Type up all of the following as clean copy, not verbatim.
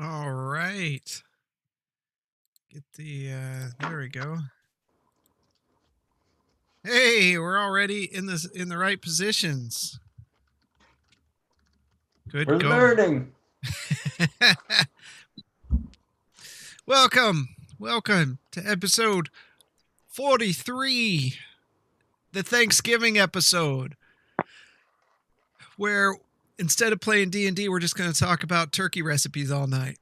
All right. Get the, there we go. Hey, we're already in the right positions. Good We're going. learning. Welcome to episode 43, the Thanksgiving episode, where instead of playing D&D, we're just going to talk about turkey recipes all night.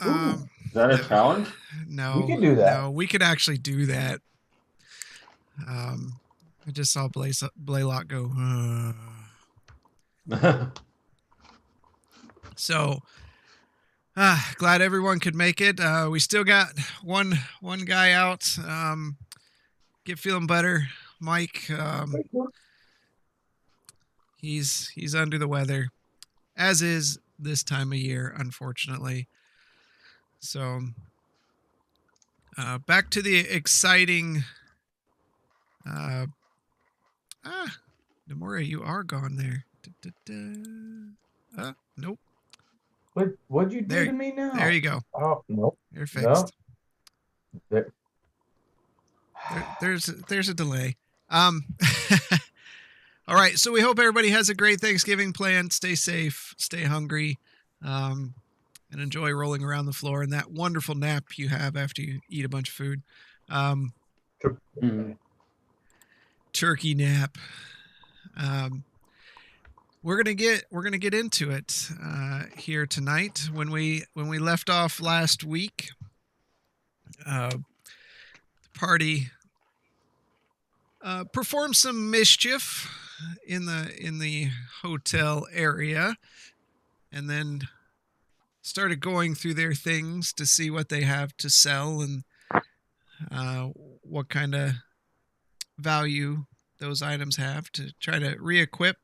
Ooh, is that a No, challenge? We no, can do that. no, we could actually do that. I just saw Blaylock go. So, glad everyone could make it. We still got one guy out. Get feeling better, Mike. He's under the weather, as is this time of year, unfortunately. So, back to the exciting. Namora, you are gone there. Nope. What'd you do There, to me now? there you go. Oh, nope. You're fixed. No. There's a delay. All right, so we hope everybody has a great Thanksgiving plan. Stay safe, stay hungry, and enjoy rolling around the floor and that wonderful nap you have after you eat a bunch of food. Turkey nap. We're gonna get into it here tonight. When we left off last week, the party performed some mischief in the hotel area, and then started going through their things to see what they have to sell and what kind of value those items have to try to re-equip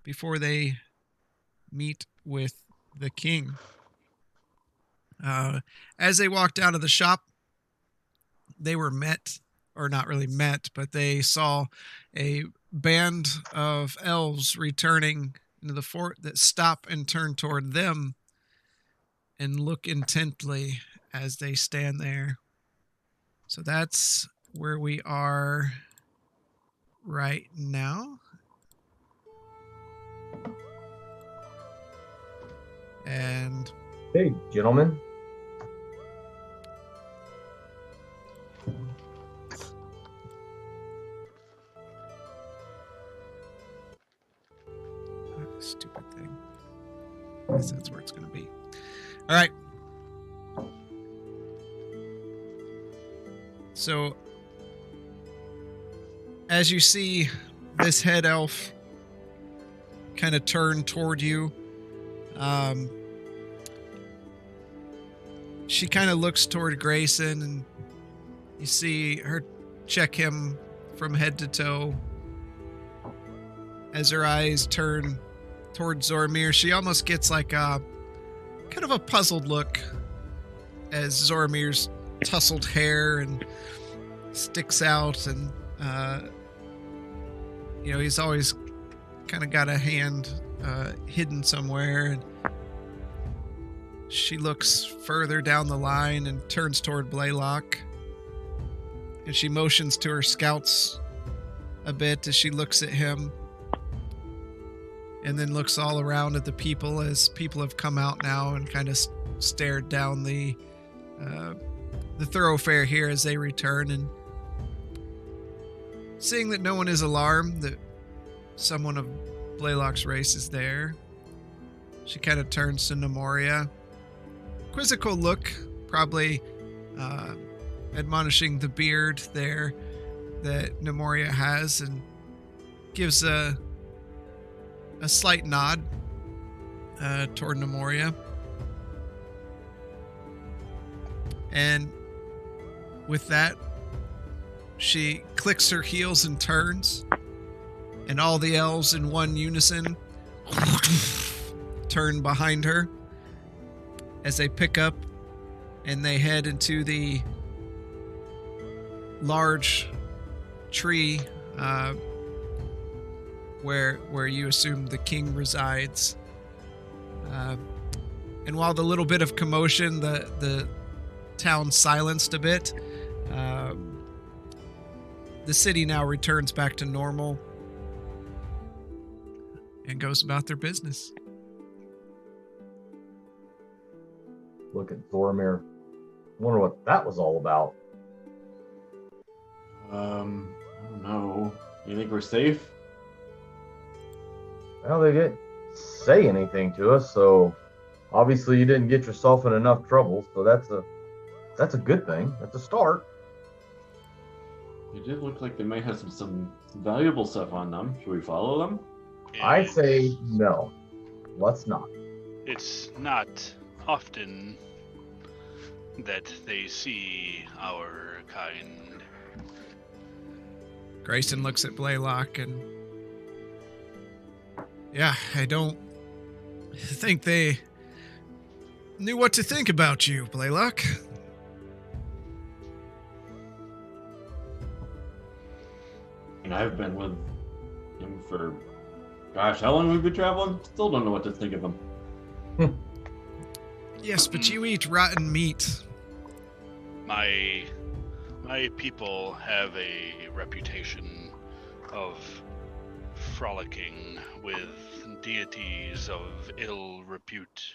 before they meet with the king. As they walked out of the shop, they were met, or not really met, but they saw a band of elves returning into the fort that stop and turn toward them and look intently as they stand there. So that's where we are right now. And hey, gentlemen. Stupid thing. I guess that's where it's going to be. All right. So, as you see this head elf kind of turn toward you, she kind of looks toward Grayson, and you see her check him from head to toe. As her eyes turn toward Zoramir, she almost gets like a kind of a puzzled look as Zoramir's tousled hair and sticks out, and he's always kind of got a hand hidden somewhere, and she looks further down the line and turns toward Blaylock, and she motions to her scouts a bit as she looks at him, and then looks all around at the people as people have come out now and kind of stared down the thoroughfare here as they return, and seeing that no one is alarmed that someone of Blaylock's race is there, she kind of turns to Nemoria. Quizzical look, probably admonishing the beard there that Nemoria has, and gives a slight nod toward Nemoria. And with that, she clicks her heels and turns, and all the elves in one unison turn behind her as they pick up and they head into the large tree where you assume the king resides. And while the little bit of commotion, the town silenced a bit, the city now returns back to normal and goes about their business. Look at Zoromir. Wonder what that was all about. I don't know. You think we're safe? Well, they didn't say anything to us, so obviously you didn't get yourself in enough trouble, so that's a good thing. That's a start. It did look like they might have some valuable stuff on them. Should we follow them? I say no. Let's not. It's not often that they see our kind. Grayson looks at Blaylock and... Yeah, I don't think they knew what to think about you, Blaylock. And I've been with him for, gosh, how long we've been traveling? Still don't know what to think of him. Yes, but you eat rotten meat. My people have a reputation of frolicking with deities of ill repute.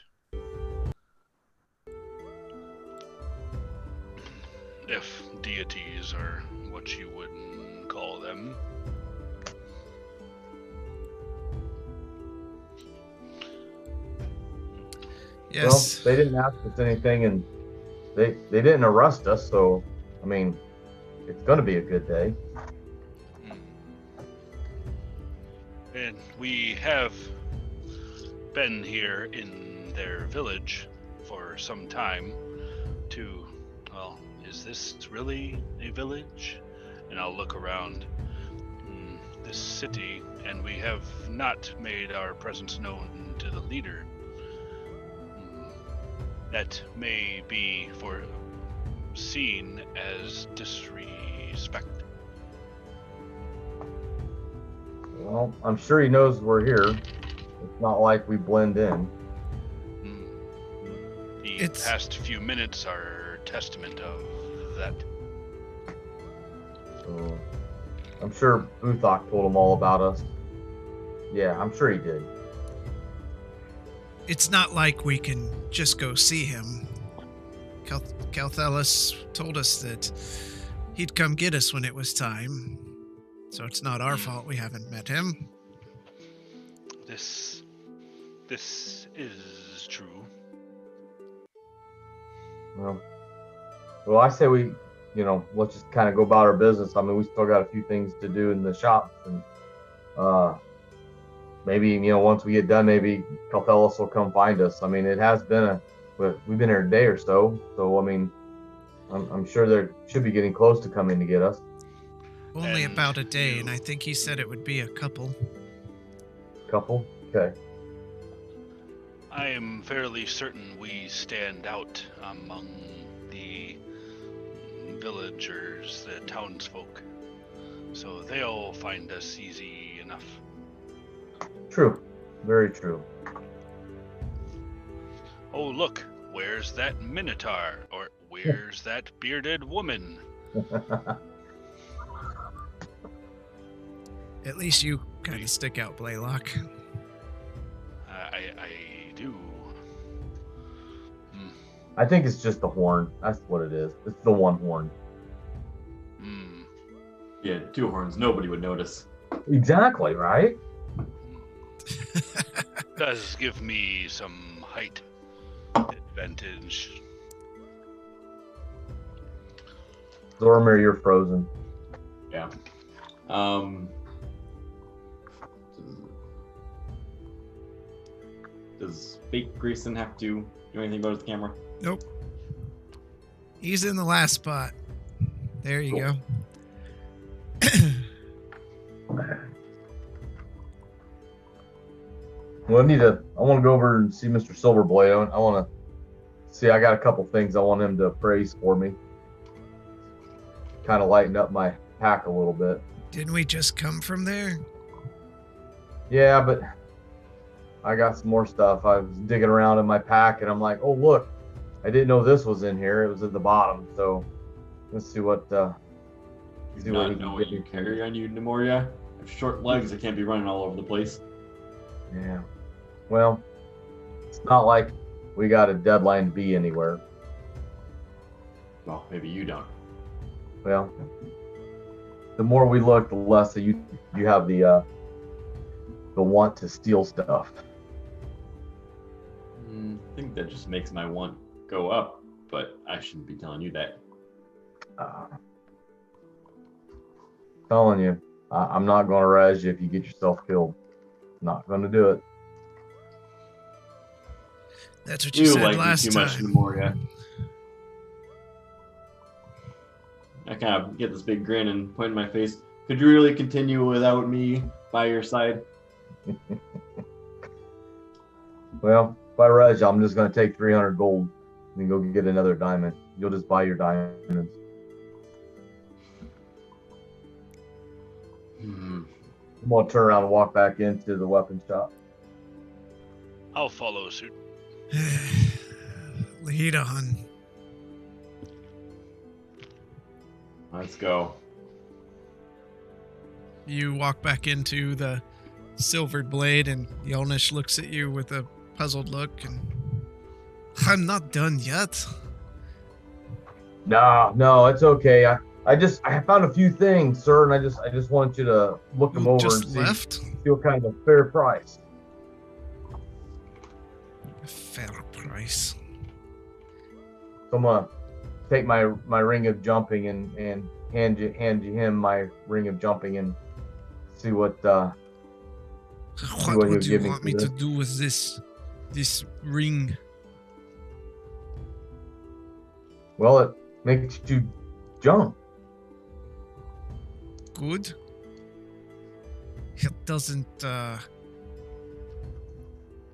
If deities are what you would call them. Yes. Well, they didn't ask us anything, and they didn't arrest us, so, I mean, it's going to be a good day. And we have been here in their village for some time to, well, is this really a village? And I'll look around this city, and we have not made our presence known to the leader. That may be seen as disrespect. Well, I'm sure he knows we're here. It's not like we blend in. The past few minutes are testament of that. So, I'm sure Buthok told him all about us. Yeah, I'm sure he did. It's not like we can just go see him. Calthelis told us that he'd come get us when it was time. So it's not our fault we haven't met him. This is true. Well, I say we, let's just kind of go about our business. I mean, we still got a few things to do in the shop, and maybe, once we get done, maybe Calthelis will come find us. I mean, it has been we've been here a day or so. So, I mean, I'm sure they should be getting close to coming to get us. Only about a day, and I think he said it would be a couple. Couple? Okay. I am fairly certain we stand out among the villagers, the townsfolk. So they'll find us easy enough. True. Very true. Oh, look, where's that minotaur? Or where's that bearded woman? At least you kind of stick out, Blaylock. I do. I think it's just the horn. That's what it is. It's the one horn. Yeah, two horns. Nobody would notice. Exactly, right? Does give me some height advantage. Zoromir, you're frozen. Yeah. Does fake Grayson have to do anything about his camera? Nope. He's in the last spot. There you go. Well, I want to go over and see Mr. Silverblade. I want to see, I got a couple things I want him to praise for me. Kind of lighten up my pack a little bit. Didn't we just come from there? Yeah, but I got some more stuff. I was digging around in my pack, and I'm like, oh look, I didn't know this was in here. It was at the bottom. So let's see what. You See do what not he know can what get you me. carry on you, Nemoria. I have short legs. I can't be running all over the place. Yeah. Well, it's not like we got a deadline to be anywhere. Well, maybe you don't. Well, the more we look, the less that you have the want to steal stuff. I think that just makes my want go up, but I shouldn't be telling you that. Telling you, I'm not going to res you if you get yourself killed. Not going to do it. That's what you You said like me last too time. much, Nemoria. I kind of get this big grin and point in my face. Could you really continue without me by your side? Well, if I res you, I'm just going to take 300 gold and go get another diamond. You'll just buy your diamonds. I'm going to turn around and walk back into the weapon shop. I'll follow suit. Lead on. Let's go. You walk back into the Silvered Blade, and Yolnish looks at you with a puzzled look, and I'm not done yet. No, it's okay. I found a few things, sir, and I just want you to look them You over just and left? see what kind of fair price. Fair price. So I'm gonna take my ring of jumping and hand him my ring of jumping and see what What what would he'll you give me want for me to this. do with this ring? Well, it makes you jump. Good. It doesn't.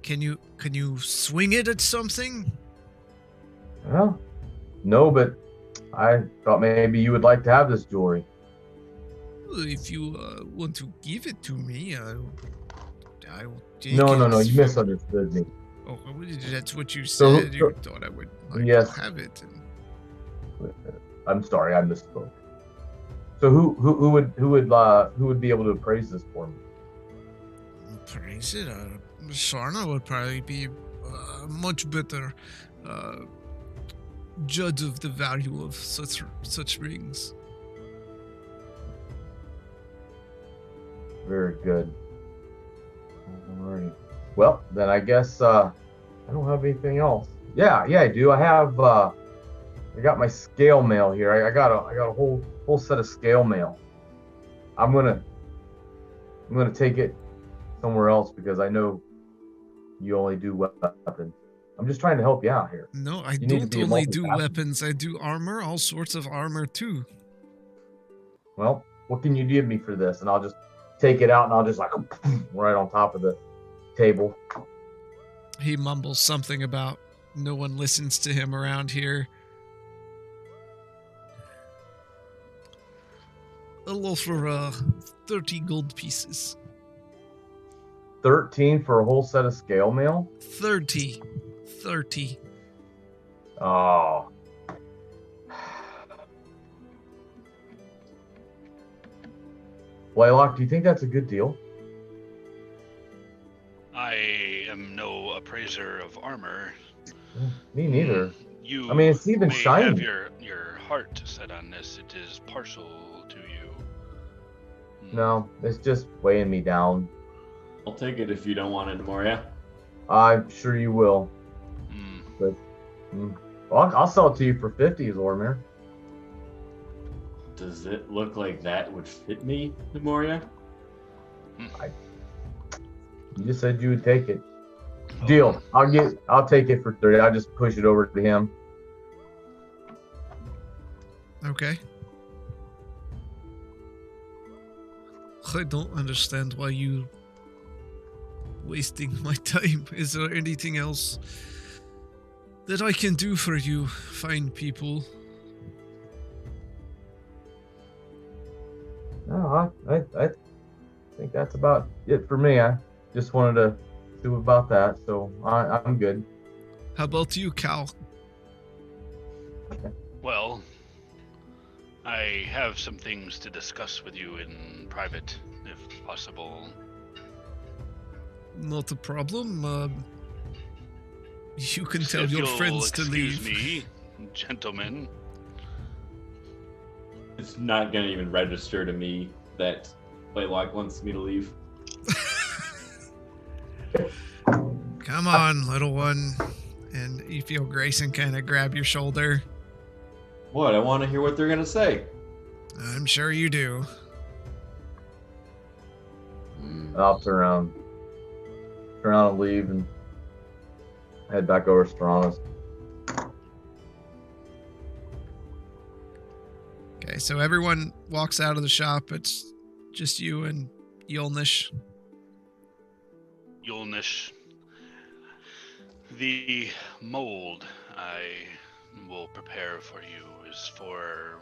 Can you swing it at something? Well, no, but I thought maybe you would like to have this jewelry. If you want to give it to me, I will take No, it. you misunderstood me. Oh, that's what you So- said. You thought I would like Yes. to have it. I'm sorry, I misspoke. So who would be able to appraise this for me? Praise it. Sharna would probably be much better judge of the value of such rings. Very good. Alrighty. Well, then I guess I don't have anything else. Yeah, I do. I got my scale mail here. I got a whole set of scale mail. I'm gonna take it somewhere else because I know you only do weapons. I'm just trying to help you out here. No, I You need to don't be only do multifaceted. weapons. I do armor, all sorts of armor too. Well, what can you give me for this? And I'll just take it out and I'll just like right on top of the table. He mumbles something about no one listens to him around here. I'll offer 30 gold pieces. 13 for a whole set of scale mail? 30. Oh. Blaylock, do you think that's a good deal? I am no appraiser of armor. Me neither. You I mean, it's even may shiny. have your heart set on this. It is partial to you. No, it's just weighing me down. I'll take it if you don't want it, Nemoria. I'm sure you will. Mm. Well, I'll sell it to you for 50, Zormir. Does it look like that would fit me, Nemoria? You just said you would take it. Deal. I'll take it for 30. I'll just push it over to him. Okay. I don't understand why you wasting my time. Is there anything else that I can do for you, fine people? No, I think that's about it for me. I just wanted to see about that. So I'm good. How about you, Cal? Well, I have some things to discuss with you in private, if possible. Not a problem. You can tell If your you'll friends to excuse leave. me, gentlemen. It's not gonna even register to me that Blaylock wants me to leave. Come on, little one. And you feel Grayson kind of grab your shoulder. What? I want to hear what they're gonna say. I'm sure you do. And I'll turn around and leave and head back over to Serrano's. Okay, so everyone walks out of the shop. It's just you and Yolnish. Yolnish. The mold I will prepare for you is for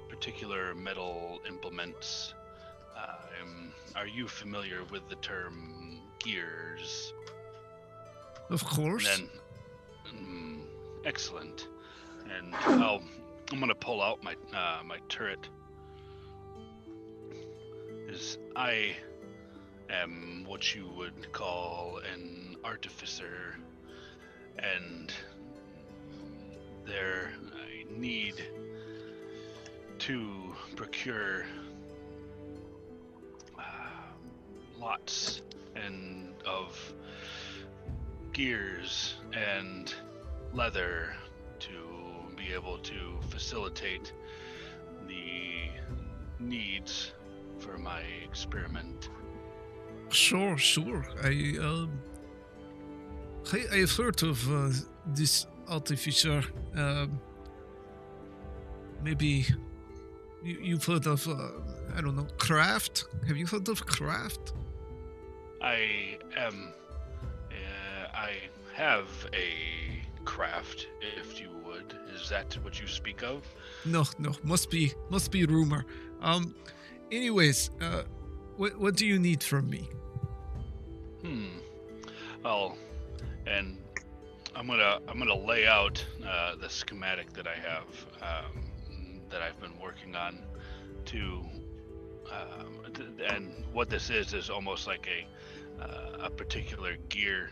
particular metal implements. Are you familiar with the term gears? Of course. And then, excellent. And I'm gonna pull out my my turret. I am what you would call an artificer, and I need to procure lots of gears and leather to be able to facilitate the needs for my experiment. Sure. I've heard of this artificer. Maybe you've heard of, I don't know, craft? Have you heard of craft? I have a craft, if you would. Is that what you speak of? No, must be rumor. Anyways, what do you need from me? Well, and I'm gonna lay out the schematic that I have that I've been working on and what this is almost like a particular gear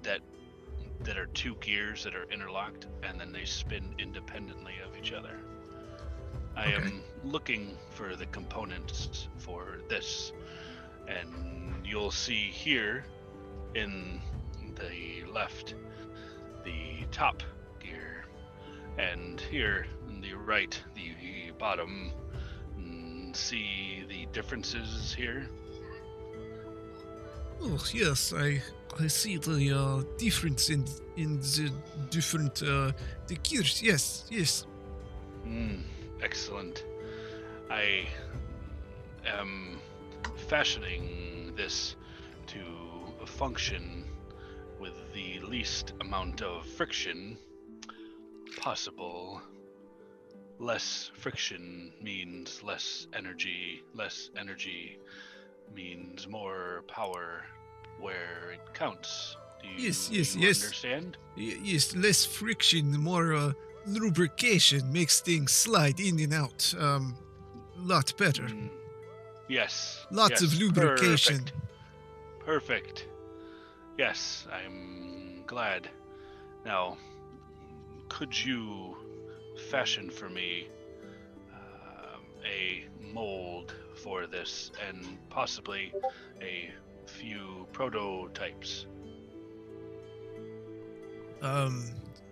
that are two gears that are interlocked, and then they spin independently of each other. I am looking for the components for this, and you'll see here in the left the top gear, and here in the right the bottom. See the differences here? Oh yes, I see the difference in the different the gears. Yes. Excellent. I am fashioning this to function with the least amount of friction possible. Less friction means less energy. Less energy means more power where it counts. Do you, Yes. understand? Yes, less friction, more lubrication makes things slide in and out. Lot better. Yes. Lots of lubrication. Perfect. Yes, I'm glad. Now, could you fashion for me a mold for this and possibly a few prototypes?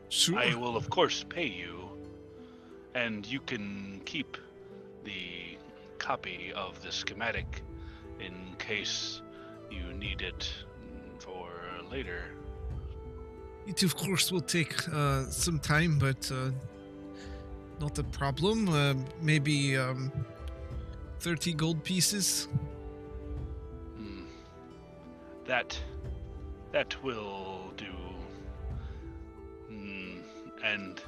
Sure. I will of course pay you, and you can keep the copy of the schematic in case you need it for later. It of course will take some time, but not a problem. Maybe 30 gold pieces. That will do. And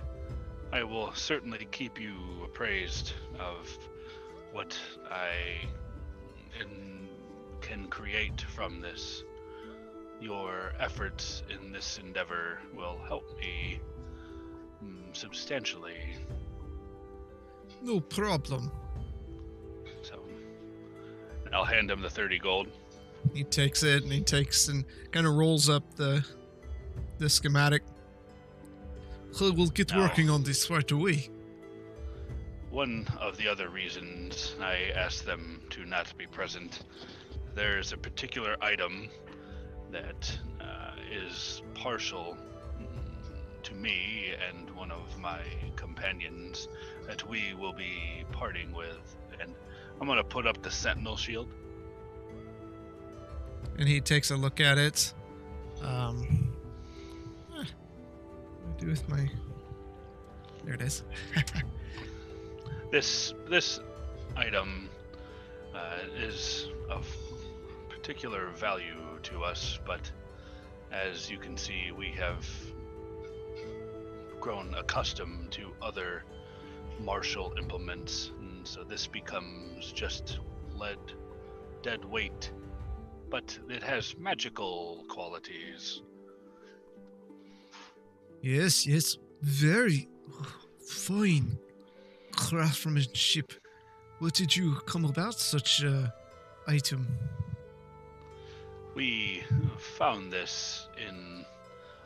I will certainly keep you appraised of what I can create from this. Your efforts in this endeavor will help me substantially. No problem. So, I'll hand him the 30 gold. He takes it and kind of rolls up the schematic. So we'll get Now, working on this right away. one of the other reasons I asked them to not be present, there's a particular item that is partial to me and one of my companions that we will be parting with. And I'm going to put up the Sentinel Shield. And he takes a look at it. What do I do with my... There it is. This item is of particular value to us, but as you can see, we have grown accustomed to other martial implements, and so this becomes just lead, dead weight, but it has magical qualities. Yes, very fine craftsmanship. What did you come about such item? We found this in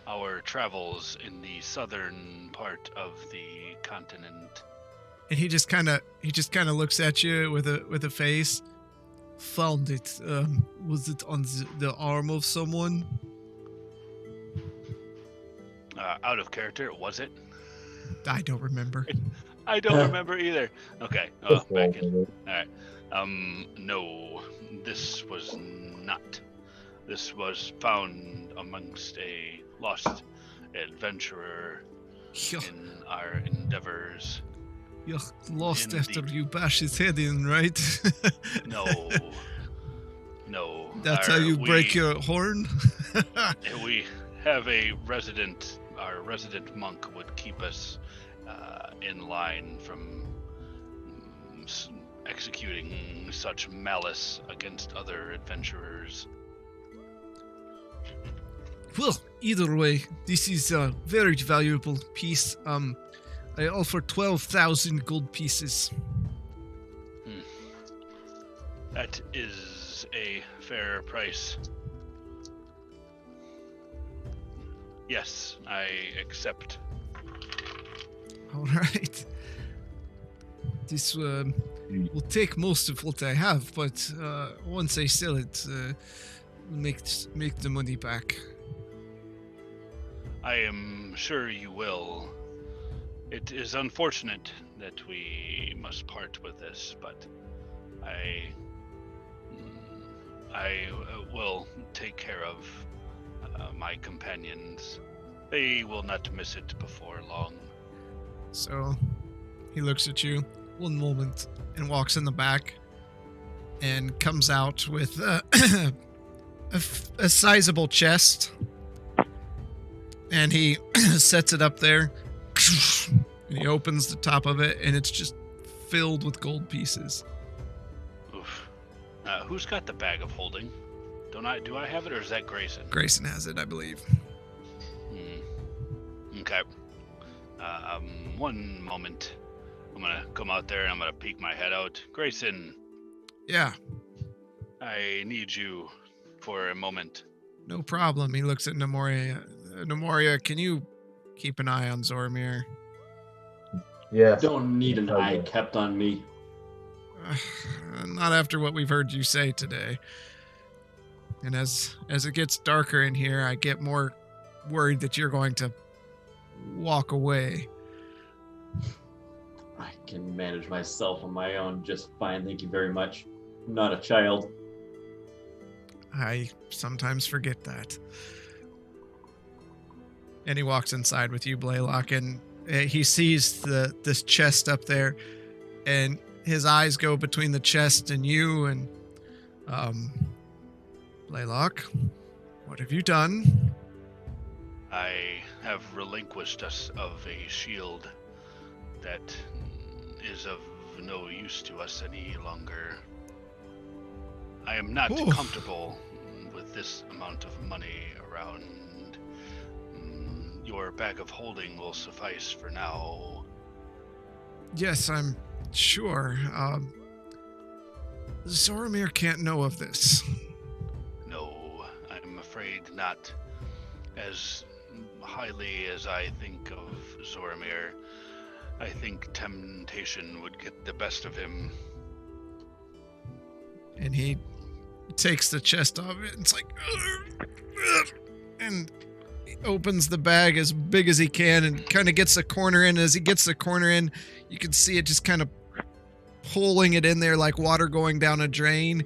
our travels in the southern part of the continent. And he just kind of looks at you with a face. Found it. Was it on the arm of someone? Out of character, was it? I don't remember. I don't remember either. Okay. Oh, back in. All right. No, this was not. This was found amongst a lost adventurer in our endeavors. You're lost In after the- you bash his head in, right? No. No. That's how you break your horn? We have our resident monk would keep us in line from executing such malice against other adventurers. Well, either way, this is a very valuable piece. I offer 12,000 gold pieces. That is a fair price. Yes, I accept. All right. This will take most of what I have, but once I sell it, make the money back. I am sure you will. It is unfortunate that we must part with this, but I will take care of my companions. They will not miss it before long. So he looks at you one moment and walks in the back and comes out with a sizable chest. And he sets it up there. And he opens the top of it, and it's just filled with gold pieces. Oof. Who's got the bag of holding? Do I have it, or is that Grayson? Grayson has it, I believe. Okay. One moment. I'm gonna come out there and I'm gonna peek my head out. Grayson, Yeah, I need you for a moment. no problem. He looks at Nemoria. Nemoria, can you keep an eye on Zormir? Yes. Don't need an Okay. eye kept on me. Not after what we've heard you say today. And as it gets darker in here, I get more worried that you're going to walk away. I can manage myself on my own just fine, thank you very much. I'm not a child. I sometimes forget that. And he walks inside with you, Blaylock, and he sees this chest up there, and his eyes go between the chest and you, and Blaylock, what have you done? I have relinquished us of a shield that is of no use to us any longer. I am not Oof. comfortable with this amount of money around. Your bag of holding will suffice for now. Yes, I'm sure. Zoromir can't know of this. No, I'm afraid not. As highly as I think of Zoromir, I think temptation would get the best of him. And he takes the chest off it. It's like, and he opens the bag as big as he can and kind of gets the corner in. As he gets the corner in, you can see it just kind of pulling it in there like water going down a drain.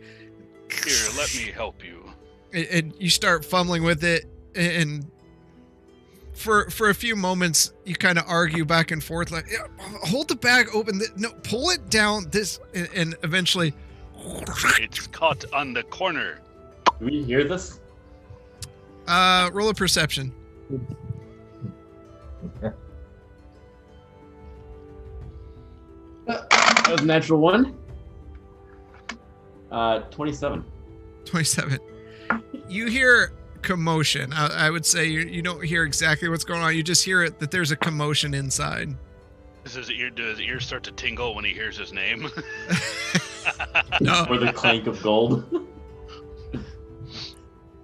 Here, let me help you. And you start fumbling with it, and for a few moments you kind of argue back and forth, like, yeah, hold the bag open. No, pull it down. This, and eventually, It's caught on the corner. Do we hear this? roll a perception. That was a natural one. 27. 27. You hear commotion. I would say you don't hear exactly what's going on. You just hear it that there's a commotion inside. Does his ears start to tingle when he hears his name? No. Or the clank of gold.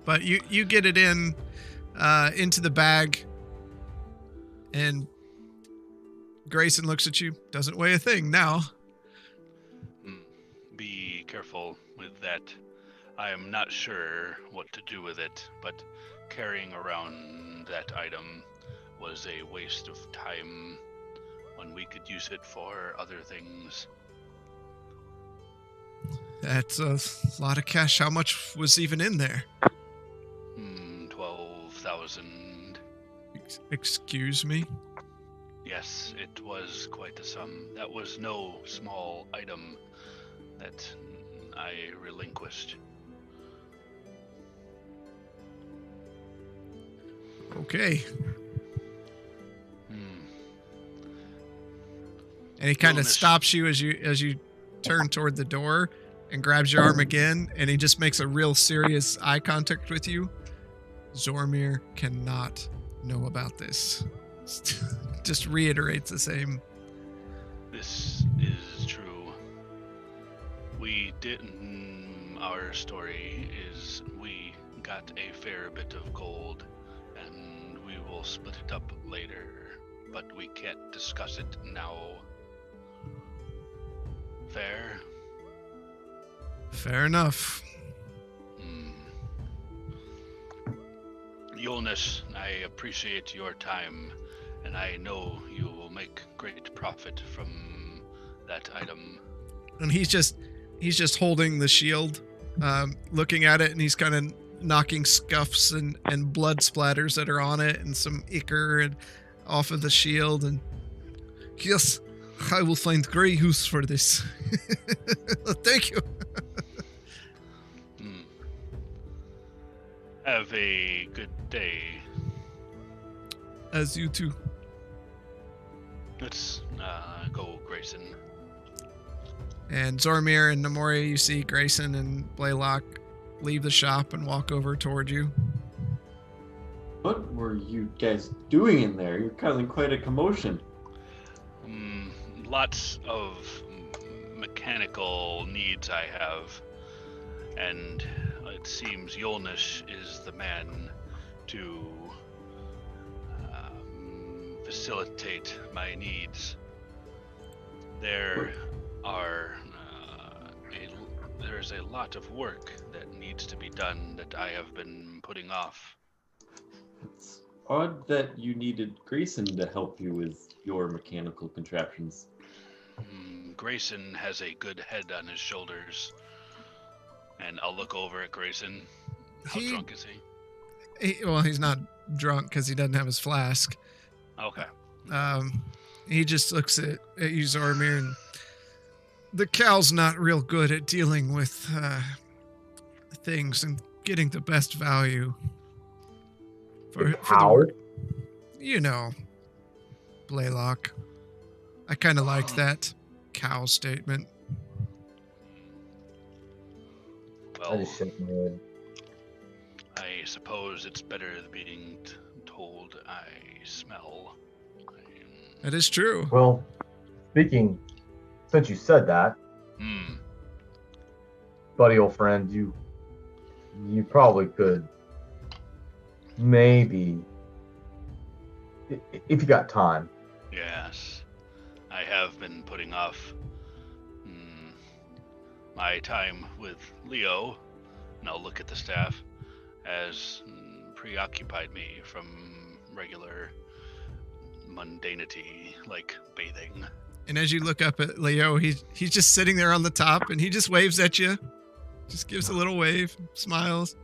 But you get it into the bag, and Grayson looks at you, doesn't weigh a thing now. Be careful with that. I am not sure what to do with it, but carrying around that item was a waste of time when we could use it for other things. That's a lot of cash. How much was even in there? 12,000. Excuse me? Yes, it was quite a sum. That was no small item that I relinquished. Okay. And he kind of stops you as you turn toward the door and grabs your arm again, and he just makes a real serious eye contact with you. Zoromir cannot know about this. Just reiterates the same. This is true. Our story is we got a fair bit of gold, and we will split it up later, but we can't discuss it now. Fair? Fair enough. Yolnus, I appreciate your time, and I know you will make great profit from that item. And he's just holding the shield, looking at it, and he's kind of knocking scuffs and blood splatters that are on it and some ichor and off of the shield. And yes, I will find great use for this. Thank you. Have a good day. As you too. Let's go, Grayson. And Zoromir and Namori, you see Grayson and Blaylock leave the shop and walk over toward you. What were you guys doing in there? You're causing quite a commotion. Lots of mechanical needs I have, and it seems Yolnus is the man to facilitate my needs. There's a lot of work that needs to be done that I have been putting off. It's odd that you needed Grayson to help you with your mechanical contraptions. Grayson has a good head on his shoulders. And I'll look over at Grayson. How drunk is he? Well, he's not drunk because he doesn't have his flask. Okay. He just looks at you, Zoromir, and the cow's not real good at dealing with things and getting the best value for the work. You know, Blaylock. I kind of liked that cow statement. I just Well, shook my head. I suppose it's better being told I smell. That is true. Well, speaking, since you said that, Hmm. buddy, old friend, you probably could maybe, if you got time. Yes, I have been putting off my time with Leo, and I'll look at the staff, has preoccupied me from regular mundanity like bathing. And as you look up at Leo, he's just sitting there on the top, and he just waves at you. Just gives a little wave, smiles.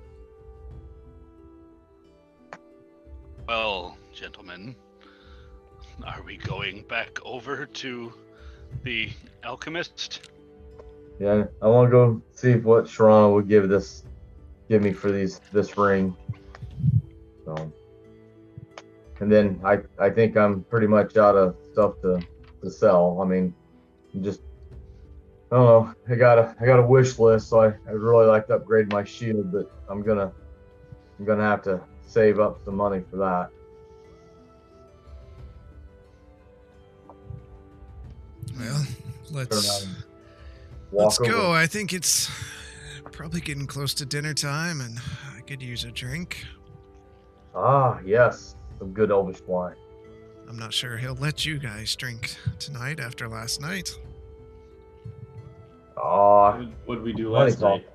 Well, gentlemen, are we going back over to the alchemist? Yeah, I want to go see what Sharana would give me for this ring. So, and then I think I'm pretty much out of stuff to sell. I mean, just I don't know. I got a wish list, so I'd really like to upgrade my shield, but I'm gonna have to save up some money for that. Well, let's Walk over. go. I think it's probably getting close to dinner time, and I could use a drink. Ah, yes, some good elvish wine. I'm not sure he'll let you guys drink tonight after last night. Ah, What did we do money last night?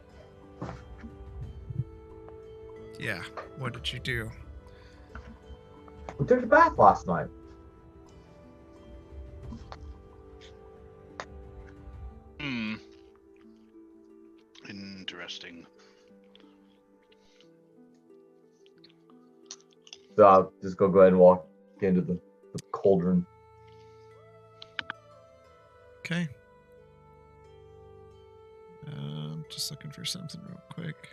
Yeah, what did you do? we took a bath last night. Interesting. So I'll just go ahead and walk into the cauldron. Okay. Just looking for something real quick.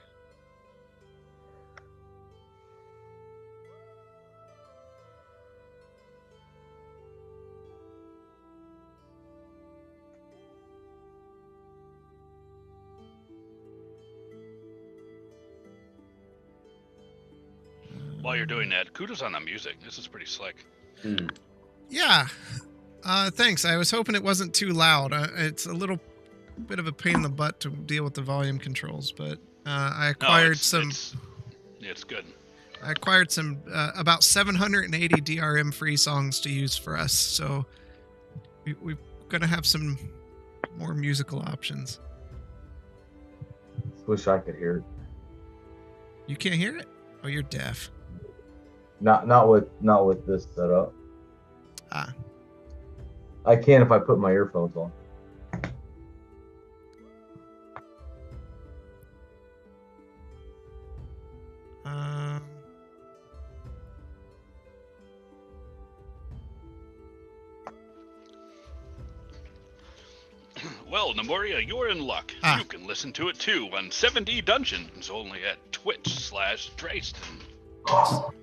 While you're doing that, kudos on the music. This is pretty slick. Yeah. Thanks. I was hoping it wasn't too loud. It's a little bit of a pain in the butt to deal with the volume controls, but I acquired It's good. I acquired some about 780 DRM free songs to use for us, so we're gonna have some more musical options. Wish I could hear it. You can't hear it? Oh, you're deaf. Not with this setup. Ah. I can if I put my earphones on. Well, Nemoria, you're in luck. Ah. You can listen to it too on 7D Dungeons, only at Twitch/Drayston.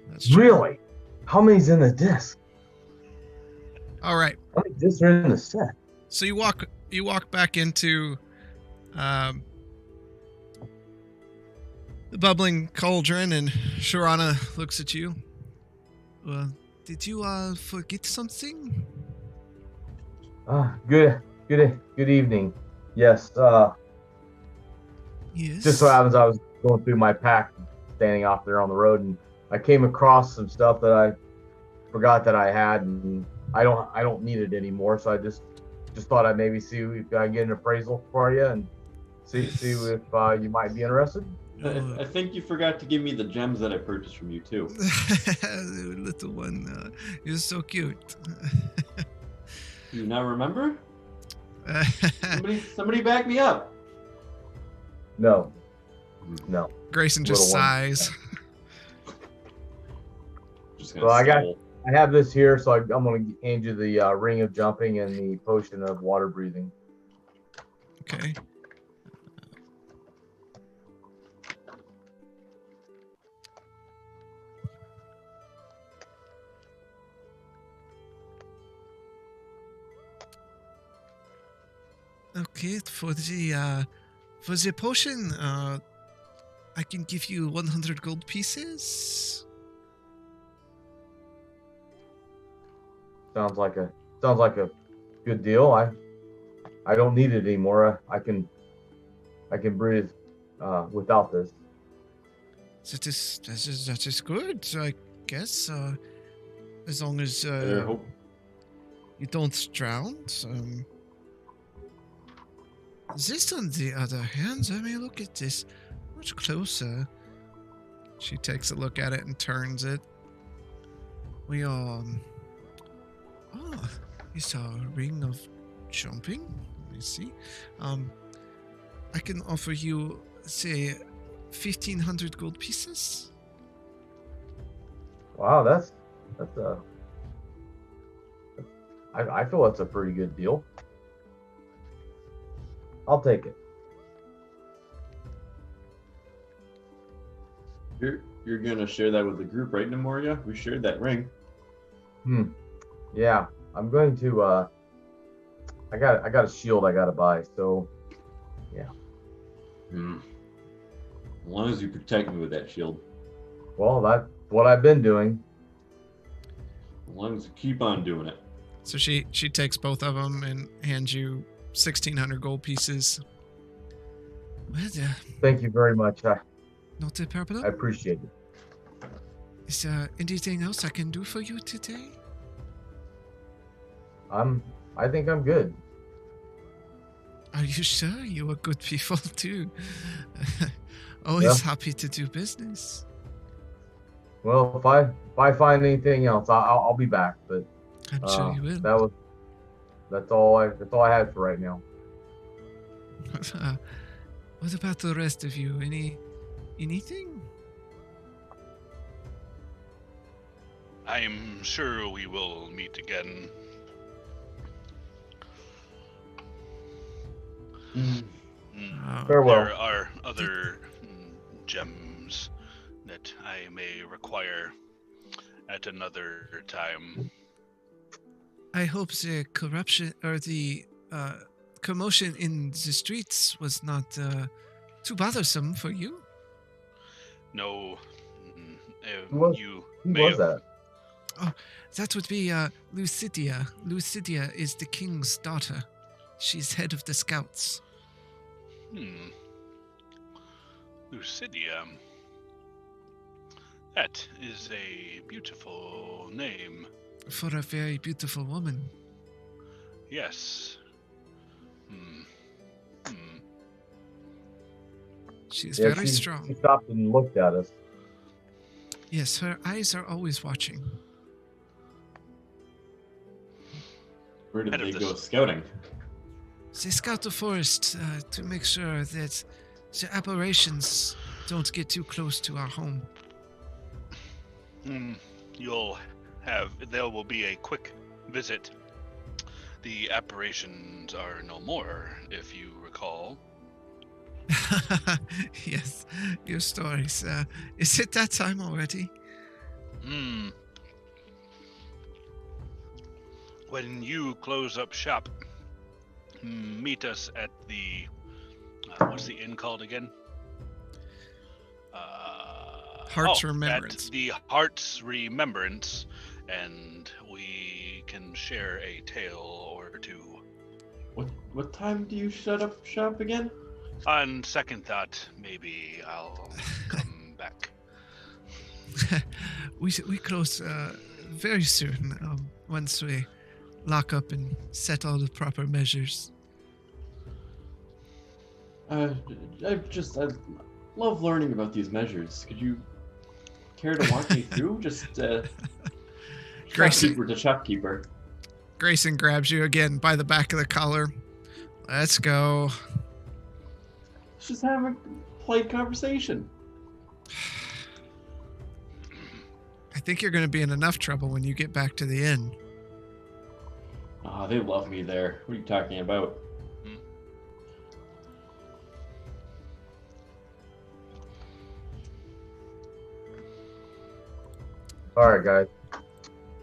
That's true. Really? How many's in the disc? All right. How many discs are in the set? So you walk back into the bubbling cauldron, and Sharana looks at you. Did you forget something? Good evening. Yes. Yes. Just so happens I was going through my pack, standing off there on the road, and I came across some stuff that I forgot that I had, and I don't need it anymore. So I just thought I'd maybe see if I can get an appraisal for you and see if you might be interested. I think you forgot to give me the gems that I purchased from you too. Little one, you're so cute. You now remember? Somebody back me up. No. Grayson just Little one. sighs. Just gonna Well, stole. I have this here, so I'm going to hand you the ring of jumping and the potion of water breathing. Okay. Okay, for the potion, I can give you 100 gold pieces. Sounds like a good deal. I don't need it anymore. I can breathe without this. That is good, I guess. As long as Better hope. you don't drown. This, on the other hand, let me look at this much closer. She takes a look at it and turns it. We are. It's a ring of jumping. Let me see. I can offer you, say, 1,500 gold pieces. Wow, that's I feel that's a pretty good deal. I'll take it. You're gonna share that with the group, right, Nemoria? We shared that ring. Yeah, I'm going to. I got a shield I gotta buy. So, yeah. As long as you protect me with that shield. Well, that's what I've been doing. As long as you keep on doing it. So she takes both of them and hands you 1,600 gold pieces. Well, Thank you very much. not a problem. I appreciate it. Is there anything else I can do for you today? I think I'm good. Are you sure? You are good people too. Always happy to do business. Well, if I find anything else, I'll be back. But I'm sure you will. That's all I had for right now. What about the rest of you? Anything? I'm sure we will meet again. Farewell. There are other gems that I may require at another time. I hope the corruption or the commotion in the streets was not too bothersome for you. No, Who was that? Oh, that would be Lucidia. Lucidia is the king's daughter. She's head of the scouts. Lucidia. That is a beautiful name. For a very beautiful woman. Yes. She's very strong. She stopped and looked at us. Yes, her eyes are always watching. Where did they go scouting? They scout the forest to make sure that the aberrations don't get too close to our home. There will be a quick visit. The apparitions are no more, if you recall. Yes, your stories. Is it that time already? When you close up shop, meet us at the what's the inn called again? Heart's Remembrance. At the Heart's Remembrance, and we can share a tale or two. What time do you shut up shop again? On second thought, maybe I'll come back. we close very soon once we lock up and set all the proper measures. I love learning about these measures. Could you care to walk me through? Just shopkeeper to shopkeeper. Grayson grabs you again by the back of the collar. Let's go. Let's just have a polite conversation. I think you're going to be in enough trouble when you get back to the inn. Oh, they love me there. What are you talking about? All right, guys.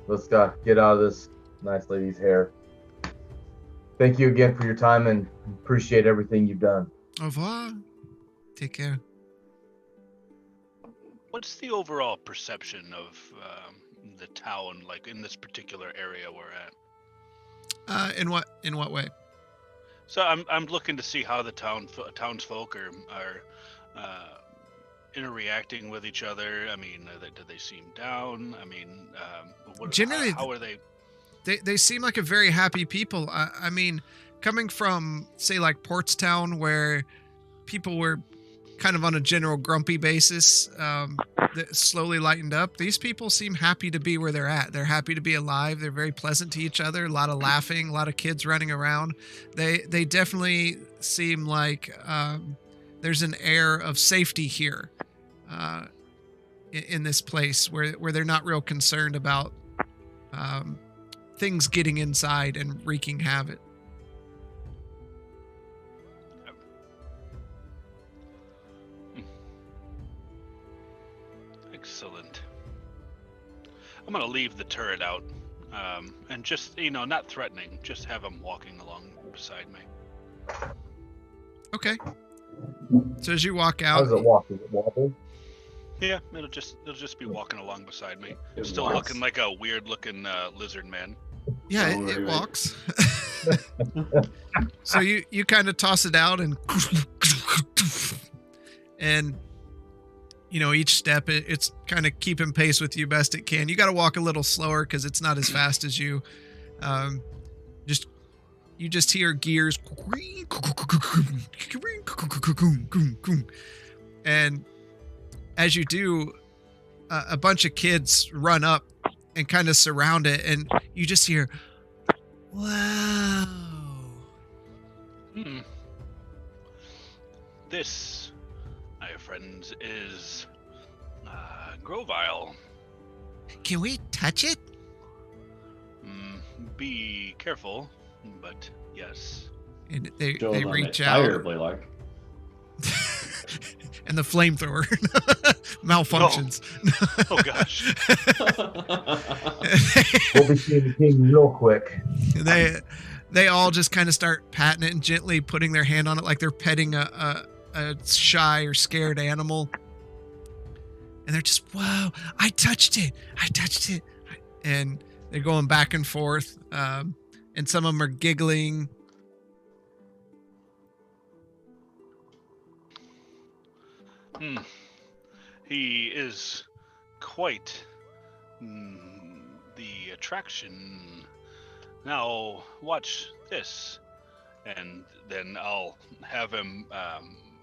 Let's get out of this nice lady's hair. Thank you again for your time and appreciate everything you've done. Au revoir. Take care. What's the overall perception of the town, like in this particular area we're at? In what way? So I'm looking to see how the townsfolk are interacting with each other. I mean, do they seem down? I mean, Generally, how are they? They seem like a very happy people. I mean, coming from say like Portstown, where people were kind of on a general grumpy basis, that slowly lightened up. These people seem happy to be where they're at. They're happy to be alive. They're very pleasant to each other. A lot of laughing, a lot of kids running around. They definitely seem like there's an air of safety here in this place where they're not real concerned about things getting inside and wreaking havoc. Excellent. I'm gonna leave the turret out, and just not threatening, just have him walking along beside me. Okay. So as you walk How out, does it walk? Does it wobble? Yeah, it'll just be walking along beside me, It still walks. looking like a weird looking lizard man. yeah, Oh, it right. walks. So you kind of toss it out and each step it's kind of keeping pace with you best it can. You got to walk a little slower because it's not as fast as you. You just hear gears, and as you do, a bunch of kids run up and kind of surround it, and you just hear, "Wow!" Hmm. This, my friends, is Grovile. Can we touch it? Be careful, but yes. And they Joel's on reach that out, fire, Blaylock. and the flamethrower malfunctions. Oh gosh. We'll be seeing the king real quick. they all just kind of start patting it and gently putting their hand on it like they're petting a shy or scared animal. And they're just, "Whoa, I touched it. And they're going back and forth. And some of them are giggling. He is quite the attraction. Now watch this, and then I'll have him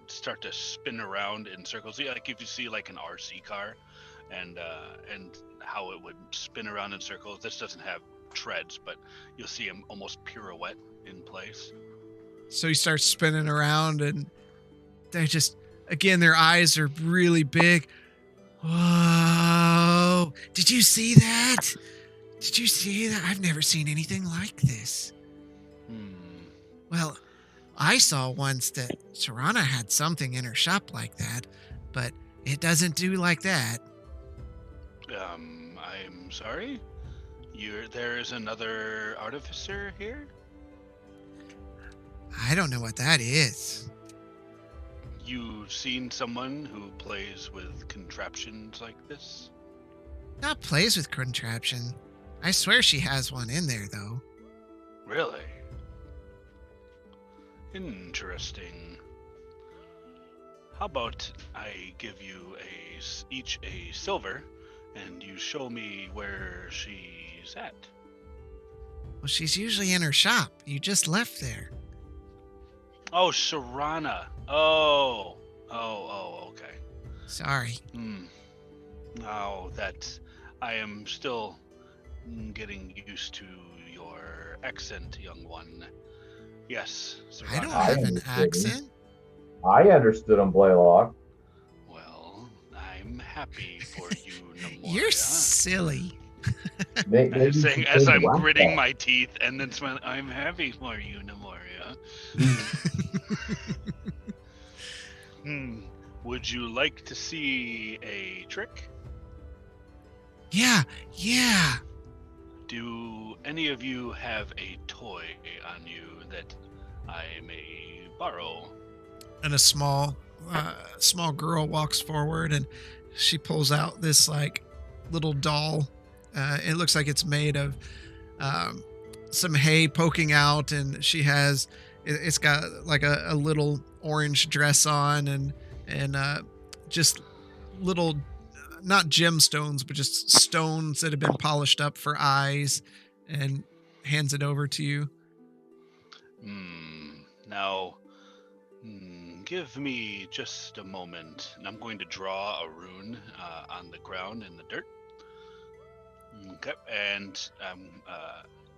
start to spin around in circles. Like if you see like an RC car, and how it would spin around in circles. This doesn't have treads, but you'll see him almost pirouette in place. So he starts spinning around, and they just, again, their eyes are really big. Whoa! Did you see that? I've never seen anything like this. Well, I saw once that Serana had something in her shop like that, but it doesn't do like that. I'm sorry? There's another artificer here? I don't know what that is. You've seen someone who plays with contraptions like this? Not plays with contraption. I swear she has one in there, though. Really? Interesting. How about I give you each a silver, and you show me where she's at? Well, she's usually in her shop. You just left there. Oh, Serana. Oh, okay. Sorry. Now that I am still getting used to your accent, young one. Yes, Serana. I don't have an accent. I understood him, Blaylock. Well, I'm happy for you, Nemoria. You're silly. I'm saying as I'm gritting my teeth and then smiling, I'm happy for you, Nemoria. Would you like to see a trick? Yeah. Do any of you have a toy on you that I may borrow? And a small girl walks forward and she pulls out this like little doll. It looks like it's made of some hay poking out, and it's got like a little orange dress on, and just little, not gemstones, but just stones that have been polished up for eyes, and hands it over to you. Now, give me just a moment, and I'm going to draw a rune on the ground in the dirt. Okay, and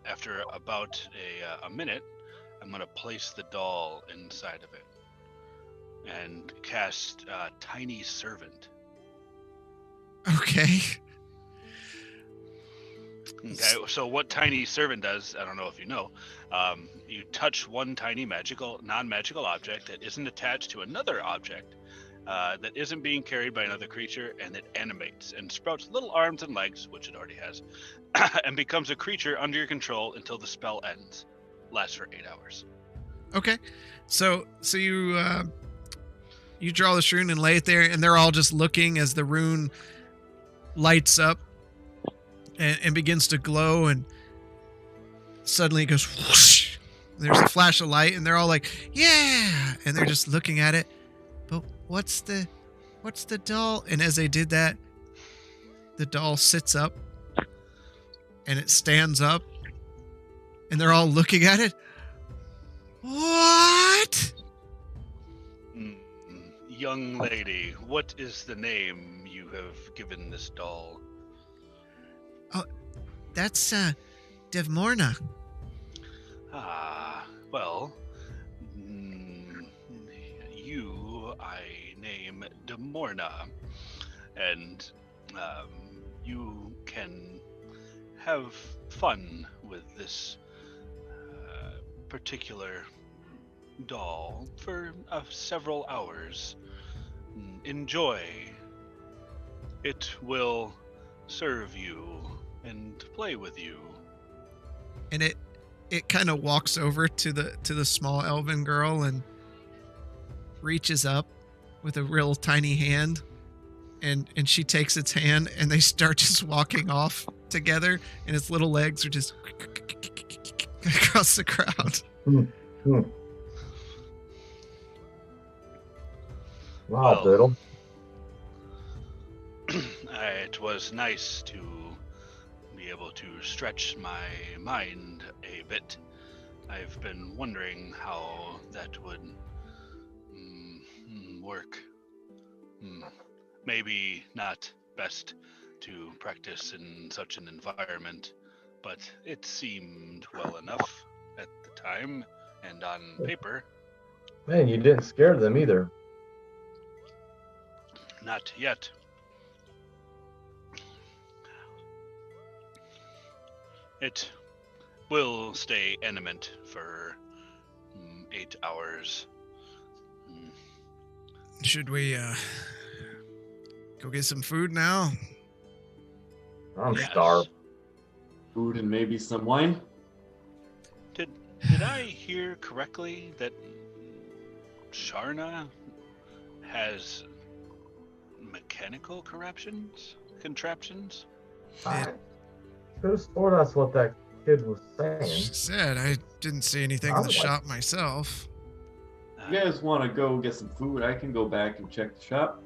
after about a minute, I'm going to place the doll inside of it and cast Tiny Servant. Okay. Okay, so what Tiny Servant does, I don't know if you know, you touch one tiny non-magical object that isn't attached to another object that isn't being carried by another creature, and it animates and sprouts little arms and legs, which it already has, and becomes a creature under your control until the spell ends. Lasts for 8 hours. Okay. So you draw this rune and lay it there, and they're all just looking as the rune lights up and begins to glow, and suddenly it goes whoosh. There's a flash of light, and they're all like, yeah, and they're just looking at it. But what's the doll? And as they did that, the doll sits up and it stands up, and they're all looking at it. What? Young lady, what is the name you have given this doll? Oh, that's Devmorna. Well, you I name Demorna, and you can have fun with this particular doll for several hours. Enjoy. It will serve you and play with you. And it kind of walks over to the small elven girl and reaches up with a real tiny hand, and she takes its hand, and they start just walking off together, and its little legs are just across the crowd. Wow, Biddle. It was nice to be able to stretch my mind a bit. I've been wondering how that would work. Maybe not best to practice in such an environment, but it seemed well enough at the time and on paper. Man, you didn't scare them either. Not yet. It will stay animate for 8 hours. Should we go get some food now? I'm Yes. starved. Food and maybe some wine. Did I hear correctly that Sharna has mechanical contraptions? I could have sworn that's what that kid was saying. She said. I didn't see anything in the shop myself. You guys want to go get some food? I can go back and check the shop.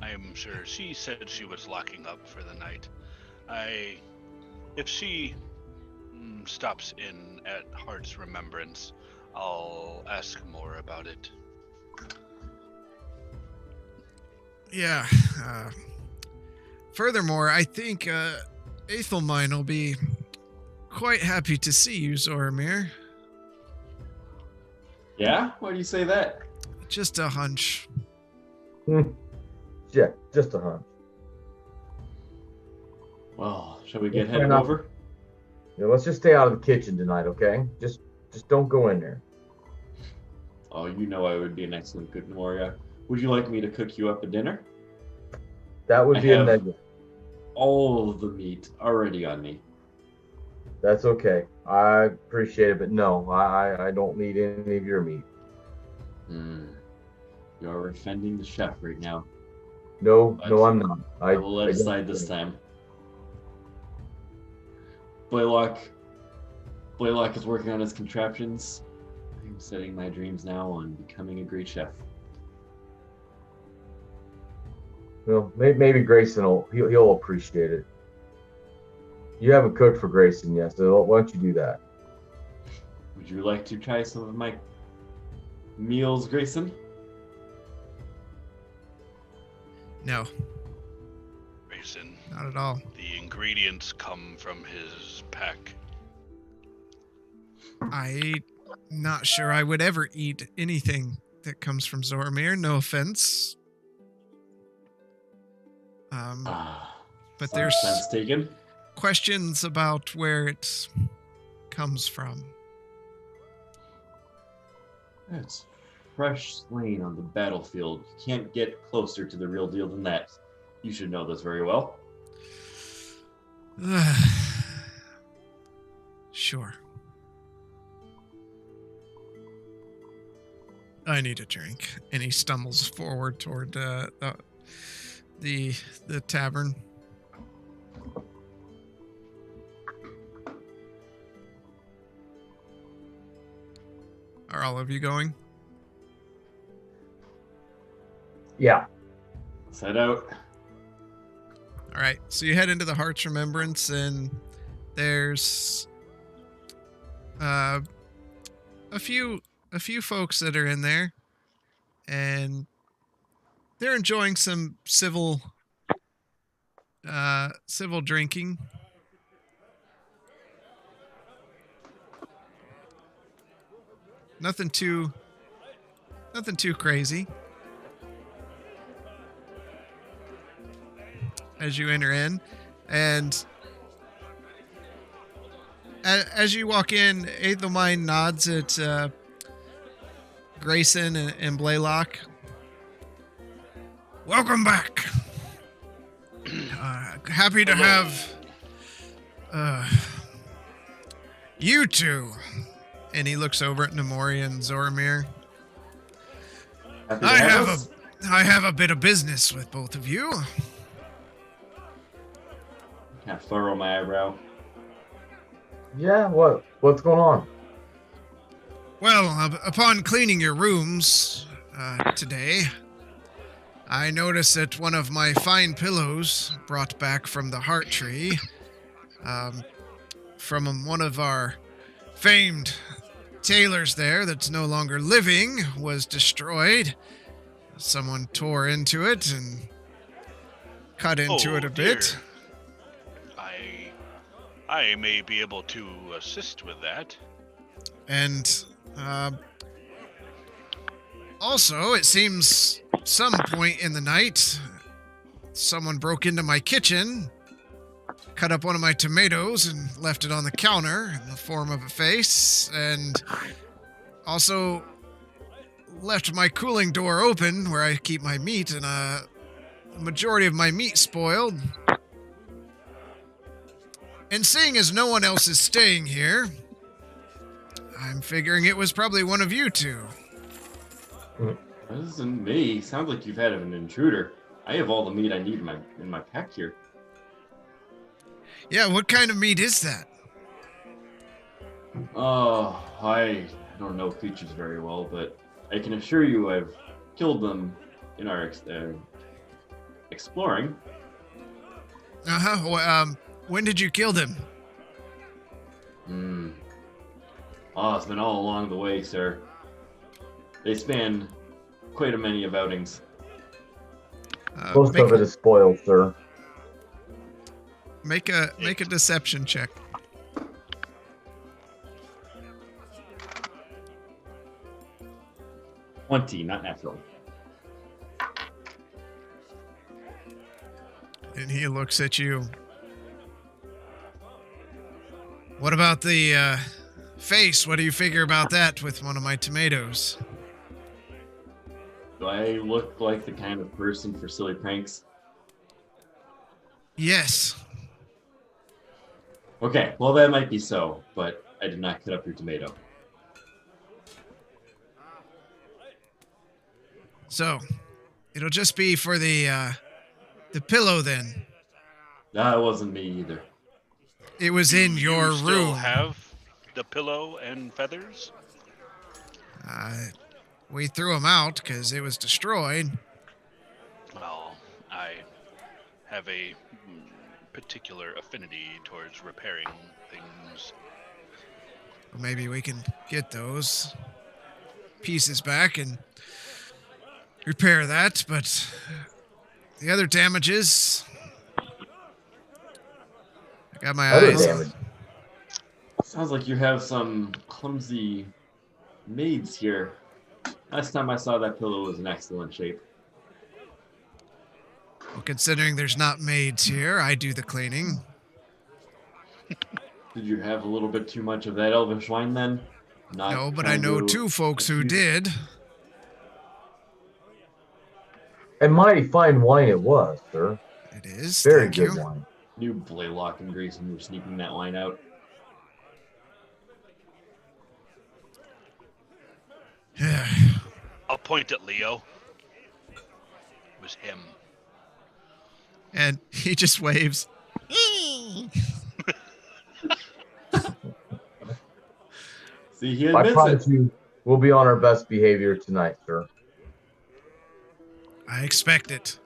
I am sure she said she was locking up for the night. If she stops in at Heart's Remembrance, I'll ask more about it. Yeah. Furthermore, I think Aethelmine will be quite happy to see you, Zoramir. Yeah? Why do you say that? Just a hunch. Yeah, just a hunch. Well, shall we get Fair headed enough. over? Yeah, let's just stay out of the kitchen tonight, okay? Just don't go in there. Oh, you know I would be an excellent cook, Moria. Would you like me to cook you up a dinner? That would I be a have- negative. All of the meat already on me. That's okay. I appreciate it, but no, I don't need any of your meat. You are offending the chef right now. No, But no, I'm not. I will let it don't slide this think. time. Blaylock is working on his contraptions. I'm setting my dreams now on becoming a great chef. Well, maybe Grayson he'll appreciate it. You haven't cooked for Grayson yet, so why don't you do that? Would you like to try some of my meals, Grayson? No, Grayson, not at all. the ingredients come from his pack. I'm not sure I would ever eat anything that comes from Zoramir. No offense. But there's Sense taken. questions about where it comes from. It's fresh slain on the battlefield. You can't get closer to the real deal than that. You should know this very well. Sure. I need a drink. And he stumbles forward toward the tavern. Are all of you going? Yeah. Set out. All right. So you head into the Heart's Remembrance, and there's a few folks that are in there, and they're enjoying some civil drinking. Nothing too crazy. As you enter in, and as you walk in, Aethelmine nods at Grayson and Blaylock. Welcome back. Happy to have you two. And he looks over at Namori and Zoramir. Happy to have us. I have a bit of business with both of you. Kind of furrow my eyebrow. Yeah. What's going on? Well, upon cleaning your rooms today, I noticed that one of my fine pillows brought back from the Heart Tree, from one of our famed tailors there that's no longer living, was destroyed. Someone tore into it and cut into it a bit. I may be able to assist with that. And also, it seems some point in the night, someone broke into my kitchen, cut up one of my tomatoes and left it on the counter in the form of a face, and also left my cooling door open where I keep my meat, and the majority of my meat spoiled. And seeing as no one else is staying here, I'm figuring it was probably one of you two. This isn't me. Sounds like you've had an intruder. I have all the meat I need in my pack here. Yeah, what kind of meat is that? Oh, I don't know creatures very well, but I can assure you I've killed them in our exploring. Uh-huh. Well, when did you kill them? Oh, it's been all along the way, sir. They span quite a many of outings. Most of it is spoiled, sir. Make a deception check. 20, not natural. And he looks at you. What about the face? What do you figure about that with one of my tomatoes? Do I look like the kind of person for silly pranks? Yes. Okay, well that might be so, but I did not cut up your tomato. So, it'll just be for the The pillow, then. That wasn't me either. It was in your you still room. have the pillow and feathers? We threw him out because it was destroyed. Well, I have a particular affinity towards repairing things. Well, maybe we can get those pieces back and repair that, but the other damages, I got my Other eyes damage. on. Sounds like you have some clumsy maids here. Last time I saw that pillow was in excellent shape. Well, considering there's not maids here, I do the cleaning. Did you have a little bit too much of that elvish wine then? Not No, but I trying know to two folks who accuse- did. And mighty fine wine it was, sir. It is. Very Thank good you. wine. Knew Blaylock and Grayson were sneaking that wine out. I'll point at Leo. It was him. And he just waves. See, he I admits promise it. you, we'll be on our best behavior tonight, sir. I expect it.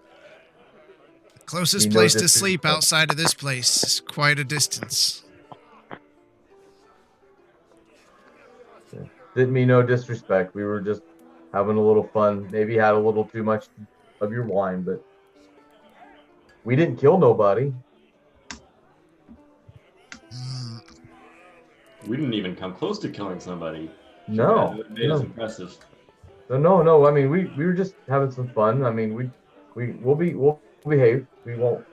The closest You know place to this is- sleep outside of this place is quite a distance. Didn't mean no disrespect. We were just having a little fun. Maybe had a little too much of your wine, but we didn't kill nobody. Mm, We didn't even come close to killing somebody. No, That made us no, impressive. no. I mean, we were just having some fun. I mean, we'll behave. We won't,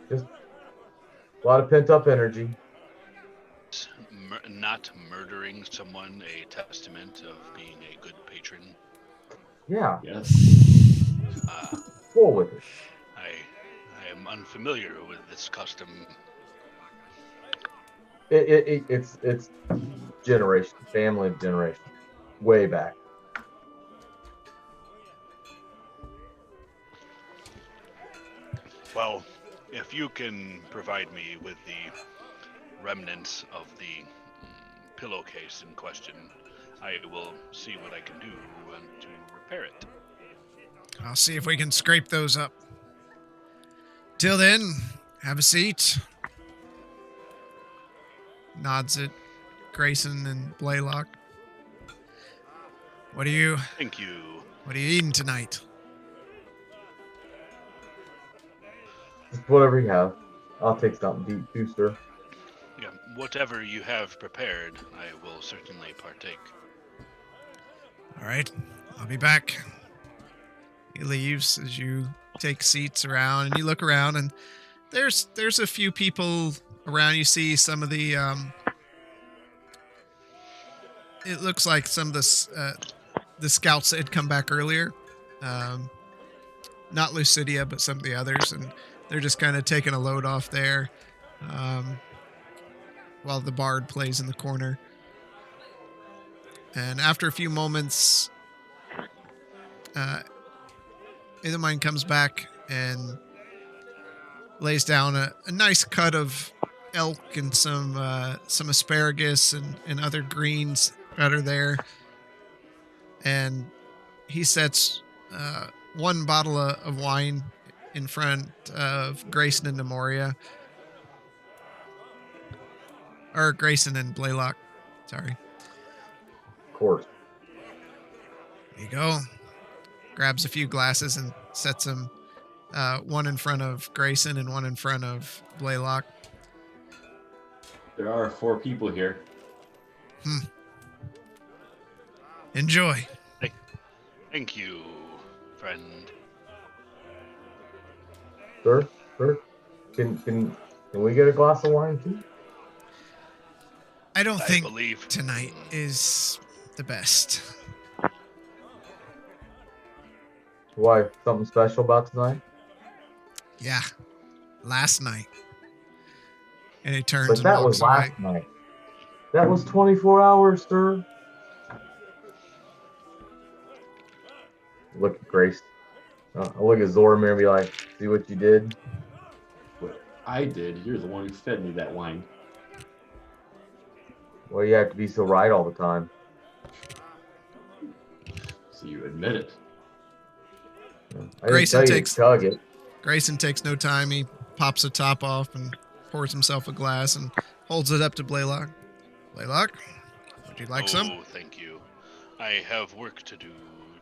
just a lot of pent up energy. Not murdering someone a testament of being a good patron. Yeah, Yes. roll with it. I am unfamiliar with this custom. It's generation, family of generation, way back. Well, if you can provide me with the remnants of the pillowcase in question, I will see what I can do to repair it. I'll see if we can scrape those up. Till then, have a seat. Nods at Grayson and Blaylock. What are you Thank you. eating tonight? Just whatever you have. I'll take something to eat too, sir. Yeah, whatever you have prepared, I will certainly partake. All right, I'll be back. He leaves as you take seats around, and you look around, and there's a few people around. You see some of the it looks like some of the scouts that had come back earlier, not Lucidia, but some of the others, and they're just kind of taking a load off there, while the bard plays in the corner. And after a few moments, Ithamine comes back and lays down a nice cut of elk and some asparagus and other greens that are there. And he sets one bottle of wine in front of Grayson and Nemoria. Or Grayson and Blaylock. Sorry. Of course. There you go. Grabs a few glasses and sets them one in front of Grayson and one in front of Blaylock. There are 4 people here. Enjoy. Thank you, friend. Sir, can we get a glass of wine too? I don't I think believe tonight is the best. Why? Something special about tonight? Yeah. Last night. And he turns But and that walks was away. last night. That was 24 hours, sir. Look at Grace. I'll look at Zoramir and be like, see what you did? What I did, you're the one who fed me that wine. Well, you have to be so right all the time. So you admit it. I didn't tell you to chug it. Grayson takes no time. He pops the top off and pours himself a glass and holds it up to Blaylock. Blaylock, would you like some? Oh, thank you. I have work to do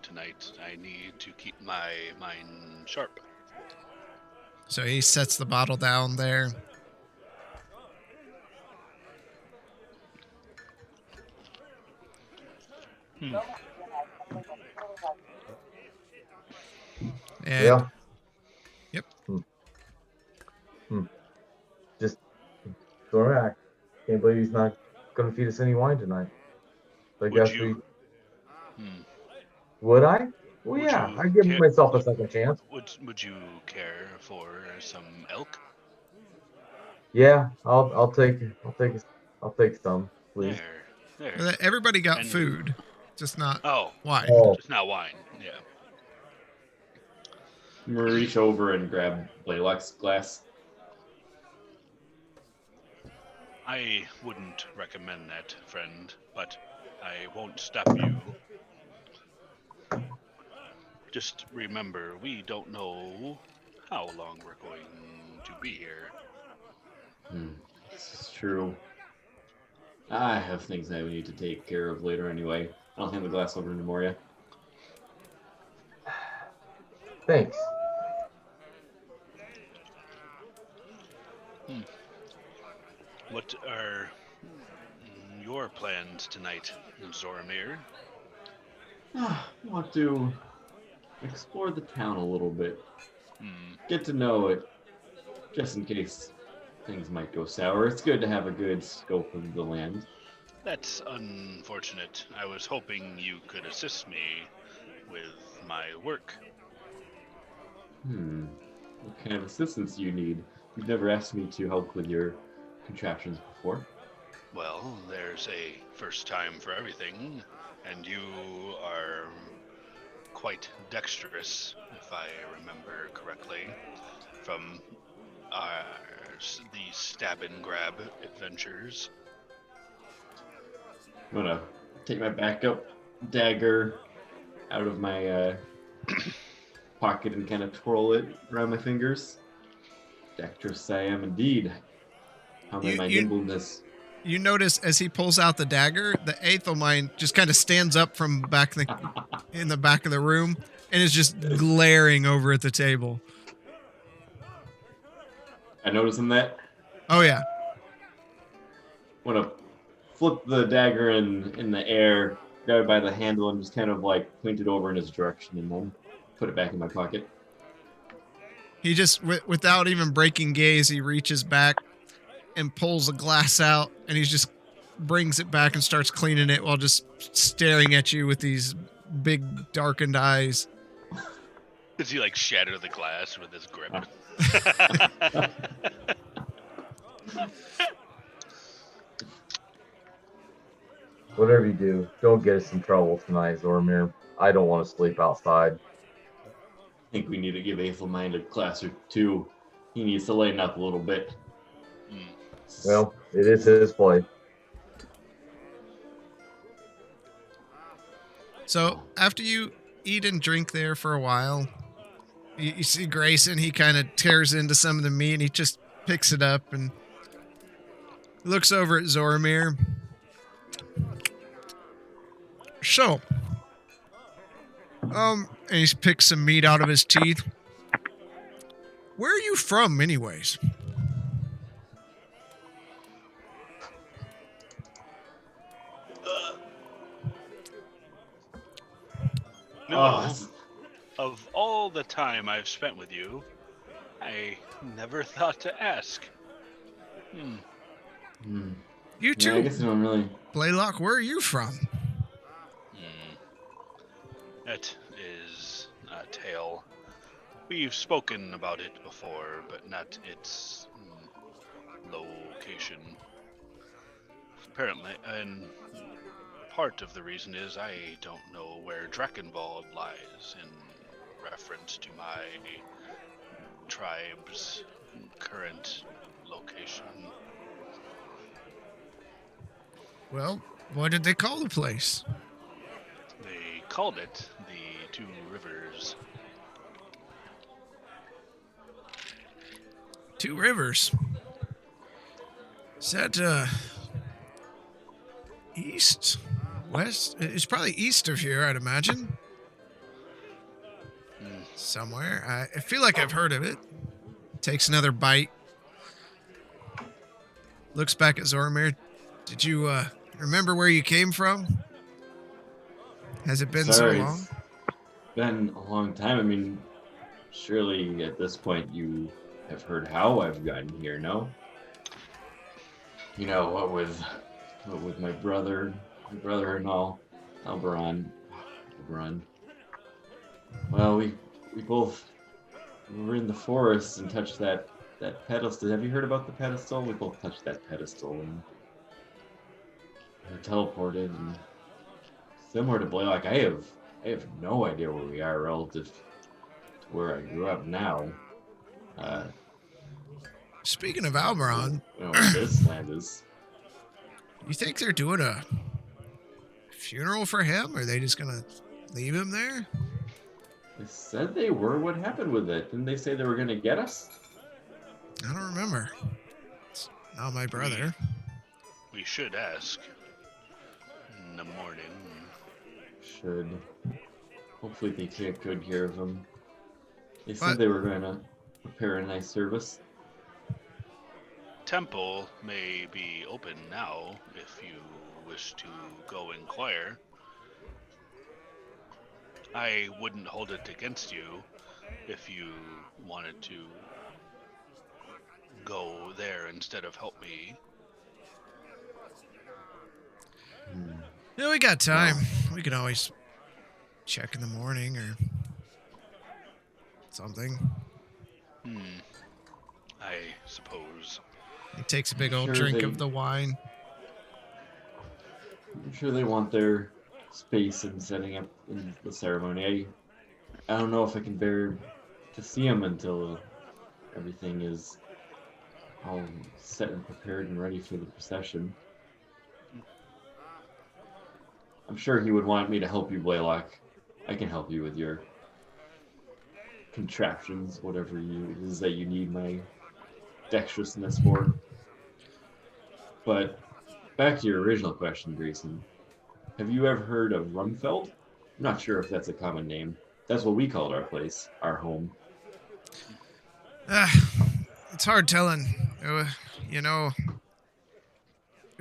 tonight. I need to keep my mind sharp. So he sets the bottle down there. Hmm. And Yeah. Yep. Just, Zoramir, I can't believe he's not going to feed us any wine tonight. So I Would guess you? Would I? Well, Would yeah, you I'd give care- myself a second chance. Would you care for some elk? Yeah, I'll take some, please. There. everybody got And- food, just not Oh, wine. Oh, just not wine. Yeah. I'm gonna reach over and grab Blaylock's glass. I wouldn't recommend that, friend, but I won't stop you. Just remember, we don't know how long we're going to be here. This is true. I have things I need to take care of later anyway. I'll hand the glass over to Moria. thanks. What are your plans tonight, Zoramir? I want to explore the town a little bit. Hmm. Get to know it, just in case things might go sour. It's good to have a good scope of the land. That's unfortunate. I was hoping you could assist me with my work. What kind of assistance do you need? You've never asked me to help with your contraptions before. Well, there's a first time for everything, and you are quite dexterous, if I remember correctly, from these stab and grab adventures. I'm gonna take my backup dagger out of my pocket and kind of twirl it around my fingers. Dexterous I am indeed. How may my nimbleness? You notice as he pulls out the dagger, the Aethelmine just kind of stands up from in the back of the room and is just glaring over at the table. I notice him that. Oh yeah. I'm gonna flip the dagger in the air, grab it by the handle, and just kind of like point it over in his direction, and then put it back in my pocket. He just, without even breaking gaze, he reaches back and pulls a glass out, and he just brings it back and starts cleaning it while just staring at you with these big darkened eyes. Does he like shatter the glass with his grip? Whatever you do, don't get us in trouble tonight, Zoramir. I don't want to sleep outside. I think we need to give Aethelmine a class or two. He needs to lighten up a little bit. Well, it is his place. So after you eat and drink there for a while, you see Grayson, he kind of tears into some of the meat and he just picks it up and looks over at Zoramir. So, and he picks some meat out of his teeth. Where are you from, anyways? No, of all the time I've spent with you, I never thought to ask. You too. Yeah, I guess I don't really. Blaylock, where are you from? That is a tale. We've spoken about it before, but not its location. Apparently, and part of the reason is I don't know where Drakenwald lies in reference to my tribe's current location. Well, what did they call the place? They called it the Two Rivers. Two Rivers. Is that east? West? It's probably east of here, I'd imagine. Somewhere. I feel like I've heard of it. Takes another bite. Looks back at Zoramir. Did you remember where you came from? Has it been Sorry, so long? it's been a long time. I mean, surely at this point you have heard how I've gotten here, no? You know, what with my brother and all, Alberon. Well, we both were in the forest and touched that pedestal. Have you heard about the pedestal? We both touched that pedestal and were teleported. And similar to Blaylock, I have no idea where we are relative to where I grew up now. Speaking of Alberon, You know where this land is. you think they're doing a funeral for him? Or are they just gonna leave him there? They said they were. What happened with it? Didn't they say they were going to get us? I don't remember. It's not my brother. We should ask in the morning. Should. Hopefully they take good care of him. They said But- they were going to prepare a nice service. Temple may be open now if you wish to go inquire. I wouldn't hold it against you if you wanted to go there instead of help me. Yeah, we got time. We can always check in the morning or something. I suppose. He takes a big old Sure drink they- of the wine. I'm sure they want their space in setting up in the ceremony. I don't know if I can bear to see him until everything is all set and prepared and ready for the procession. I'm sure he would want me to help you, Blaylock. I can help you with your contraptions, whatever it is that you need my dexterousness for. But back to your original question, Grayson. Have you ever heard of Rumfeld? I'm not sure if that's a common name. That's what we called our place, our home. It's hard telling. There's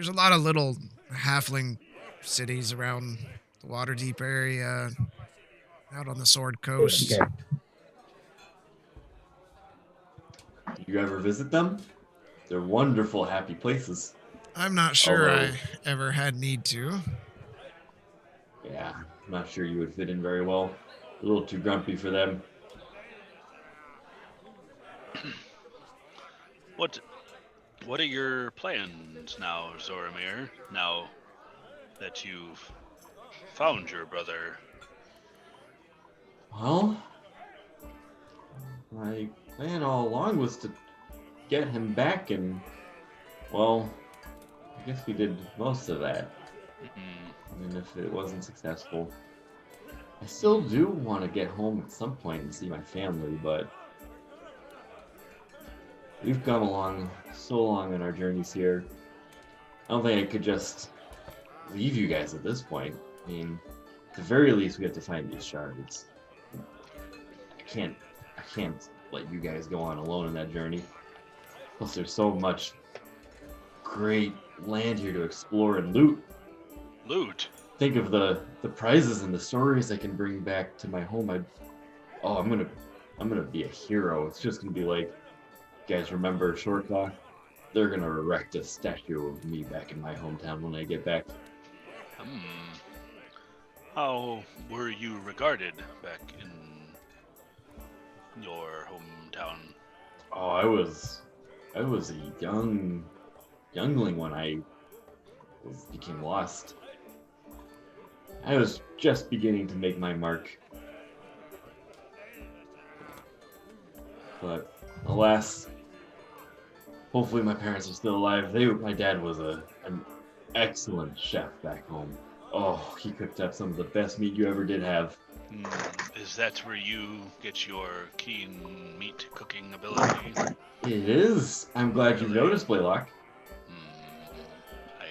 a lot of little halfling cities around the Waterdeep area, out on the Sword Coast. Okay. Do you ever visit them? They're wonderful, happy places. I'm not sure Although- I ever had need to. Yeah, I'm not sure you would fit in very well. A little too grumpy for them. What are your plans now, Zoramir? Now that you've found your brother? Well, my plan all along was to get him back, and, well, I guess we did most of that. Even if it wasn't successful. I still do want to get home at some point and see my family, but we've come along so long in our journeys here. I don't think I could just leave you guys at this point. I mean, at the very least, we have to find these shards. I can't let you guys go on alone in that journey. Plus, there's so much great land here to explore and loot. Loot? Think of the prizes and the stories I can bring back to my home. I'm gonna be a hero. It's just gonna be like, you guys remember Shortclaw? They're gonna erect a statue of me back in my hometown when I get back. How were you regarded back in your hometown? Oh, I was a youngling when I became lost. I was just beginning to make my mark. but alas, hopefully my parents are still alive. My dad was an excellent chef back home. Oh, he cooked up some of the best meat you ever did have. Is that where you get your keen meat cooking ability? It is. I'm glad you Really? noticed, Blaylock. I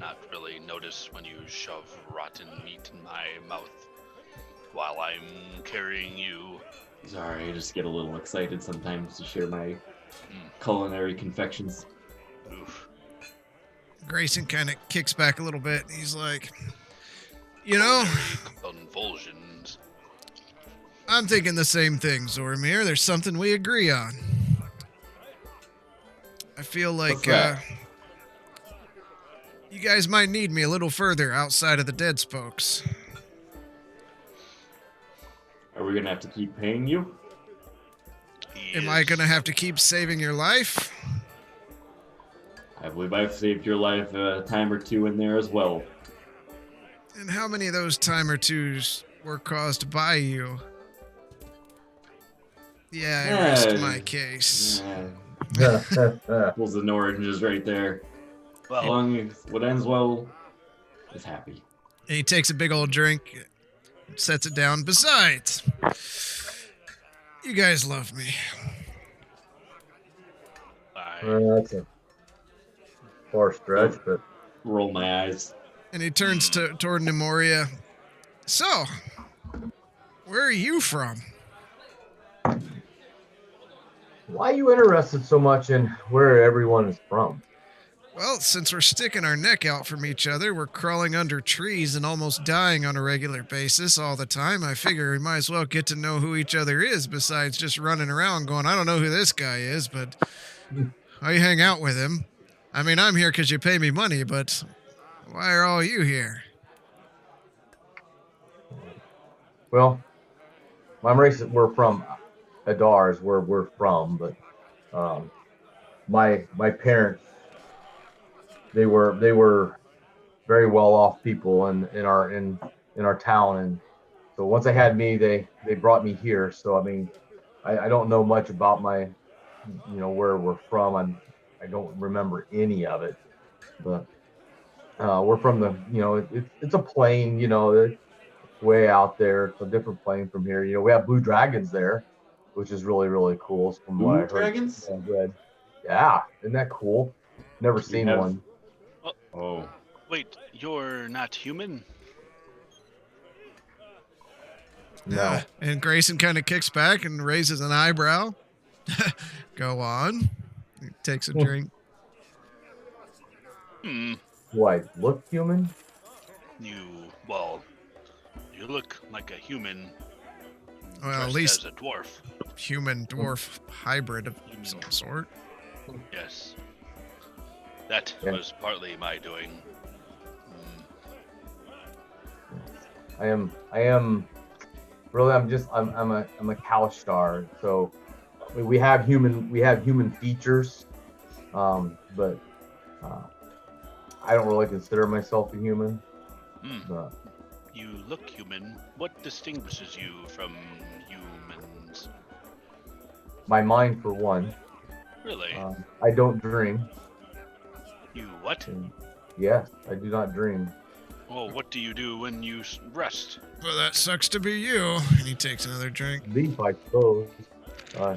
not really notice when you shove rotten meat in my mouth while I'm carrying you. Sorry, I just get a little excited sometimes to share my culinary confections. Oof. Grayson kind of kicks back a little bit. He's like, you know, Convulsions. I'm thinking the same thing, Zoramir. There's something we agree on. I feel like What's that? you guys might need me a little further outside of the dead spokes. Are we gonna have to keep paying you? Am I going to have to keep saving your life? I believe I've saved your life a time or two in there as well. And how many of those time or twos were caused by you? Yeah, I rest my case. Apples and oranges right there. As Well, long as what ends well is happy. And he takes a big old drink, sets it down. Besides, you guys love me. That's a far stretch, but Roll my eyes. And he turns toward Nemoria. So, where are you from? why are you interested so much in where everyone is from? Well, since we're sticking our neck out from each other, we're crawling under trees and almost dying on a regular basis all the time. I figure we might as well get to know who each other is besides just running around going, I don't know who this guy is, but I hang out with him. I mean, I'm here because you pay me money, but why are all you here? Well, I'm racist. We're from Adar is where we're from, but my parents they were very well off people in our town, and so once they had me, they brought me here. So I mean, I don't know much about my where we're from. I don't remember any of it, but we're from the it's a plain, it's way out there. It's a different plane from here. We have blue dragons there, which is really, really cool. From what I Blue heard dragons? and read. Yeah, isn't that cool? Never seen have- one. Oh. wait, you're not human? No. And Grayson kind of kicks back and raises an eyebrow. Go on. He takes a drink. Do I look human? You look like a human. Well, at dressed least as a dwarf. human dwarf hybrid of some sort. Yes. That Yeah. was partly my doing. I am really I'm a cow star. So we have human features, but I don't really consider myself a human. But You look human. What distinguishes you from humans? my mind, for one. Really? I don't dream. You what? And yes, I do not dream. Well, what do you do when you rest? Well, that sucks to be you. And he takes another drink. Sleep, I suppose. I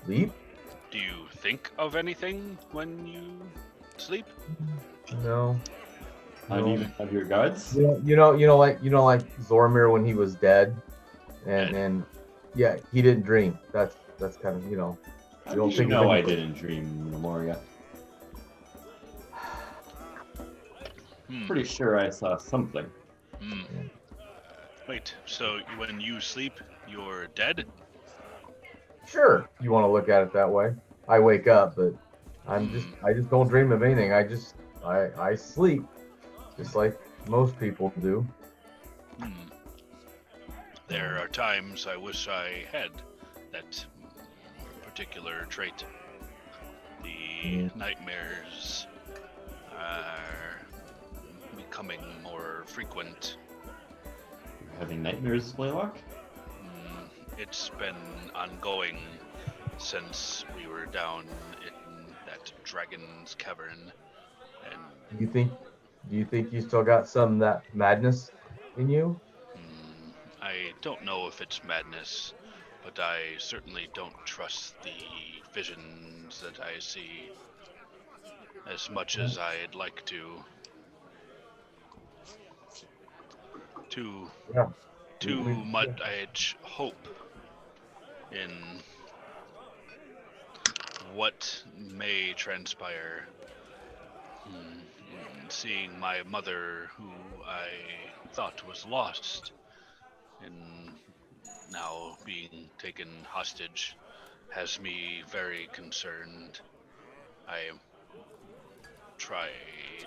sleep? Do you think of anything when you sleep? No. Not even of your gods? Like Zoramir when he was dead, and yeah, he didn't dream. That's kind of How don't do you think know of I any- didn't dream, Memoria? Pretty sure I saw something. Wait, so when you sleep, you're dead? Sure, you want to look at it that way. I wake up, but I just don't dream of anything. I sleep, just like most people do. There are times I wish I had that particular trait. The nightmares are becoming more frequent. You're having nightmares, Blaylock? It's been ongoing since we were down in that dragon's cavern. And Do you think you still got some of that madness in you? I don't know if it's madness, but I certainly don't trust the visions that I see as much as I'd like to. Too Yeah. too We much hope in what may transpire. Seeing my mother, who I thought was lost, and now being taken hostage, has me very concerned. I try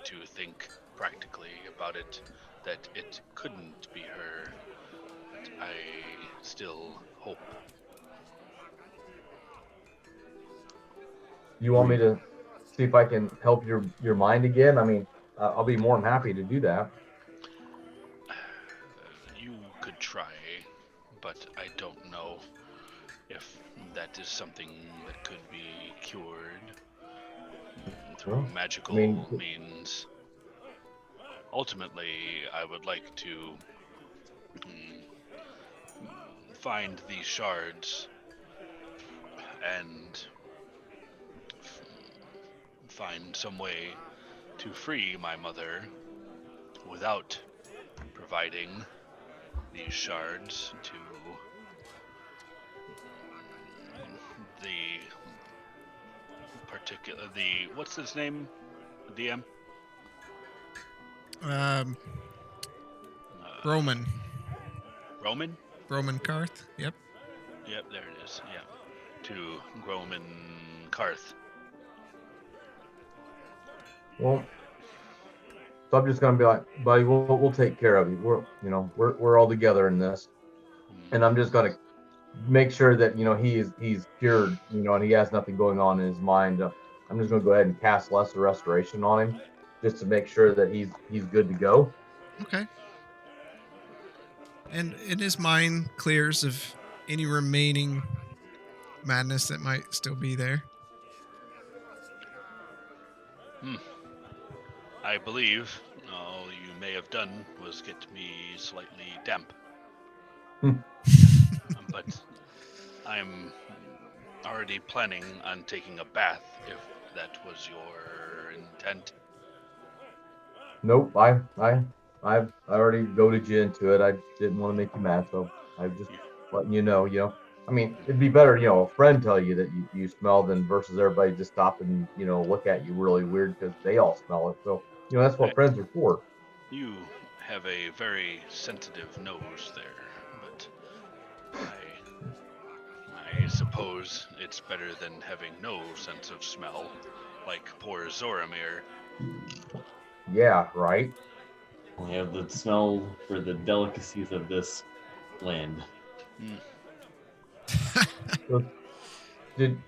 to think practically about it, that it couldn't be her. But I still hope. You want me to see if I can help your mind again? I mean, I'll be more than happy to do that. You could try, but I don't know if that is something that could be cured through Well, I mean, magical means. Ultimately, I would like to mm, find these shards and find some way to free my mother without providing these shards to the the what's his name, DM? Um, Uh, Roman. Roman? Roman Karth. Yep. Yep, there it is. Yeah, to Roman Karth. well, so I'm just gonna be like, buddy, we'll take care of you. We're all together in this, and I'm just gonna make sure that he's cured, and he has nothing going on in his mind. I'm just gonna go ahead and cast lesser restoration on him, just to make sure that he's good to go. Okay. And his mind clears of any remaining madness that might still be there. I believe all you may have done was get me slightly damp. But I'm already planning on taking a bath if that was your intent. Nope, I already goaded you into it. I didn't want to make you mad, so I just letting you know. I mean, it'd be better, a friend tell you that you smell than versus everybody just stop and look at you really weird because they all smell it. So that's I, what friends are for. you have a very sensitive nose there, but I suppose it's better than having no sense of smell, like poor Zoramir. Yeah, right. I have the smell for the delicacies of this land. So did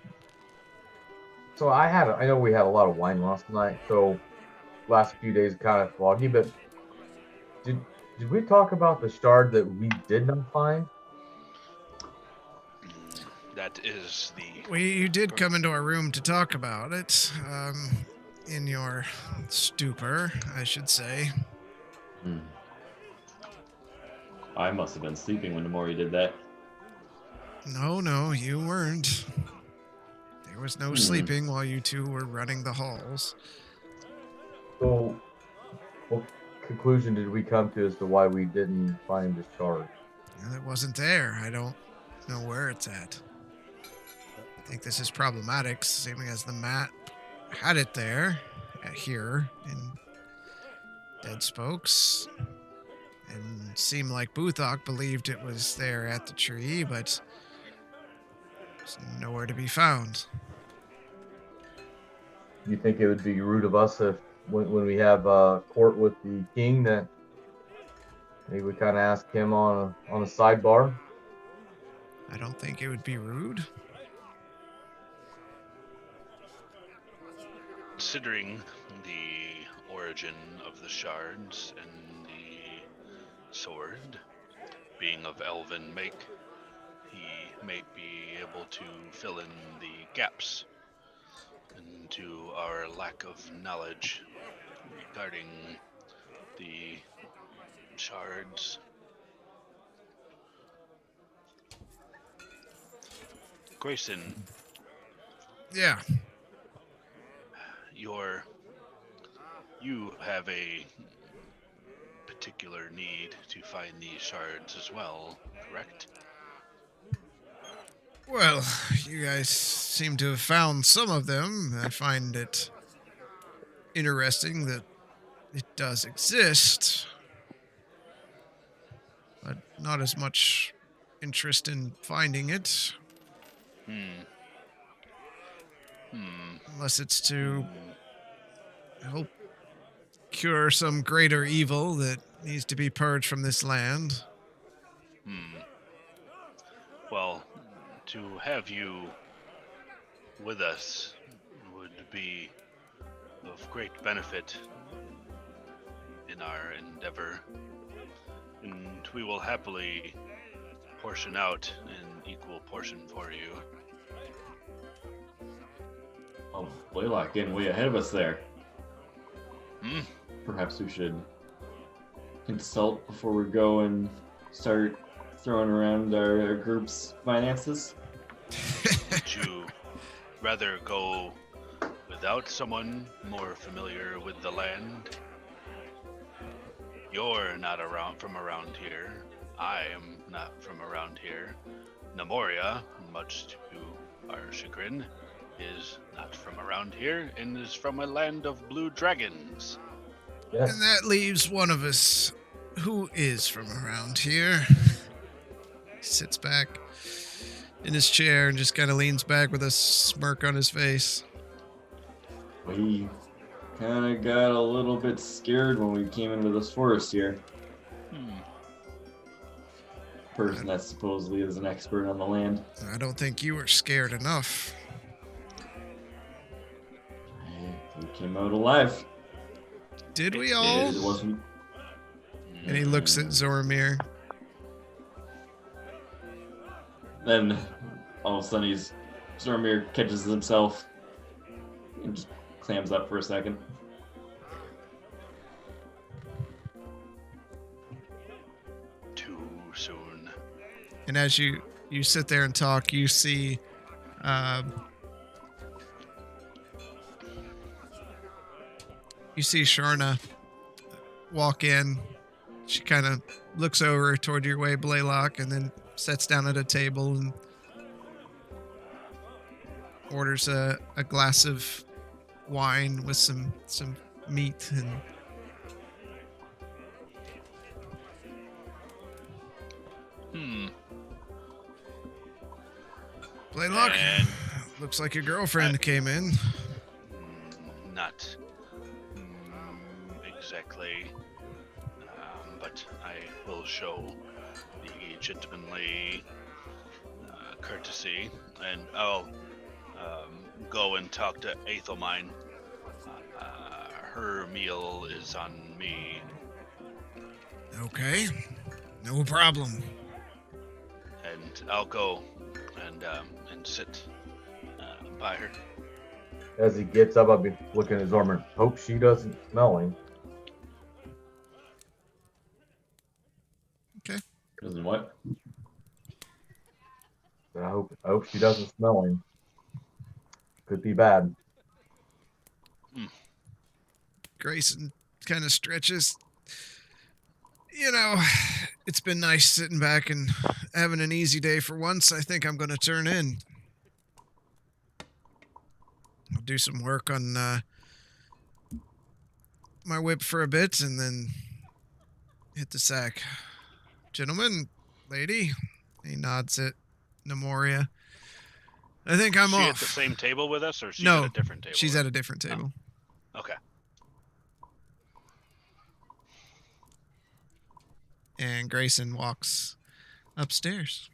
so I know we had a lot of wine last night, so last few days kind of foggy, but did did we talk about the shard that we did not find? That is the You did come into our room to talk about it. In your stupor, I should say. I must have been sleeping when Mori did that. No, you weren't. There was no sleeping while you two were running the halls. So what conclusion did we come to as to why we didn't find the shard? It wasn't there. I don't know where it's at. I think this is problematic, seeming as the map had it there, here in Dead Spokes, and seemed like Buthok believed it was there at the tree, but it's nowhere to be found. You think it would be rude of us if when we have court with the king that maybe we kind of ask him on a sidebar? I don't think it would be rude. considering the origin of the shards and the sword being of elven make, he may be able to fill in the gaps into our lack of knowledge regarding the shards. Grayson, Yeah. you have a particular need to find these shards as well, correct? Well, you guys seem to have found some of them. I find it interesting that it does exist, but not as much interest in finding it, Hmm. Hmm. unless it's to help cure some greater evil that needs to be purged from this land. Hmm. Well, to have you with us would be of great benefit in our endeavor, and we will happily portion out an equal portion for you. Oh, Blaylock getting way ahead of us there. Hmm? Perhaps we should consult before we go and start throwing around our group's finances. Would you rather go without someone more familiar with the land? You're not from around here. I am not from around here. Nemoria, much to our chagrin, is not from around here and is from a land of blue dragons. Yes. And that leaves one of us who is from around here. He sits back in his chair and just kind of leans back with a smirk on his face. We kind of got a little bit scared when we came into this forest here. Hmm. Person that supposedly is an expert on the land. I don't think you were scared enough. We came out alive. Did we all? It wasn't. And he looks at Zoramir. Then all of a sudden Zormir catches himself and just clams up for a second. Too soon. And as you sit there and talk, you see Sharna walk in. She kind of looks over toward your way, Blaylock, and then sits down at a table and orders a glass of wine with some meat and Blaylock, And looks like your girlfriend came in. Not exactly, but I will show the gentlemanly courtesy, and I'll go and talk to Aethelmine. Her meal is on me. Okay, no problem. And I'll go and sit by her. As he gets up, I'll be looking at Zorman. Hope she doesn't smell him. Okay. Doesn't what? I hope she doesn't smell him. Could be bad. Grayson kind of stretches. You know, it's been nice sitting back and having an easy day for once. I think I'm going to turn in. I'll do some work on my whip for a bit and then hit the sack. Gentlemen, lady, he nods at Nemoria. I think I'm Is she off. at the same table with us, or she's No, at a different table? She's at a different table. Oh. Okay. And Grayson walks upstairs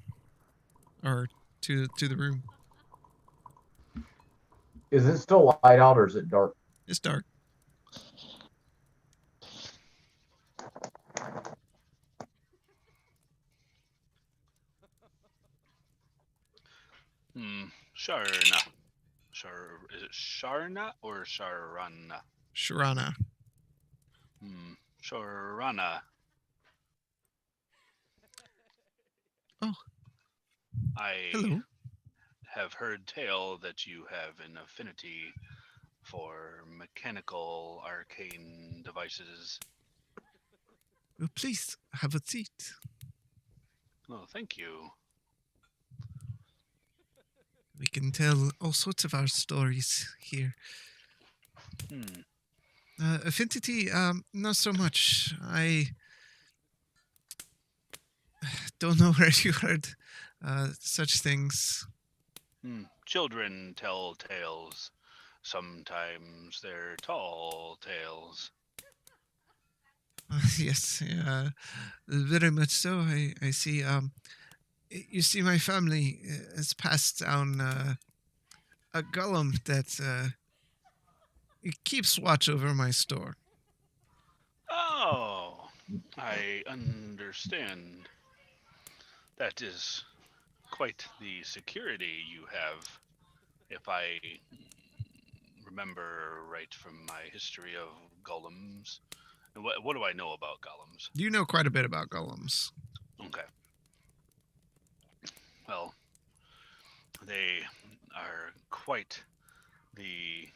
or to the room. Is it still light out or is it dark? It's dark. Sharna. Is it Sharna or Sharana? Sharana. Sharana. Oh, I hello. have heard tell that you have an affinity for mechanical arcane devices. Well, please have a seat. Oh, thank you. We can tell all sorts of our stories here. Affinity, not so much. I don't know where you heard such things. Children tell tales. Sometimes they're tall tales. Yes, very much so. I see. You see, my family has passed down a golem that it keeps watch over my store. Oh, I understand. That is quite the security you have, if I remember right from my history of golems. And what do I know about golems? You know quite a bit about golems. Okay. Well, they are quite the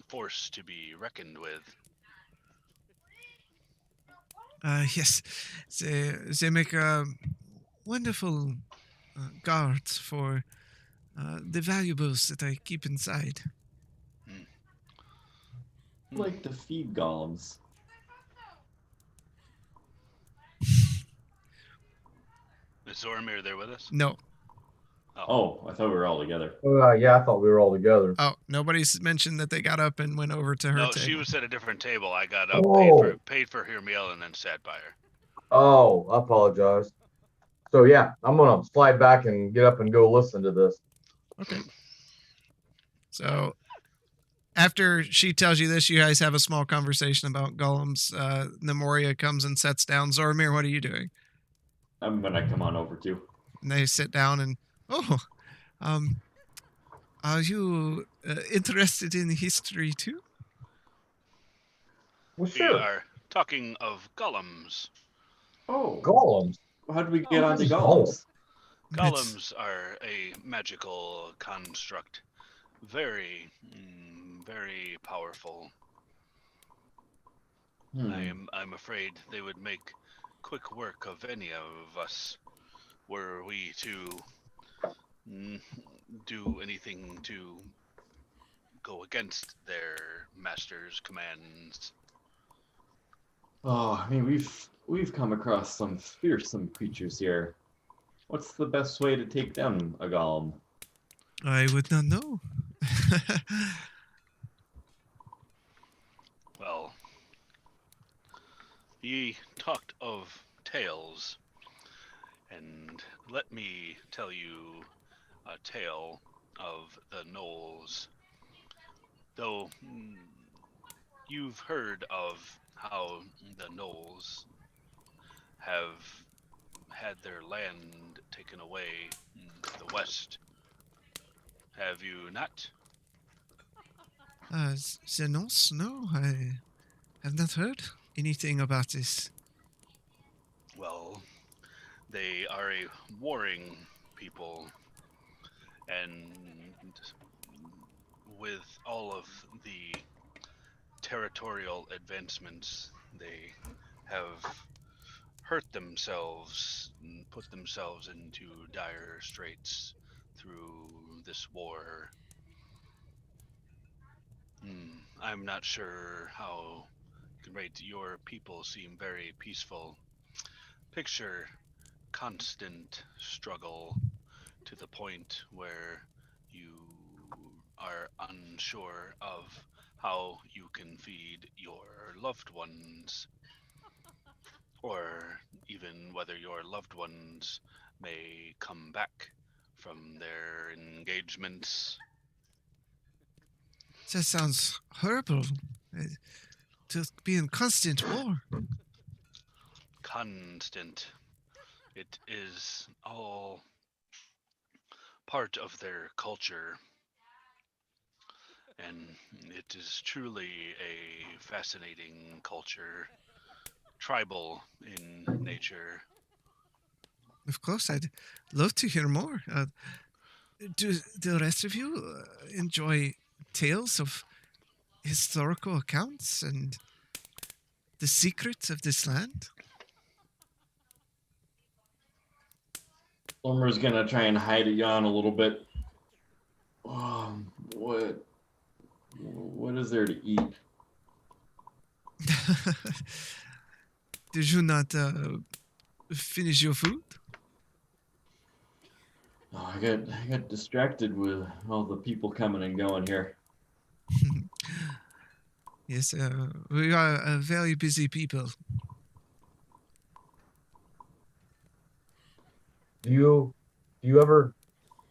force to be reckoned with. Yes, they make wonderful guards for the valuables that I keep inside. Like to feed golems. Is Zoramir there with us? No. Oh, I thought we were all together. Yeah, I thought we were all together. Oh, nobody's mentioned that they got up and went over to her No, table. she was at a different table. I got up, Oh. paid for her meal, and then sat by her. Oh, I apologize. So yeah, I'm gonna slide back and get up and go listen to this. Okay. So after she tells you this, you guys have a small conversation about golems. Nemoria comes and sits down. Zoramir, what are you doing? I'm gonna come on over too. And they sit down and, are you interested in history too? Well, We sure. are talking of golems. Oh, Golems. how did we get onto Oh. golems? Golems are a magical construct. Very, very powerful. I'm afraid they would make quick work of any of us were we to do anything to go against their master's commands. Oh, I mean, we've come across some fearsome creatures here. What's the best way to take down a golem? I would not know. Well, ye talked of tales, and let me tell you a tale of the gnolls. Though you've heard of how the gnolls have had their land taken away to the west, have you not? Xenos? No, I have not heard anything about this. Well, they are a warring people, and with all of the territorial advancements, they have hurt themselves and put themselves into dire straits through this war. I'm not sure how you can rate your people seem very peaceful. Picture constant struggle to the point where you are unsure of how you can feed your loved ones, or even whether your loved ones may come back from their engagements. That sounds horrible. To be in constant war. Constant. It is all part of their culture, and it is truly a fascinating culture, tribal in nature. Of course, I'd love to hear more. Do the rest of you enjoy tales of historical accounts and the secrets of this land? Lumber's gonna try and hide a yawn a little bit. What is there to eat? Did you not finish your food? Oh, I got distracted with all the people coming and going here. Yes, we are a very busy people. Do you ever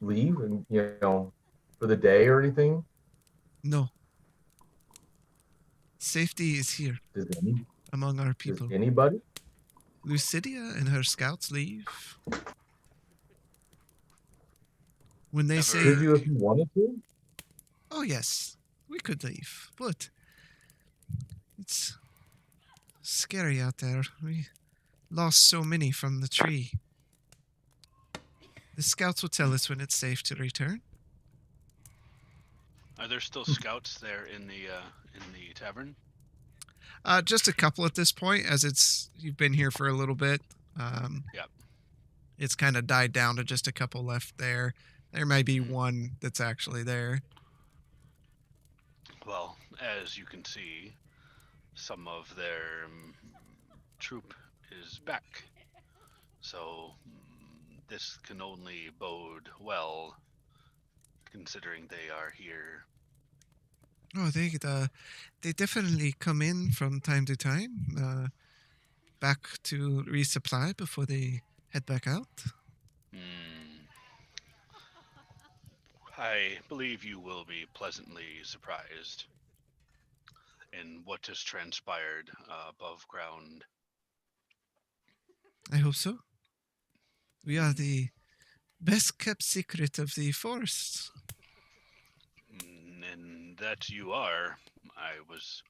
leave and for the day or anything? No, safety is here Does any among our does people. anybody? Lucidia and her scouts leave. When they Never- say, Could you if you wanted to? oh yes, we could leave, but it's scary out there. We lost so many from the tree. The scouts will tell us when it's safe to return. Are there still scouts there in the tavern? Just a couple at this point, as you've been here for a little bit. Yep. It's kind of died down to just a couple left there. There may be one that's actually there. Well, as you can see, some of their troop is back. So this can only bode well, considering they are here. Oh, they definitely come in from time to time, back to resupply before they head back out. I believe you will be pleasantly surprised in what has transpired above ground. I hope so. We are the best kept secret of the forest. And that you are. I was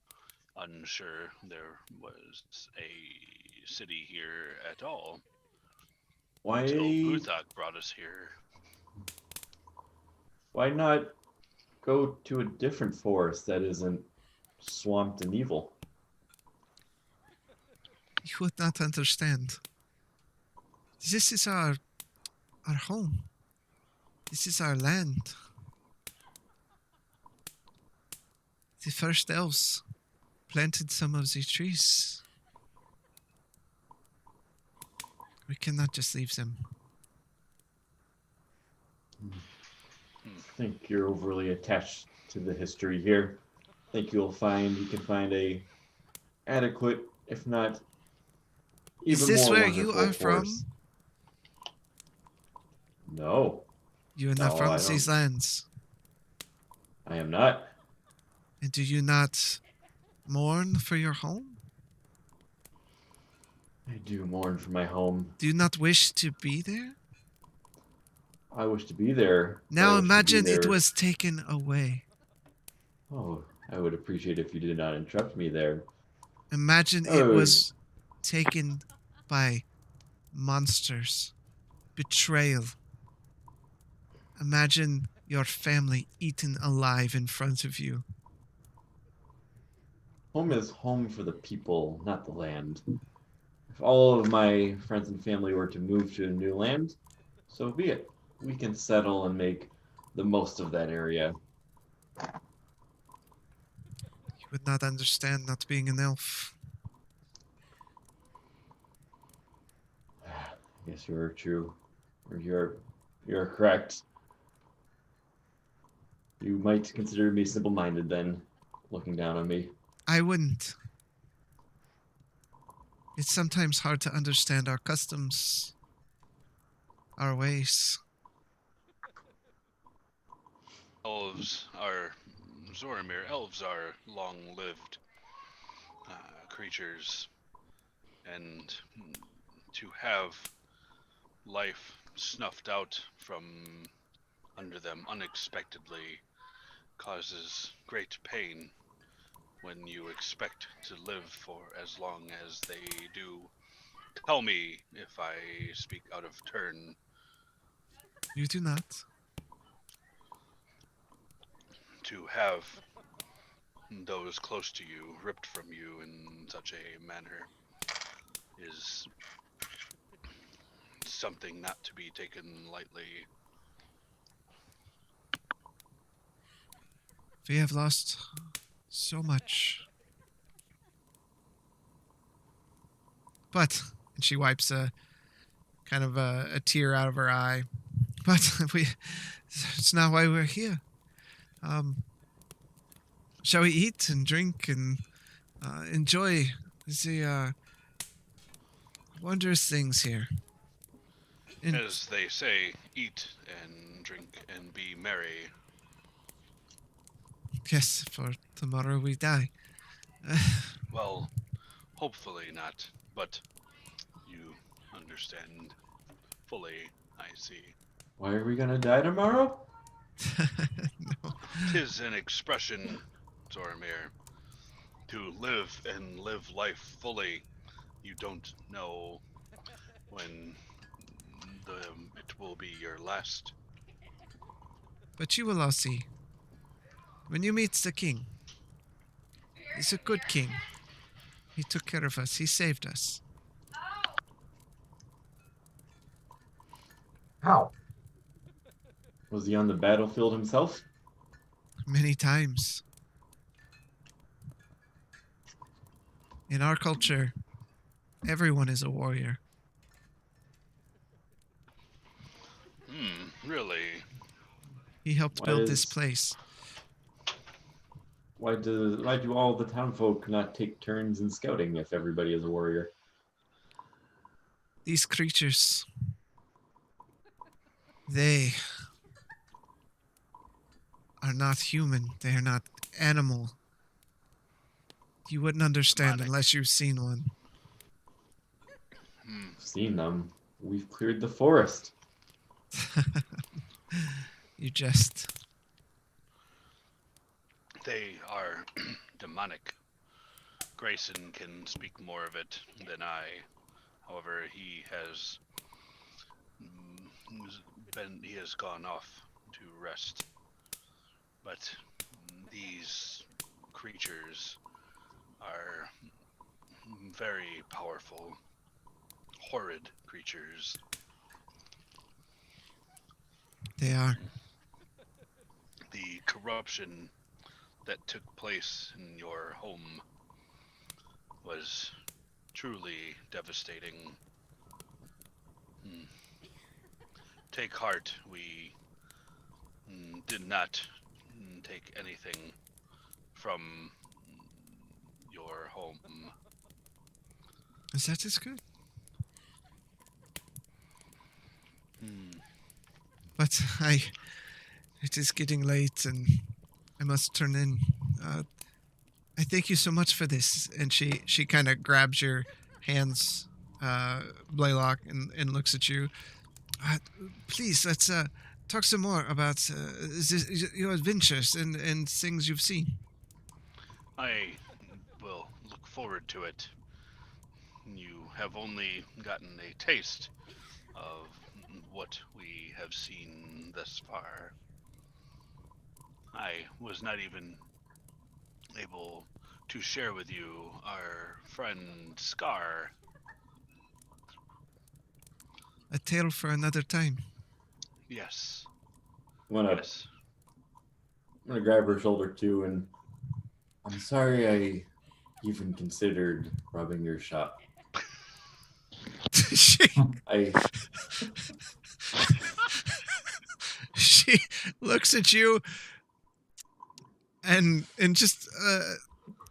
unsure there was a city here at all until Buthak brought us here. Why not go to a different forest that isn't swamped and evil? You would not understand. This is our home. This is our land. The first elves planted some of the trees. We cannot just leave them. I think you're overly attached to the history here. I think you can find a adequate, if not even Is this more where you wonderful are from? forest. No, You are not No, from I these don't. lands. I am not. And do you not mourn for your home? I do mourn for my home. Do you not wish to be there? I wish to be there. but I Now wish to be imagine it there- was taken away. Oh, I would appreciate if you did not interrupt me there. Imagine it was taken by monsters. Betrayal. Imagine your family eaten alive in front of you. Home is home for the people, not the land. If all of my friends and family were to move to a new land, so be it. We can settle and make the most of that area. You would not understand not being an elf. Yes, you're true. Or you're correct. You might consider me simple-minded then, looking down on me. I wouldn't. It's sometimes hard to understand our customs, our ways. Zoramir, elves are long-lived creatures, and to have life snuffed out from under them unexpectedly causes great pain when you expect to live for as long as they do. Tell me if I speak out of turn. You do not. To have those close to you ripped from you in such a manner is something not to be taken lightly. We have lost so much. But, and she wipes a kind of a tear out of her eye. But it's not why we're here. Shall we eat and drink and enjoy the wondrous things here? And As they say, eat and drink and be merry. yes, for tomorrow we die. Well, hopefully not, but you understand fully, I see. Why are we gonna die tomorrow? No. 'Tis an expression, Zoramir, to live and live life fully. You don't know when it will be your last. But you will all see. When you meet the king, he's a good king. He took care of us. He saved us. How? Was he on the battlefield himself? Many times. In our culture, everyone is a warrior. Really? He helped Why build this is- place. Why do all the townfolk not take turns in scouting if everybody is a warrior? These creatures, they are not human. They are not animal. You wouldn't understand Demonic. unless you've seen one. I've seen them. We've cleared the forest. You jest. They are demonic. Grayson can speak more of it than I. However, he has he has gone off to rest. But these creatures are very powerful, horrid creatures. They are. The corruption that took place in your home was truly devastating. Take heart, we did not take anything from your home. That is good. But it is getting late and I must turn in. I thank you so much for this. And she kind of grabs your hands, Blaylock, and looks at you. Please, let's talk some more about your adventures and things you've seen. I will look forward to it. You have only gotten a taste of what we have seen thus far. I was not even able to share with you our friend Scar. A tale for another time. Yes. I'm gonna Yes. grab her shoulder too, and I'm sorry I even considered robbing your shop. she she looks at you and just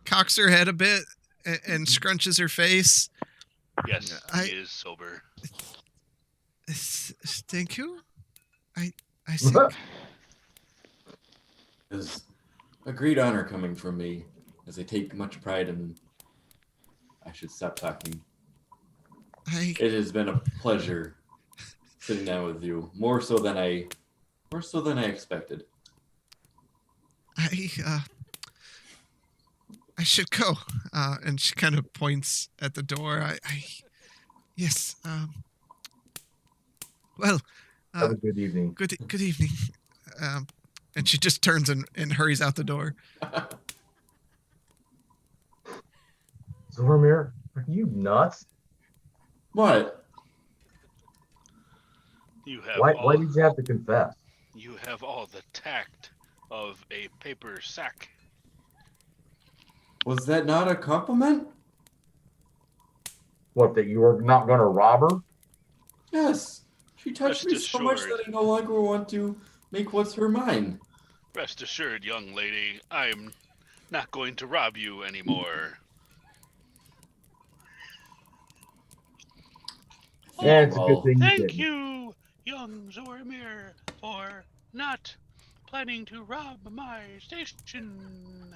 cocks her head a bit and scrunches her face. Yes, he is sober. Thank you. I think There's a great honor coming from me, as I take much pride in. I should stop talking. It has been a pleasure sitting down with you, more so than I More so than I expected. I should go. And she kind of points at the door. Yes. Well, Have a good evening. good evening. And she just turns and hurries out the door. Zormir, are you nuts? What? You have Why did you have to confess? You have all the tact of a paper sack. Was that not a compliment? What, that you were not going to rob her? Yes. She touched me Rest so much assured. that I no longer want to make what's her mine. Rest assured, young lady, I'm not going to rob you anymore. Yeah, it's a good well, thing you Thank didn't. you, young Zormir, for not planning to rob my station.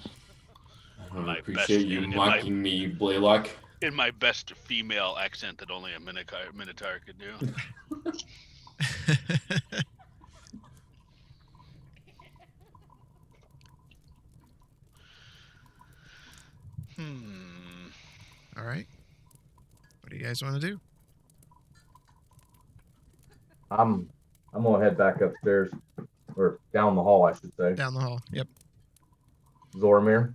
I don't My appreciate best- you in mocking me, Blaylock. In my best female accent that only a Minotaur could do. All right. What do you guys want to do? I'm gonna head back upstairs, or down the hall, I should say. Down the hall. Yep. Zormir,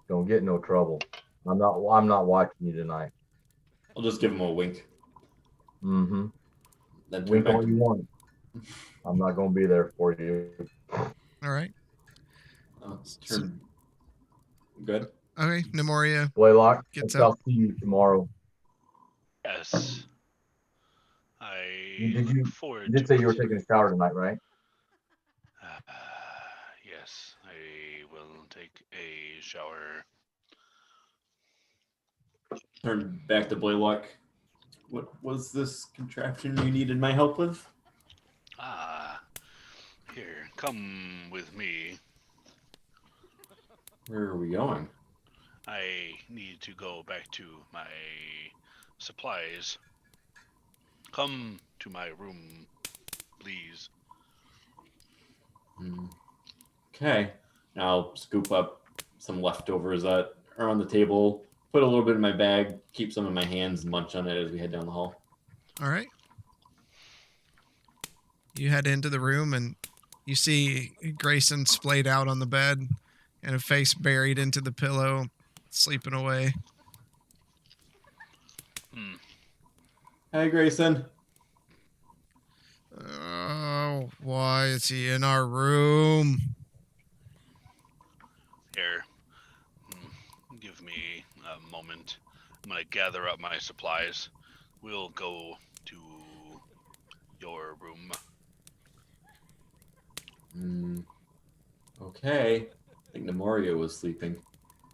don't get in no trouble. I'm not watching you tonight. I'll just give him a wink. Mm-hmm. Then turn Wink back all to you want. I'm not gonna be there for you. All right. turn. Good. Okay. Nemoria. Blaylock, Gets I'll see you tomorrow. Yes. I Did look you forward did to say you were it. taking a shower tonight, right? Yes, I will take a shower. Turn back to Blaylock. What was this contraption you needed my help with? Here, come with me. Where are we going? I need to go back to my supplies. Come to my room, please. Okay. Now I'll scoop up some leftovers that are on the table, put a little bit in my bag, keep some in my hands, and munch on it as we head down the hall. All right. You head into the room and you see Grayson splayed out on the bed and a face buried into the pillow, sleeping away. Hi, Grayson. Oh, why is he in our room? Here, give me a moment. I'm gonna gather up my supplies. We'll go to your room. Okay. I think Nemoria was sleeping.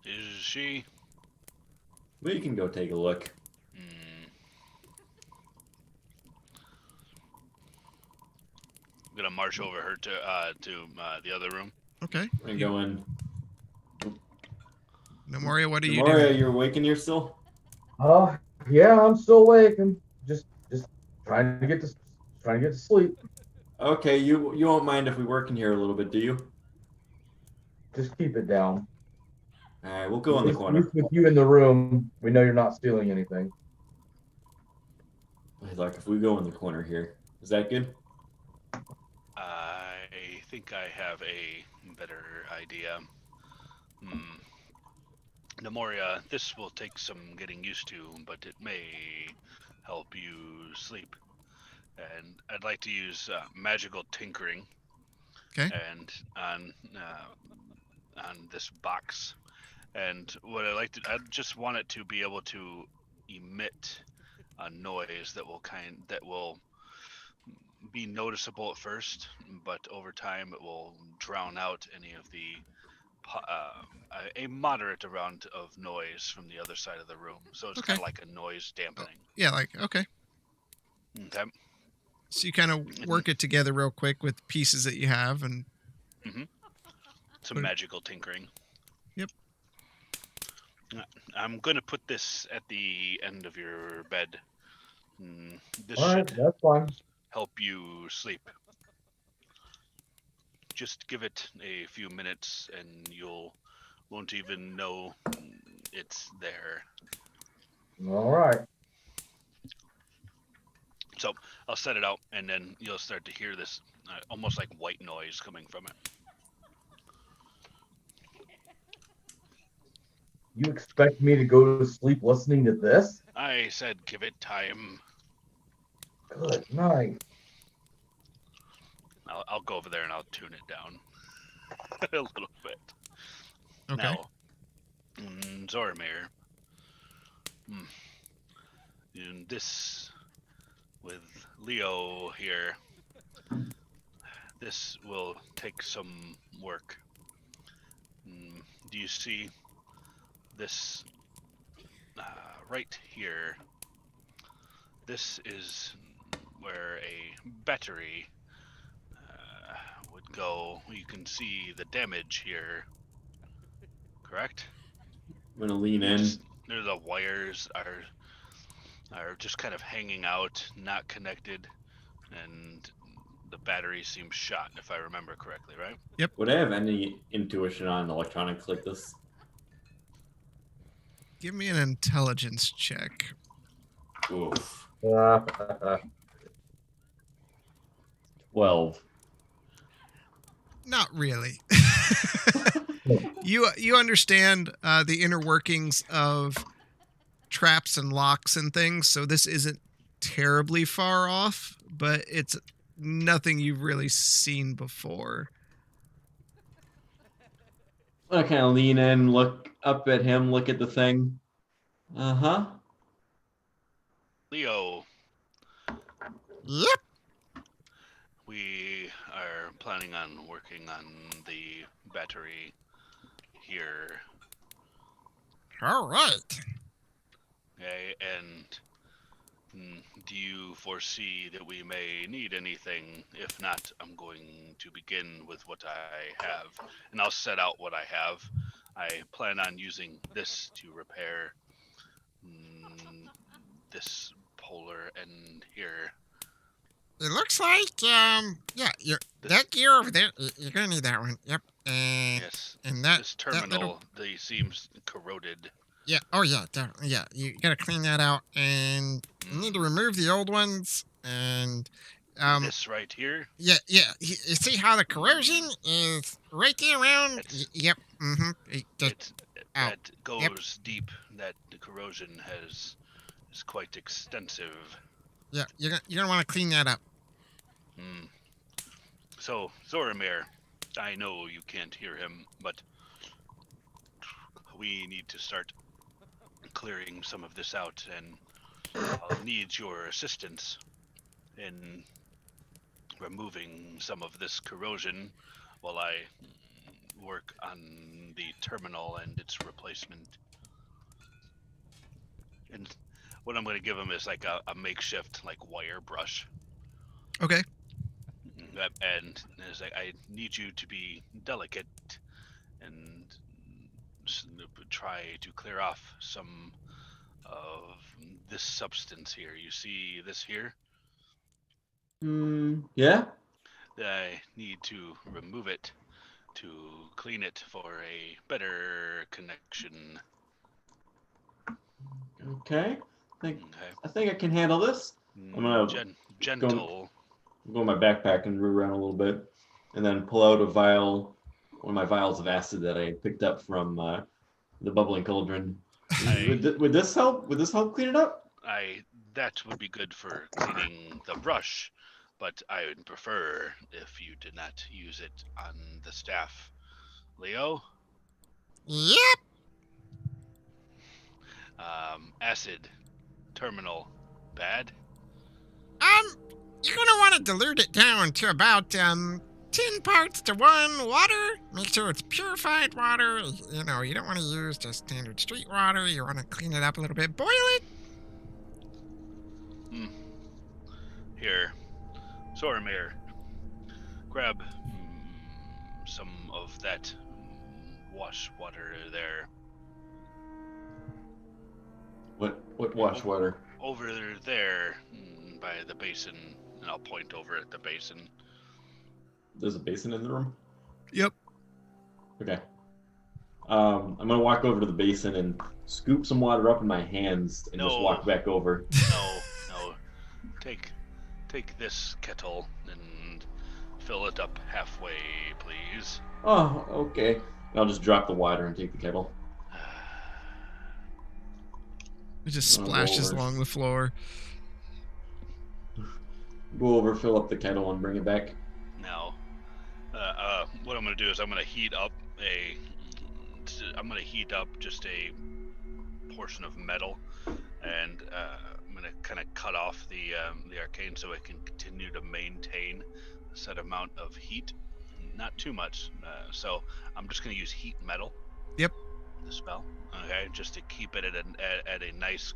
Is she? We can go take a look. I'm gonna march over her to the other room. Okay. We're gonna go in. Nemoria, what are you Nemoria, doing? you're awake in here still? Yeah, I'm still awake. I'm just trying to get to sleep. Okay, you won't mind if we work in here a little bit, do you? Just keep it down. All right, we'll go in the At corner. least with you in the room, we know you're not stealing anything. Like if we go in the corner here, is that good? I think I have a better idea. Nemoria, this will take some getting used to, but it may help you sleep. And I'd like to use magical tinkering. Okay. And on this box. And what I just want it to be able to emit a noise that will be noticeable at first, but over time it will drown out any of the a moderate amount of noise from the other side of the room. So it's Okay. kind of like a noise dampening. Yeah, okay. Okay. So you kind of work it together real quick with pieces that you have and some magical tinkering. Yep. I'm going to put this at the end of your bed. All right, that's fine. help you sleep. Just give it a few minutes and won't even know it's there. All right. So I'll set it out, and then you'll start to hear this almost like white noise coming from it. You expect me to go to sleep listening to this? I said give it time. Good night. I'll go over there and I'll tune it down a little bit. Okay. Now, Zoramir, and this with Leo here, this will take some work. Do you see this right here? This is where a battery would go. You can see the damage here, correct? I'm gonna lean in. The wires are just kind of hanging out, not connected, and the battery seems shot, if I remember correctly, right? Would I have any intuition on electronics like this? Give me an intelligence check. Oof. 12. Not really. You understand the inner workings of traps and locks and things, so this isn't terribly far off, but it's nothing you've really seen before. I kind of lean in, look up at him, look at the thing. Uh-huh. Leo, Yep. we are planning on working on the battery here. All right. Okay, and do you foresee that we may need anything? If not, I'm going to begin with what I have, and I'll set out what I have. I plan on using this to repair this polar end here. It looks like, that gear over there, you're gonna need that one. Yep. And Yes, and that this terminal, that little, they seems corroded. yeah. Oh yeah, definitely. Yeah, you gotta clean that out, and you need to remove the old ones, and This right here. yeah. You see how the corrosion is right there around? Yep. Mm-hmm. That goes deep. That the corrosion is quite extensive. Yeah, you're gonna want to clean that up. So, Zoramir, I know you can't hear him, but we need to start clearing some of this out, and I'll need your assistance in removing some of this corrosion while I work on the terminal and its replacement. And what I'm going to give him is like a makeshift like wire brush. Okay. And it's like, I need you to be delicate and try to clear off some of this substance here. You see this here? Yeah? I need to remove it to clean it for a better connection. Okay. Okay. I think I can handle this. I'm gonna gentle. Go in my backpack and root around a little bit, and then pull out a vial, one of my vials of acid that I picked up from the bubbling cauldron. Would this help? Would this help clean it up? That would be good for cleaning the brush, but I would prefer if you did not use it on the staff. Leo? Yep. Acid. Terminal. Bad? You're gonna want to dilute it down to about 10 parts to 1 water. Make sure it's purified water. You know, you don't want to use just standard street water. You want to clean it up a little bit. Boil it. Here. Zoramir. Grab some of that wash water there. What wash water? Over there by the basin and I'll point over at the basin. There's a basin in the room? Yep. Okay. I'm gonna walk over to the basin and scoop some water up in my hands and just No. walk back over. No. Take this kettle and fill it up halfway, please. Oh, okay. And I'll just drop the water and take the kettle. It just I'll go splashes over. along the floor. Go over, fill up the kettle, and bring it back. Now, what I'm gonna do is I'm gonna heat up just a portion of metal, and I'm gonna kind of cut off the arcane so it can continue to maintain a set amount of heat, not too much. So I'm just gonna use heat metal. Yep. The spell, okay, just to keep it at a nice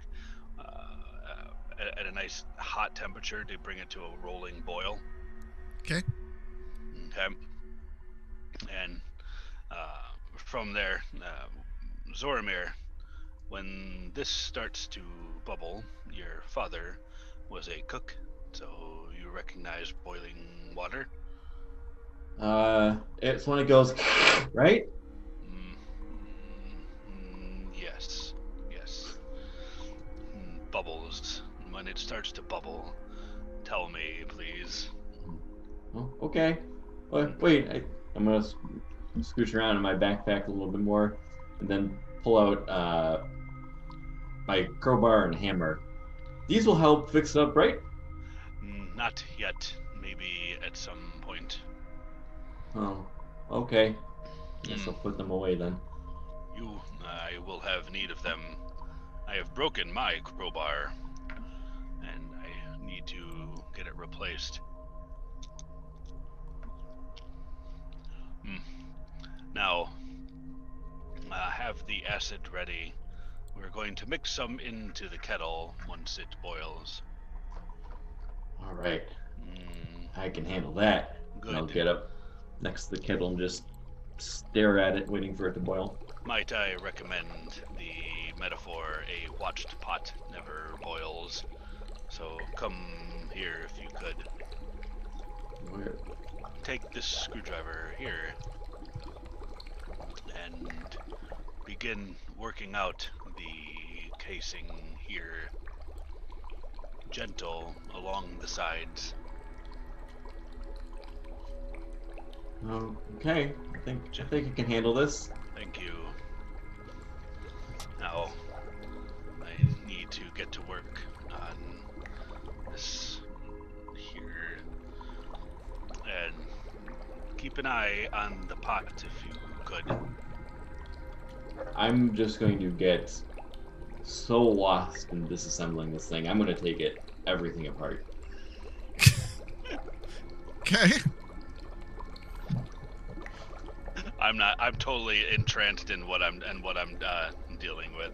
at a nice hot temperature to bring it to a rolling boil. Okay. Okay. And from there, Zoramir, when this starts to bubble, your father was a cook, so you recognize boiling water. It's when it goes, right? Yes. Bubbles. When it starts to bubble, tell me, please. Oh, okay. Wait, I'm gonna scooch around in my backpack a little bit more, and then pull out my crowbar and hammer. These will help fix it up, right? Not yet. Maybe at some point. Oh, okay. Guess I'll put them away then. I will have need of them. I have broken my crowbar, and I need to get it replaced. Now, have the acid ready. We're going to mix some into the kettle once it boils. All right. I can handle that. Good. I'll get up next to the kettle and just stare at it, waiting for it to boil. Might I recommend the metaphor, a watched pot never boils. So come here if you could. Where? Take this screwdriver here and begin working out the casing here. Gentle along the sides. Okay. I think you can handle this. Thank you. Now, I need to get to work on this here. And keep an eye on the pot if you could. I'm just going to get so lost in disassembling this thing. I'm going to take everything apart. Okay. I'm totally entranced in what I'm dealing with.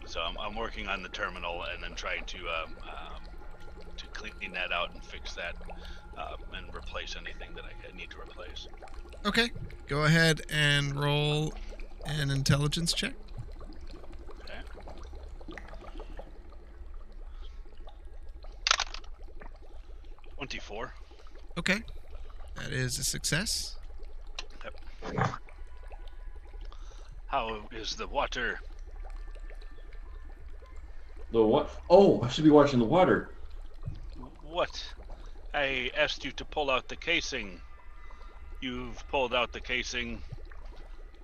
So I'm working on the terminal and then trying to clean that out and fix that and replace anything that I need to replace. Okay. Go ahead and roll an intelligence check. Okay. $24. Okay. That is a success. Yep. How is the water? The what? Oh, I should be watching the water. What? I asked you to pull out the casing. You've pulled out the casing.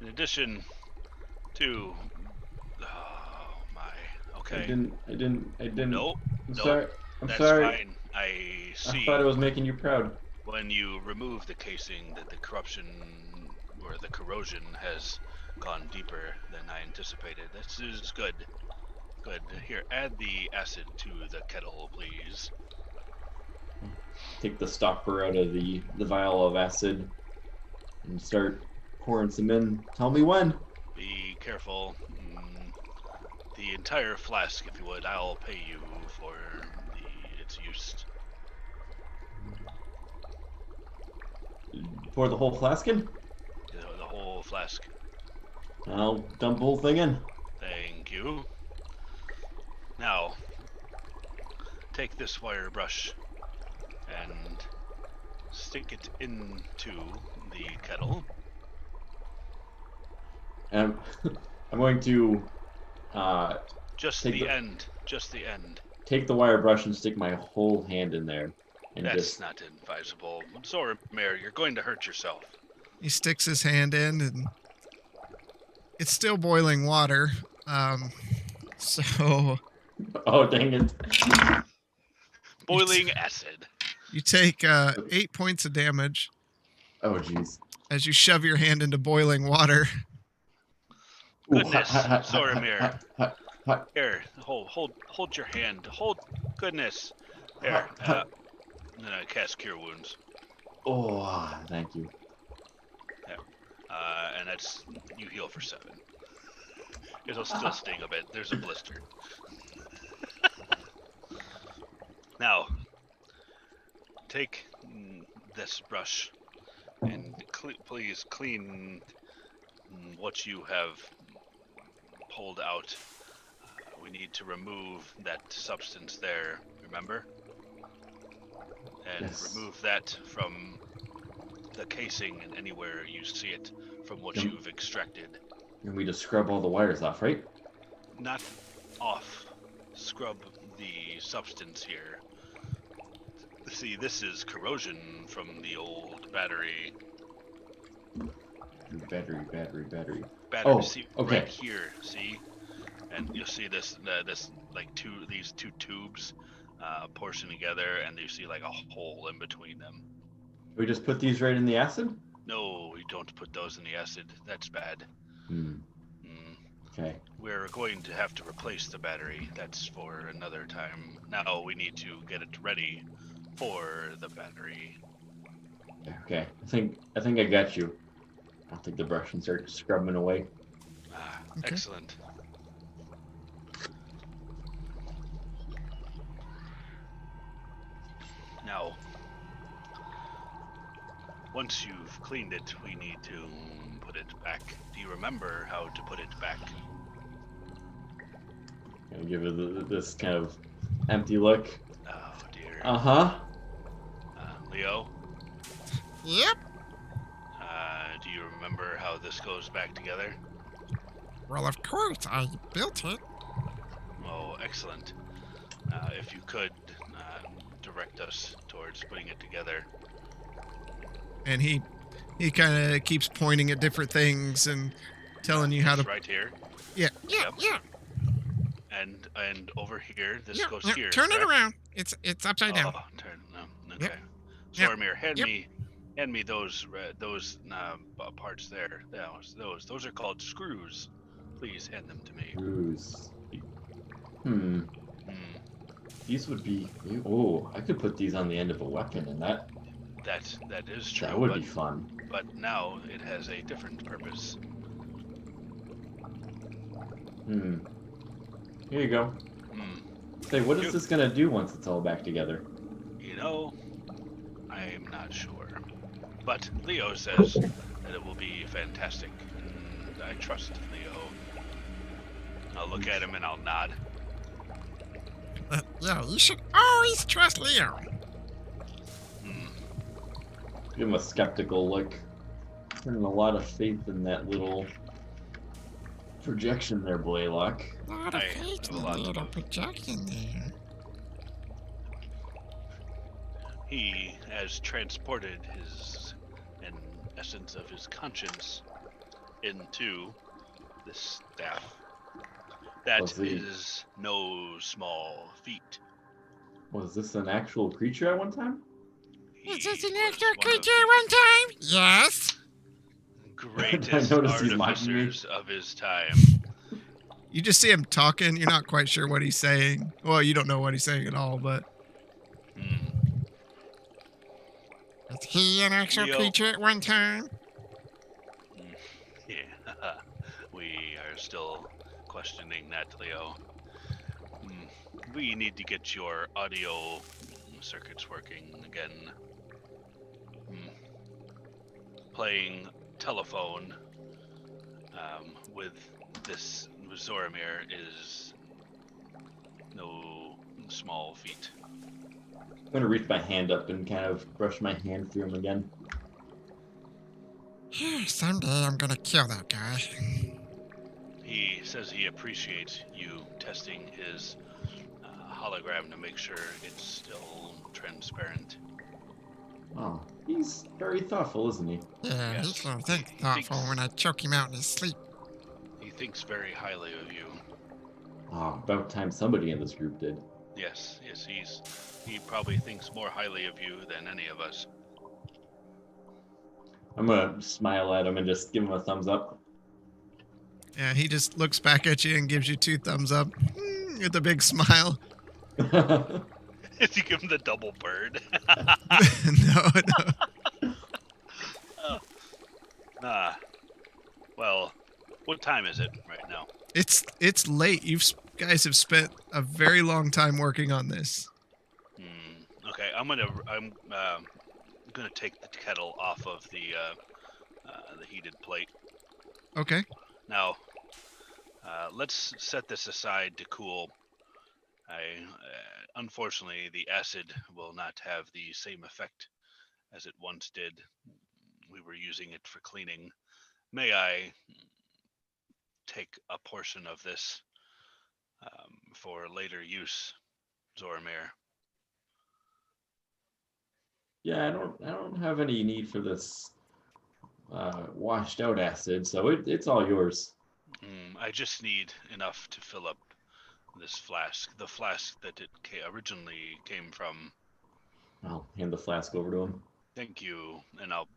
In addition to... Oh, my. Okay. I didn't. Nope. I'm Nope. sorry. I'm That's sorry. fine. I see. I thought I was making you proud. When you remove the casing that the corruption or the corrosion has gone deeper than I anticipated. This is good. Good. Here, add the acid to the kettle, please. Take the stopper out of the vial of acid and start pouring some in. Tell me when. Be careful. The entire flask, if you would. I'll pay you for its use. Pour the whole flask in? The whole flask. I'll dump the whole thing in. Thank you. Now, take this wire brush and stick it into the kettle. And I'm going to Just take the end. Just the end. take the wire brush and stick my whole hand in there, and That's just not advisable. Zoramir, you're going to hurt yourself. He sticks his hand in, and it's still boiling water. So oh dang it! Boiling acid. you take 8 points of damage Oh jeez. as you shove your hand into boiling water. Goodness, Hot, Zoramir. hot. Here, hold your hand. Goodness. Here, Hot. I'm gonna cast Cure Wounds. Oh, thank you. And that's, you heal for 7. It'll still sting a bit. There's a blister. Now, take this brush and please clean what you have pulled out. We need to remove that substance there, remember? And Yes. remove that from the casing and anywhere you see it from what Yep. you've extracted. And we just scrub all the wires off, right? Not off. Scrub the substance here. See, this is corrosion from the old battery. Battery. Battery. Oh, See, okay. right here. See, and you'll see this like these two tubes portion together, and you see like a hole in between them. We just put these right in the acid? No, we don't put those in the acid. That's bad. Okay. We're going to have to replace the battery. That's for another time. Now we need to get it ready for the battery. Okay. I think I got you. I'll take the brush and start scrubbing away. Okay. Excellent. Now, once you've cleaned it, we need to put it back. Do you remember how to put it back? I'll give it this kind of empty look. Oh dear. Leo, Yep. do you remember how this goes back together? Well, of course, I built it. Oh, excellent. If you could direct us towards putting it together. And he kind of keeps pointing at different things and telling you how to. Right here. Yeah. Yep. And over here, this goes here. Turn it correct? around. It's upside down. Oh, turn. No. Okay. Yep. Zoramir, hand Yep. me those parts there. Those are called screws. Please hand them to me. Screws. Hmm. These would be. Oh, I could put these on the end of a weapon, and that is true. would be fun. But now it has a different purpose. Here you go. Say, what is this gonna do once it's all back together? You know, I'm not sure. But Leo says that it will be fantastic, and I trust Leo. I'll look at him and I'll nod. Yeah, you should always trust Leo. Give him a skeptical look. Putting a lot of faith in that little projection there, Blaylock. A lot of I faith have a in lot the little of- projection there. He has transported an essence of his conscience into this staff. That Let's see. is no small feat. Was this an actual creature at one time? Is this He an was actual one of creature the one time? Yes. greatest I noticed he's mocking me. artificers of his time. You just see him talking. You're not quite sure what he's saying. Well, you don't know what he's saying at all, but. Is he an actual Leo. creature at one time? Yeah, we are still questioning that, Leo. We need to get your audio circuits working again. Playing telephone with this Zoramir is no small feat. I'm gonna reach my hand up and kind of brush my hand through him again. Someday I'm gonna kill that guy. He says he appreciates you testing his hologram to make sure it's still transparent. Oh, he's very thoughtful, isn't he? Yeah, Yes. he's gonna think He thoughtful thinks- when I choke him out in his sleep. He thinks very highly of you. Oh, about time somebody in this group did. Yes, he probably thinks more highly of you than any of us. I'm gonna smile at him and just give him a thumbs up. Yeah, he just looks back at you and gives you 2 thumbs up with a big smile. If you give him the double bird. No. Well, what time is it right now? It's late. You guys have spent a very long time working on this. Okay, I'm gonna take the kettle off of the heated plate. Okay. Now, let's set this aside to cool. Unfortunately, the acid will not have the same effect as it once did. We were using it for cleaning. May I take a portion of this for later use, Zoramir? Yeah, I don't have any need for this washed out acid, so it's all yours. I just need enough to fill up this flask, the flask that it originally came from. I'll hand the flask over to him. Thank you, and I'll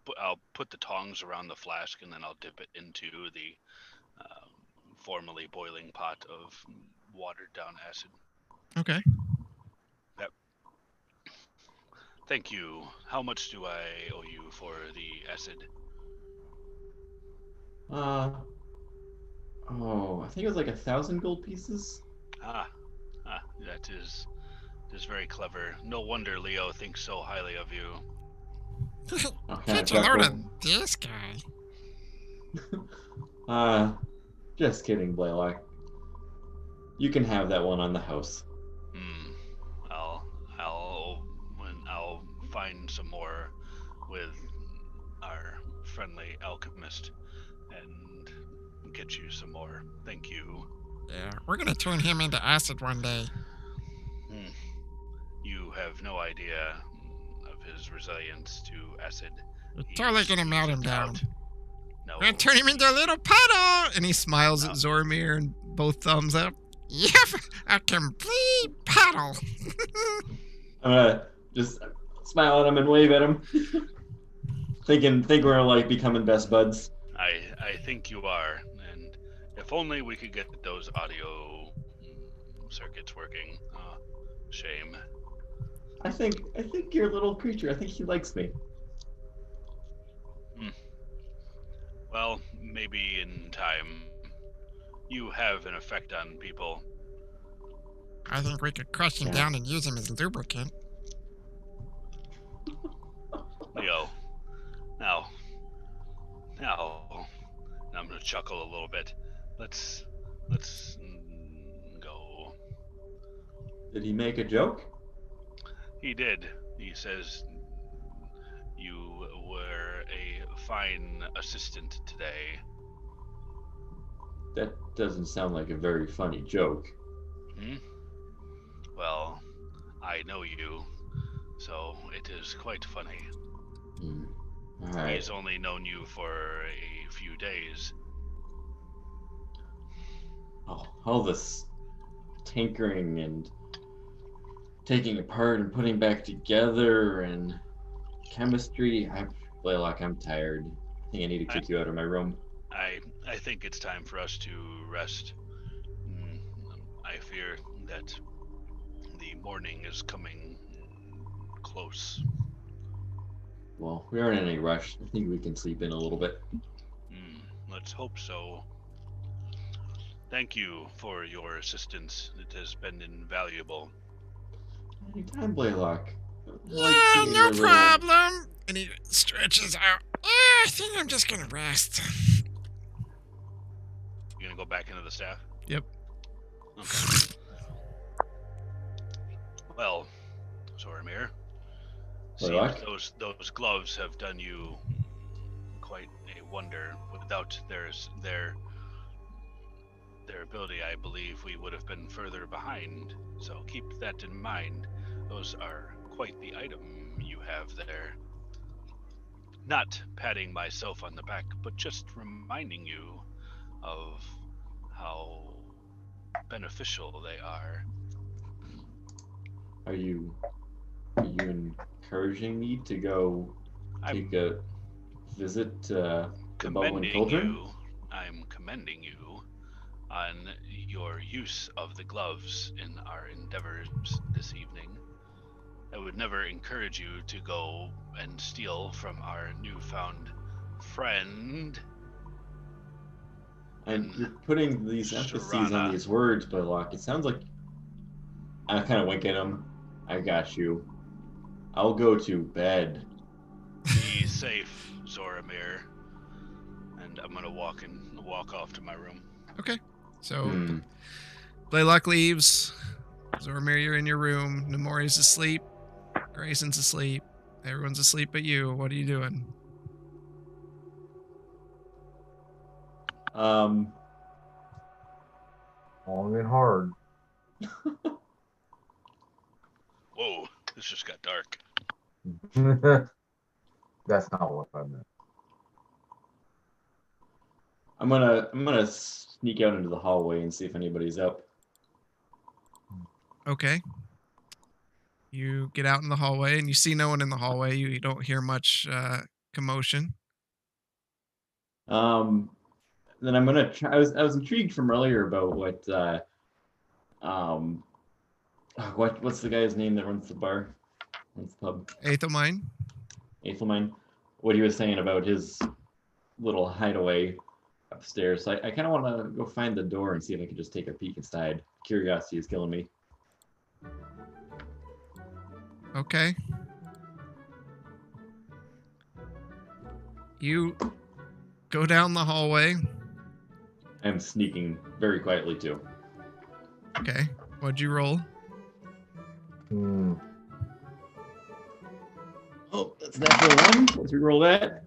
put the tongs around the flask, and then I'll dip it into the formerly boiling pot of watered down acid. Okay. Yep. Thank you. How much do I owe you for the acid? I think it was like 1,000 gold pieces. That is very clever. No wonder Leo thinks so highly of you. Okay, Can't you I've got learn gold. of this guy? Just kidding, Blaylock. You can have that one on the house. I'll find some more with our friendly alchemist and get you some more. Thank you. Yeah, we're gonna turn him into acid one day. You have no idea of his resilience to acid. We're totally gonna melt him down. No. We're gonna turn him into a little puddle! And he smiles at Zoramir and both thumbs up. Yep, a complete puddle! I'm gonna just smile at him and wave at him. think we're like becoming best buds. I think you are, and if only we could get those audio circuits working. Shame. I think you're a little creature. I think he likes me. Well, maybe in time. You have an effect on people. I think we could crush him down and use him as lubricant. Leo. Now, I'm gonna chuckle a little bit. Let's go. Did he make a joke? He did. He says you were a fine assistant today. That doesn't sound like a very funny joke. Well, I know you, so it is quite funny. All right. He's only known you for a few days. Oh, all this tinkering and taking apart and putting back together and chemistry. Blaylock, I'm tired. I think I need to kick you out of my room. I think it's time for us to rest. I fear that the morning is coming close. Well, we aren't in any rush. I think we can sleep in a little bit. Let's hope so. Thank you for your assistance. It has been invaluable. Anytime, Blaylock. Yeah, no problem! And he stretches out. I think I'm just gonna rest. You gonna go back into the staff? Yep. Okay. Well, Zoramir, Blaylock? Seems those gloves have done you quite a wonder. Without their ability, I believe we would have been further behind. So keep that in mind. Those are quite the item you have there. Not patting myself on the back, but just reminding you of how beneficial they are. Are you encouraging me to go take I'm a visit the bubbling commending cauldron? you. I'm commending you on your use of the gloves in our endeavors this evening. I would never encourage you to go and steal from our newfound friend. And you're putting these emphases on Sharana. these words, Blaylock. It sounds like I kind of wink at him. I got you. I'll go to bed. Be safe, Zoramir. And I'm gonna walk off to my room. Okay. So Hmm. Blaylock leaves. Zoramir, you're in your room. Nemori's asleep. Grayson's asleep. Everyone's asleep but you. What are you doing? Long and hard. Whoa, this just got dark. That's not what I meant. I'm gonna sneak out into the hallway and see if anybody's up. Okay. You get out in the hallway and you see no one in the hallway. You don't hear much commotion. Then I'm gonna try. I was intrigued from earlier about what's the guy's name that runs the bar, runs the pub? Aethelmine. Aethelmine. What he was saying about his little hideaway upstairs. So I kind of want to go find the door and see if I can just take a peek inside. Curiosity is killing me. Okay. You go down the hallway. I'm sneaking very quietly too. Okay. What'd you roll? Oh, that's natural one. Let's re-roll that.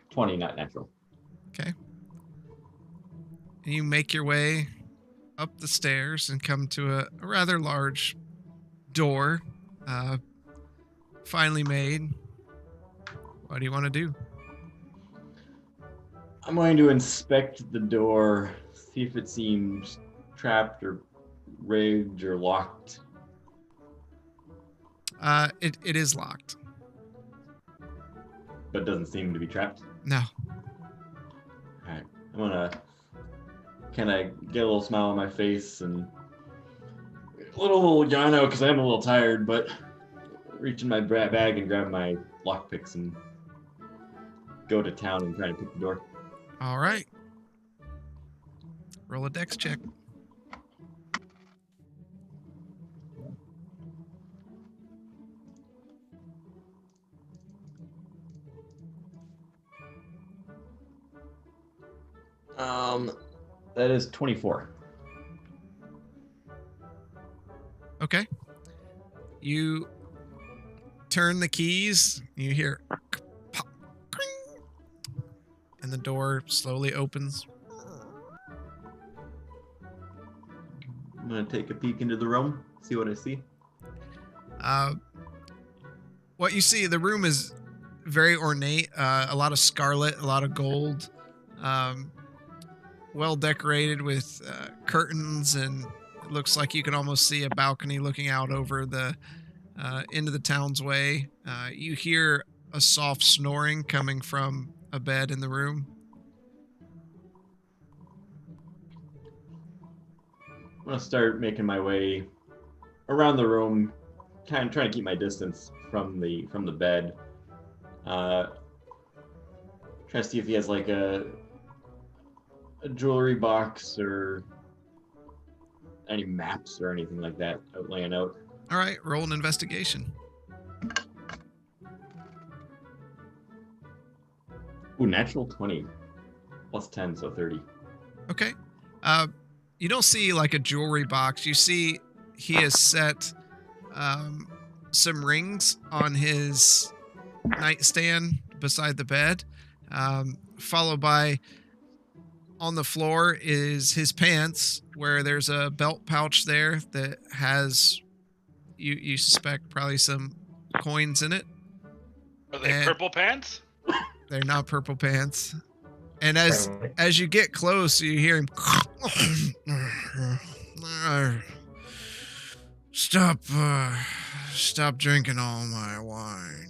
20, not natural. Okay. And you make your way up the stairs and come to a rather large door, finely made. What do you want to do? I'm going to inspect the door, see if it seems trapped or rigged or locked. It is locked. But doesn't seem to be trapped. No. Alright. I'm gonna kind of get a little smile on my face and a little yawn out because I'm a little tired, but reach in my bag and grab my lockpicks and go to town and try to pick the door. All right. Roll a dex check. That is 24. Okay. You turn the keys. You hear pop, cring, and the door slowly opens. I'm gonna take a peek into the room, see what I see. What you see, the room is very ornate. A lot of scarlet, a lot of gold. Well decorated with curtains, and it looks like you can almost see a balcony looking out over the into the town's way. You hear a soft snoring coming from a bed in the room. I'm gonna start making my way around the room, trying to keep my distance from the bed. Try to see if he has like a jewelry box or any maps or anything like that laying out. All right, roll an investigation. Ooh, natural 20 plus 10, so 30. Okay. You don't see like a jewelry box. You see he has set some rings on his nightstand beside the bed, followed by on the floor is his pants, where there's a belt pouch there that has, you suspect, probably some coins in it. Are they And purple pants? they're not purple pants. And as you get close, you hear him. Stop drinking all my wine.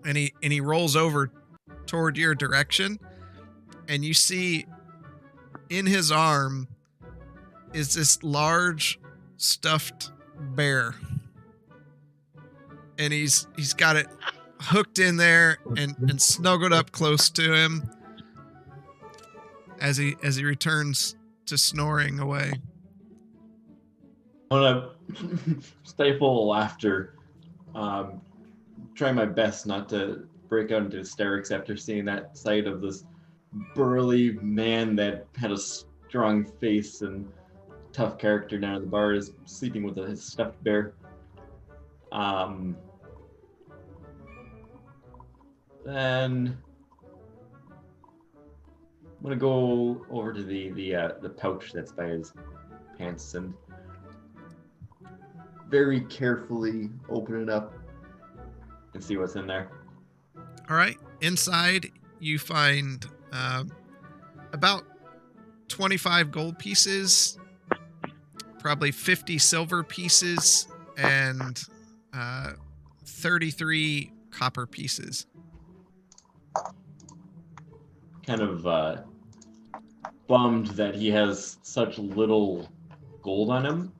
And he rolls over toward your direction, and you see in his arm is this large stuffed bear, and he's got it hooked in there and snuggled up close to him as he returns to snoring away. I'm gonna stifle laughter. Try my best not to break out into hysterics after seeing that sight of this burly man that had a strong face and tough character down at the bar is sleeping with his stuffed bear. Then I'm gonna go over to the pouch that's by his pants and very carefully open it up and see what's in there. All right. Inside, you find about 25 gold pieces, probably 50 silver pieces, and 33 copper pieces. Kind of bummed that he has such little gold on him.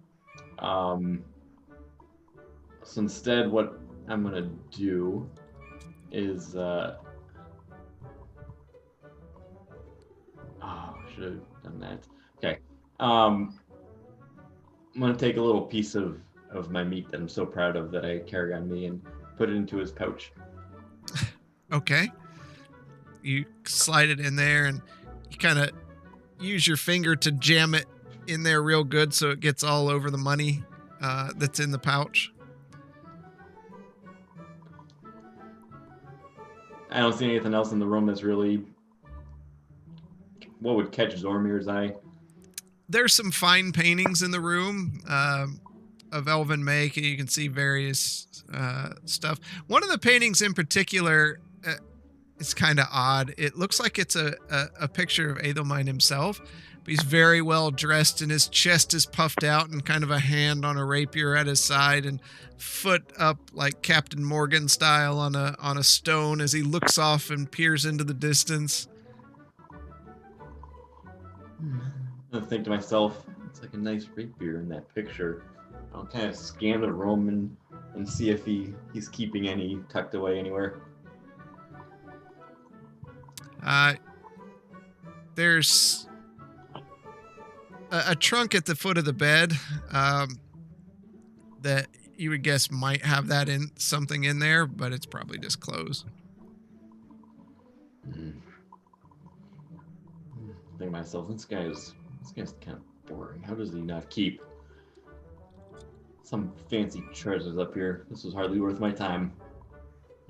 So instead, what I'm gonna do is should have done that. Okay. I'm gonna take a little piece of my meat that I'm so proud of that I carry on me and put it into his pouch. Okay. You slide it in there, and you kind of use your finger to jam it in there real good so it gets all over the money that's in the pouch. I don't see anything else in the room that's really what would catch Zormir's eye. There's some fine paintings in the room of elven make, and you can see various stuff. One of the paintings in particular is kind of odd. It looks like it's a picture of Aethelmine himself, but he's very well dressed, and his chest is puffed out and kind of a hand on a rapier at his side, and foot up like Captain Morgan style on a stone as he looks off and peers into the distance. I think to myself, it's like a nice rapier in that picture. I'll kind of scan the room and see if he's keeping any tucked away anywhere. There's a trunk at the foot of the bed that you would guess might have that in something in there, but it's probably just clothes. Think to myself, this guy's kind of boring. How does he not keep some fancy treasures up here? This was hardly worth my time.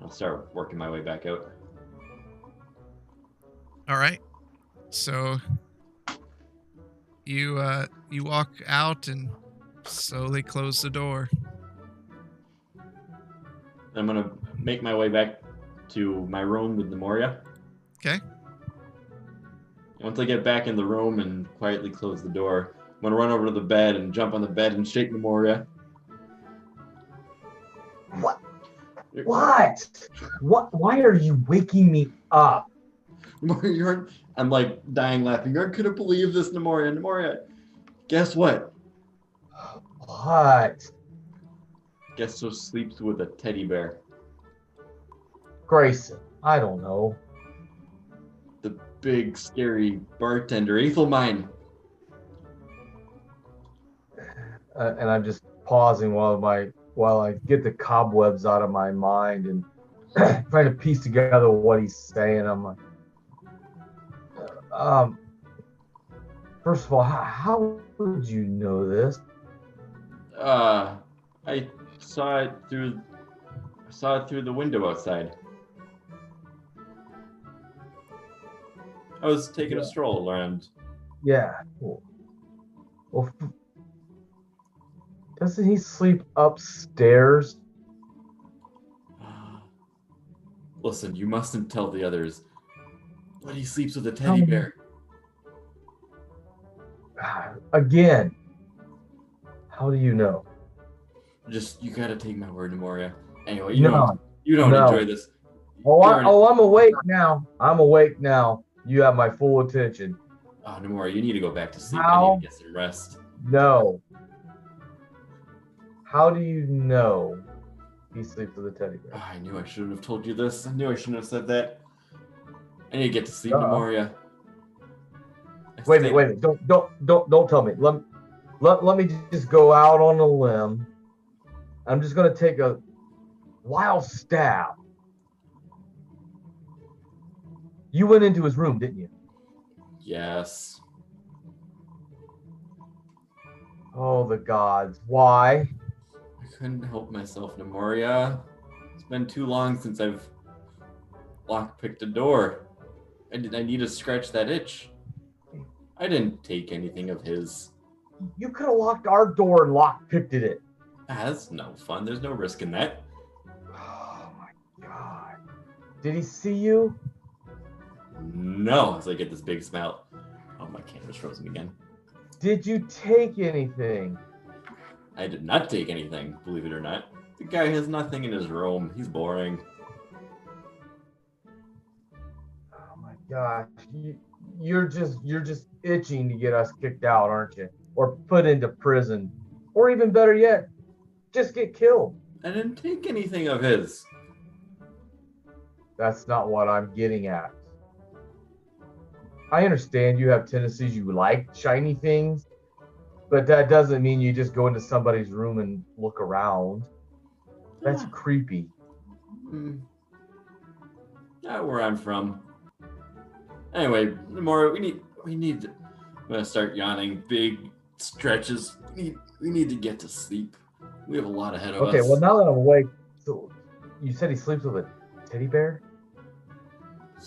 I'll start working my way back out. All right. So you walk out and slowly close the door. I'm gonna make my way back to my room with Nemoria. Okay. Once I get back in the room and quietly close the door, I'm gonna run over to the bed and jump on the bed and shake Nemoria. What? Why are you waking me up? I'm like dying laughing. I couldn't believe this, Nemoria. Nemoria, guess what? What? Guess who sleeps with a teddy bear? Grayson, I don't know. The big, scary bartender, Aethelmine. And I'm just pausing while I get the cobwebs out of my mind and trying to piece together what he's saying. I'm like, first of all, how would you know this? I saw it through the window outside. I was taking a stroll around. Yeah. Cool. Well, doesn't he sleep upstairs? Listen, you mustn't tell the others, but he sleeps with a Tell teddy me. bear. Again. How do you know? Just, you gotta take my word, Nemoria. Anyway, No. you don't No. enjoy this. I'm awake now. I'm awake now. You have my full attention. Oh, Nemoria, you need to go back to sleep. How? I need to get some rest. No. How do you know he sleeps with a teddy bear? Oh, I knew I shouldn't have told you this. I knew I shouldn't have said that. I need to get to sleep, Uh-oh. Nemoria. Wait a minute. Don't tell me. Let me just go out on a limb. I'm just gonna take a wild stab. You went into his room, didn't you? Yes. Oh, the gods. Why? I couldn't help myself, Nemoria. It's been too long since I've lockpicked a door. I need to scratch that itch. I didn't take anything of his. You could have locked our door and lockpicked it. That's no fun. There's no risk in that. Oh my god. Did he see you? No, as I get this big smile. Oh, my camera's frozen again. Did you take anything? I did not take anything, believe it or not. The guy has nothing in his room. He's boring. Oh my gosh. You're just itching to get us kicked out, aren't you? Or put into prison. Or even better yet, just get killed. I didn't take anything of his. That's not what I'm getting at. I understand you have tendencies, you like shiny things, but that doesn't mean you just go into somebody's room and look around. That's creepy. Not where I'm from. Anyway, Nemora, we need. I'm gonna start yawning. Big stretches. We need to get to sleep. We have a lot ahead of us. Okay, well now that I'm awake, so you said he sleeps with a teddy bear?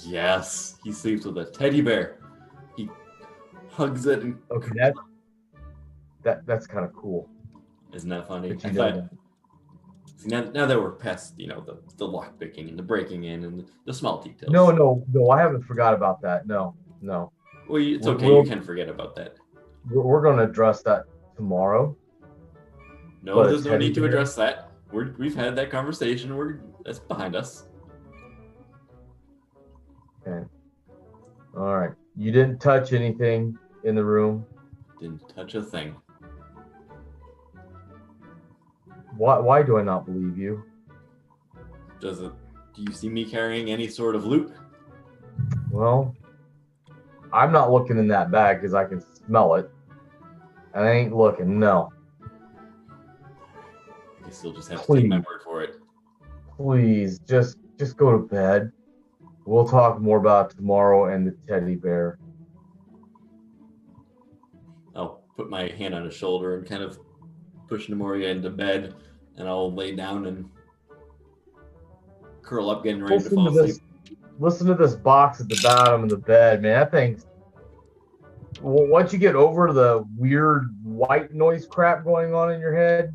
Yes, he sleeps with a teddy bear. He hugs it and. Okay, that's kind of cool. Isn't that funny? But you know that. See, now that we're past, the lock picking and the breaking in and the small details. No, I haven't forgot about that. No. Well, it's okay. You can forget about that. We're going to address that tomorrow. No, there's no need to address that. We've had that conversation. That's behind us. Okay. All right. You didn't touch anything in the room? Didn't touch a thing. Why do I not believe you? Do you see me carrying any sort of loot? Well, I'm not looking in that bag because I can smell it. And I ain't looking, no. I guess you'll just have to take my word for it. Please, just go to bed. We'll talk more about tomorrow and the teddy bear. I'll put my hand on his shoulder and kind of push Nemoria into bed, and I'll lay down and curl up, getting ready to fall asleep. Listen to this box at the bottom of the bed, man. That thing's... Once you get over the weird white noise crap going on in your head,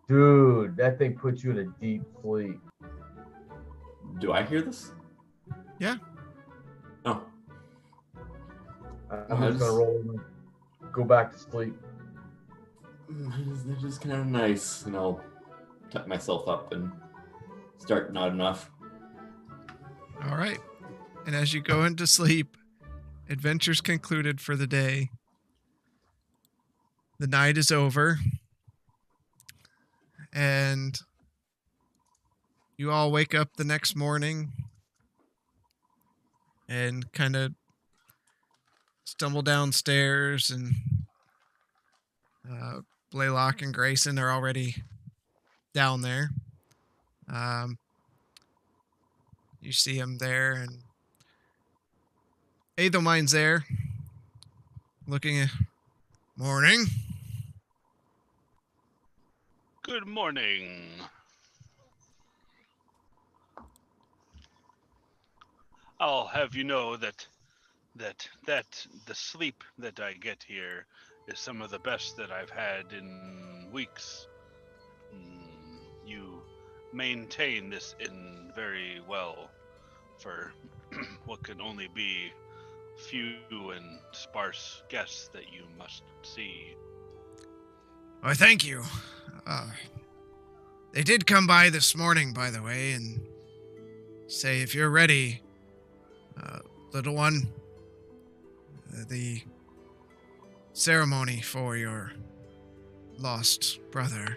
dude, that thing puts you in a deep sleep. Do I hear this? Yeah. Oh. I'm just gonna roll and go back to sleep. They're just kind of nice, and I'll tuck myself up and start nodding off. All right. And as you go into sleep, adventure's concluded for the day. The night is over. And you all wake up the next morning and kind of stumble downstairs, and Blaylock and Grayson are already down there. You see him there, and Aethelmine's there, looking at... Morning. Good morning. I'll have you know that the sleep that I get here is some of the best that I've had in weeks. You maintain this in very well for what can only be few and sparse guests that you must see. Why, thank you. They did come by this morning, by the way, and say if you're ready, little one, the ceremony for your lost brother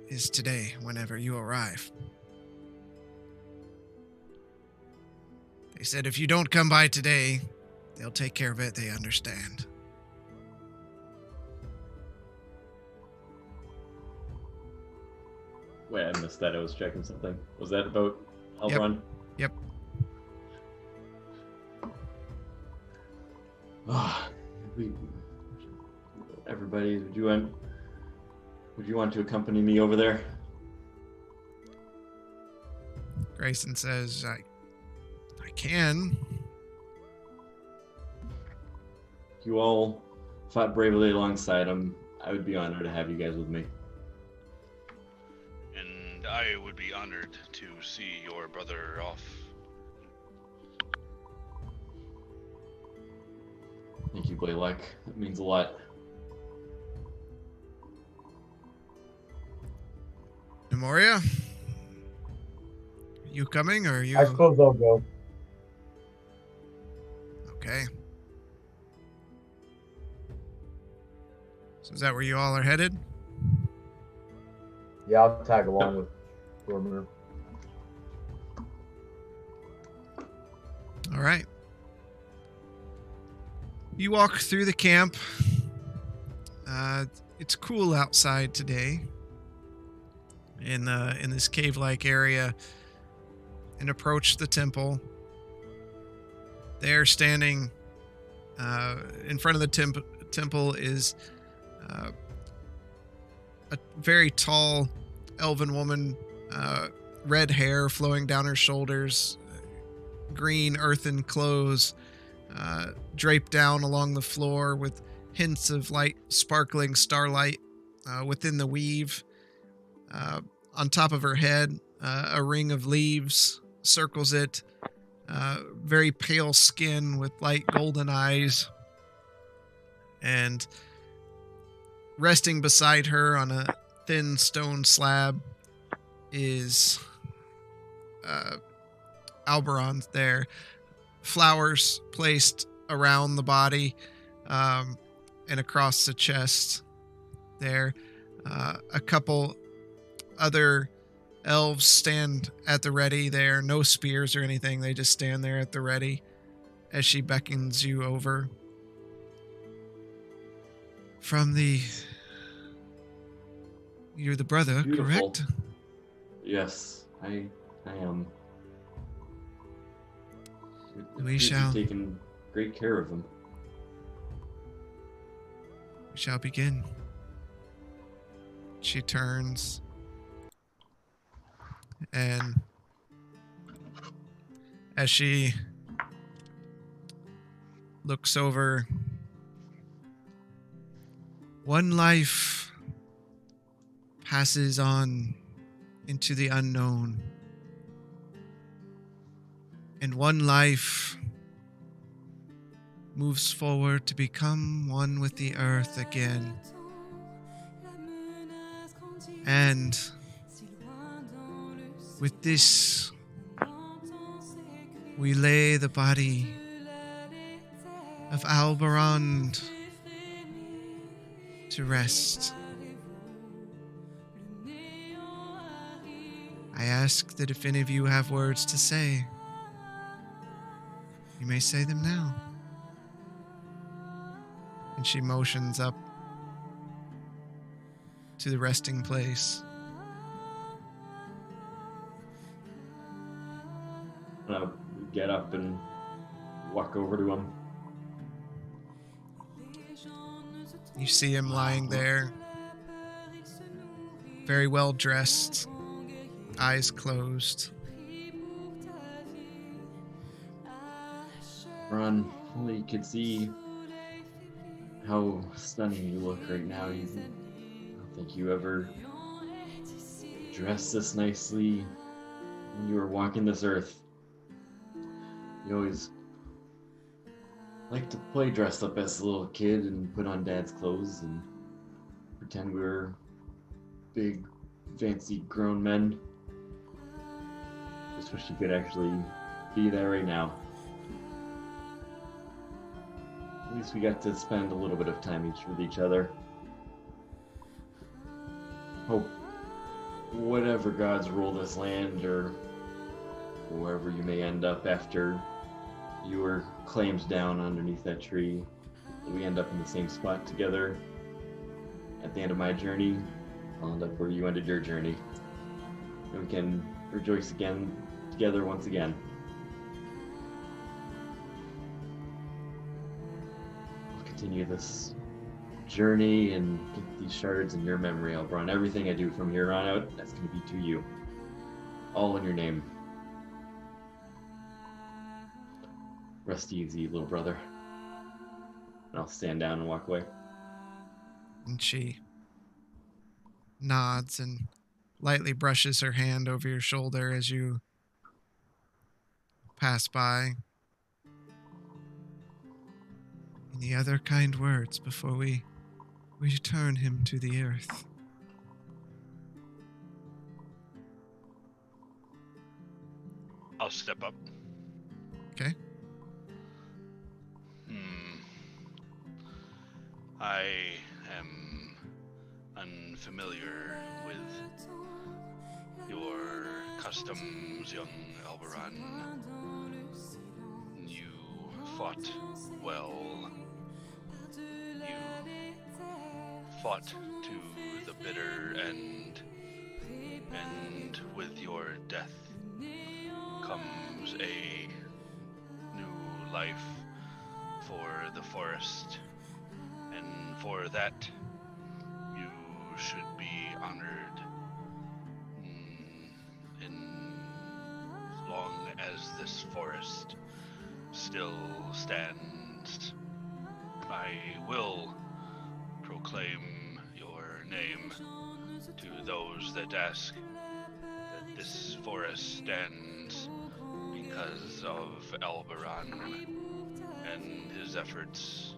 is today, whenever you arrive. They said if you don't come by today, they'll take care of it, they understand. Wait, I missed that. I was checking something. Was that about Elrond? Yep. Everybody, would you want to accompany me over there? Grayson says, I can. You all fought bravely alongside him. I would be honored to have you guys with me. And I would be honored to see your brother off. Thank you, Blaylock. That means a lot. Nemoria? You coming, or are you... I suppose I'll go. Okay. So is that where you all are headed? Yeah, I'll tag along with Stormer. All right. You walk through the camp. It's cool outside today in this cave-like area, and approach the temple. There, standing in front of the temple is a very tall elven woman, red hair flowing down her shoulders, green earthen clothes draped down along the floor with hints of light, sparkling starlight within the weave. On top of her head, a ring of leaves circles it. Very pale skin with light golden eyes. And resting beside her on a thin stone slab is Alberon there. Flowers placed around the body and across the chest there. A couple other elves stand at the ready there. No spears or anything. They just stand there at the ready as she beckons you over. You're the brother, Beautiful. correct? Yes, I am. We shall taken great care of him. We shall begin. She turns and as she looks over, one life passes on into the unknown, and one life moves forward to become one with the earth again. And with this, we lay the body of Alberon to rest. I ask that if any of you have words to say, you may say them now. And she motions up to the resting place. I'll get up and walk over to him. You see him lying there, very well dressed, eyes closed. Ron, only you could see how stunning you look right now. I don't think you ever dressed this nicely when you were walking this earth. You always liked to play dressed up as a little kid and put on Dad's clothes and pretend we were big, fancy grown men. Just wish you could actually be there right now. At least we got to spend a little bit of time each with each other. Hope whatever gods rule this land, or wherever you may end up after you were claimed down underneath that tree, that we end up in the same spot together. At the end of my journey, I'll end up where you ended your journey. And we can rejoice again together once again. Continue this journey and get these shards in your memory, Elbron. Everything I do from here on out, that's going to be to you. All in your name. Rest easy, little brother. And I'll stand down and walk away. And she nods and lightly brushes her hand over your shoulder as you pass by. Any other kind words before we return him to the earth? I'll step up. Okay. I am unfamiliar with your customs, young Alberon. You fought well. You fought to the bitter end, and with your death comes a new life for the forest, and for that you should be honored. In as long as this forest still stands, I will proclaim your name to those that ask that this forest stands because of Alberon and his efforts.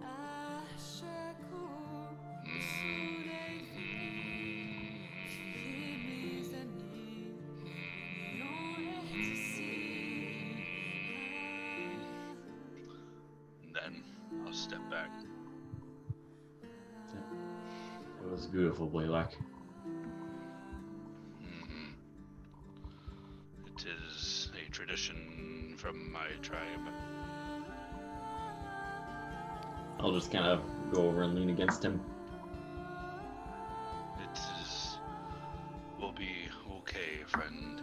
Then I'll step back. It was beautiful, Blaylock. It is a tradition from my tribe. I'll just kind of go over and lean against him. Will be okay, friend.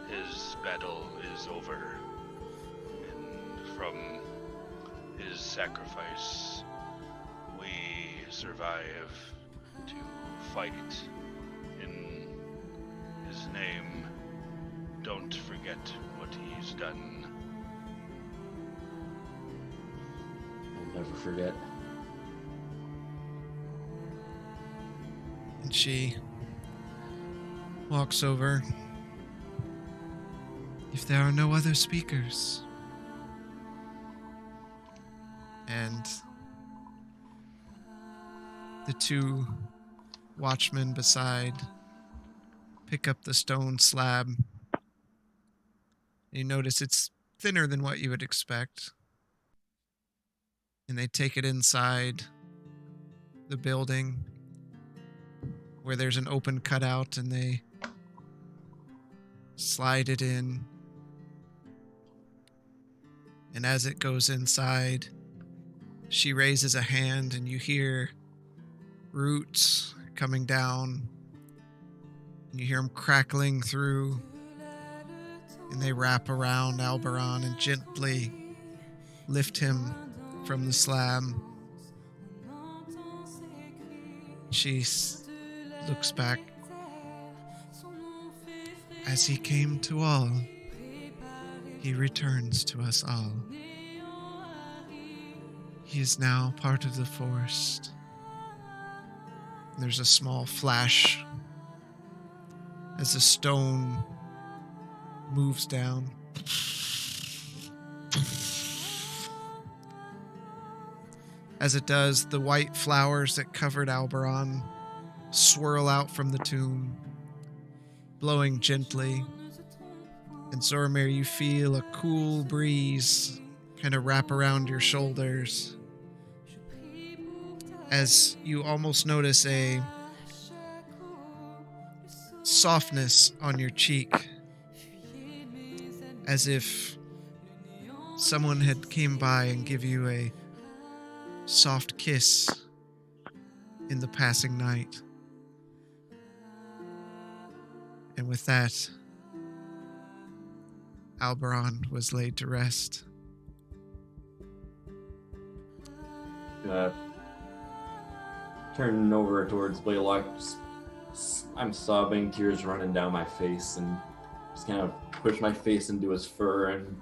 His battle is over, and from his sacrifice, we survive to fight in his name. Don't forget what he's done. I'll never forget. And she walks over. If there are no other speakers. And the two watchmen beside pick up the stone slab. You notice it's thinner than what you would expect. And they take it inside the building where there's an open cutout, and they slide it in. And as it goes inside, she raises a hand, and you hear roots coming down. And you hear them crackling through. And they wrap around Alberon and gently lift him from the slab. She looks back As he came to all, he returns to us all. He is now part of the forest. There's a small flash as the stone moves down. As it does, the white flowers that covered Alberon swirl out from the tomb, blowing gently. And Zormir, you feel a cool breeze kind of wrap around your shoulders as you almost notice a softness on your cheek, as if someone had came by and give you a soft kiss in the passing night. And with that, Alberon was laid to rest. Turning over towards Blaylock, I'm sobbing, tears running down my face, and just kind of push my face into his fur and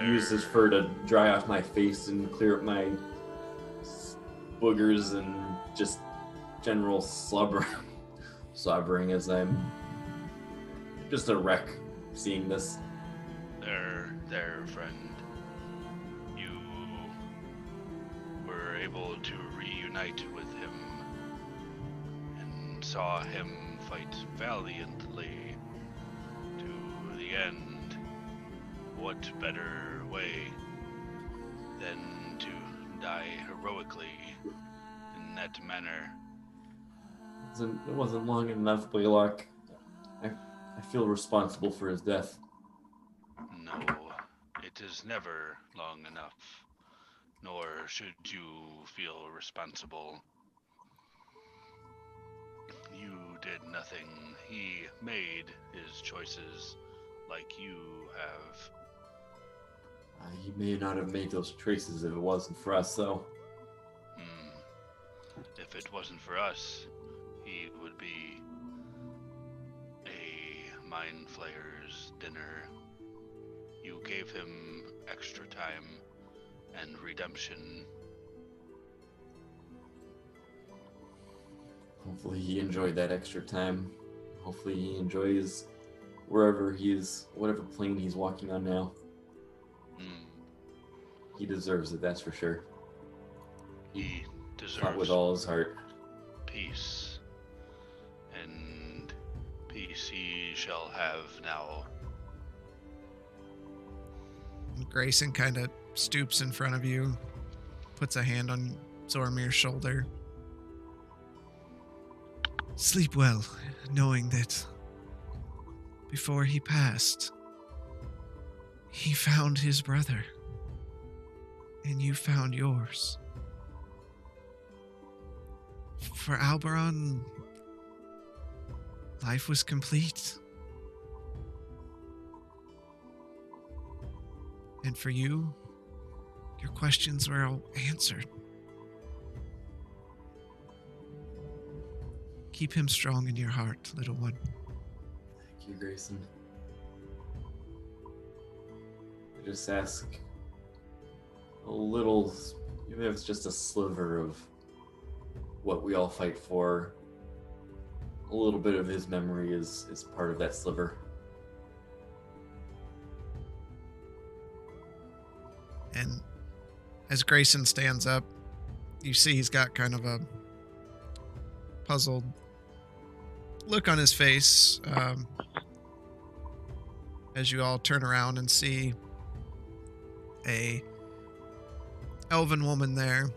use his fur to dry off my face and clear up my boogers and just general slobbering as I'm just a wreck seeing this. There, friend. You were able to reunite with him and saw him fight valiantly to the end. What better way than to die heroically in that manner? It wasn't long enough, Blaylock. I feel responsible for his death. No, it is never long enough, nor should you feel responsible. You did nothing. He made his choices like you have. He may not have made those choices if it wasn't for us, though. If it wasn't for us, he would be a Mind Flayer's dinner. You gave him extra time and redemption. Hopefully he enjoyed that extra time. Hopefully he enjoys wherever he is, whatever plane he's walking on now. He deserves it, that's for sure. He deserves Fought with all his heart. peace. And peace he shall have now. Grayson kind of stoops in front of you, puts a hand on Zormir's shoulder. Sleep well, knowing that before he passed, he found his brother, and you found yours. For Alberon, life was complete. And for you, your questions were all answered. Keep him strong in your heart, little one. Thank you, Grayson. I just ask a little, even if it's just a sliver of what we all fight for, a little bit of his memory is part of that sliver. And as Grayson stands up, you see he's got kind of a puzzled look on his face as you all turn around and see a elven woman there,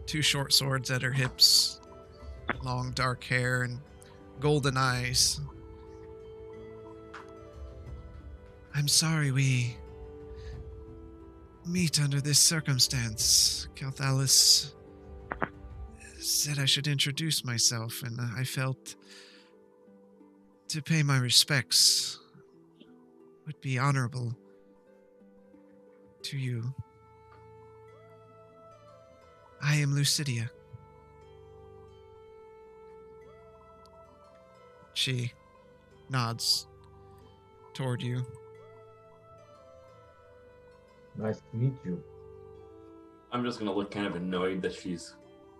two short swords at her hips, long dark hair and golden eyes. I'm sorry we meet under this circumstance. Kelthalis said I should introduce myself, and I felt to pay my respects would be honorable to you. I am Lucidia. she nods toward you. Nice to meet you. I'm just gonna look kind of annoyed that she's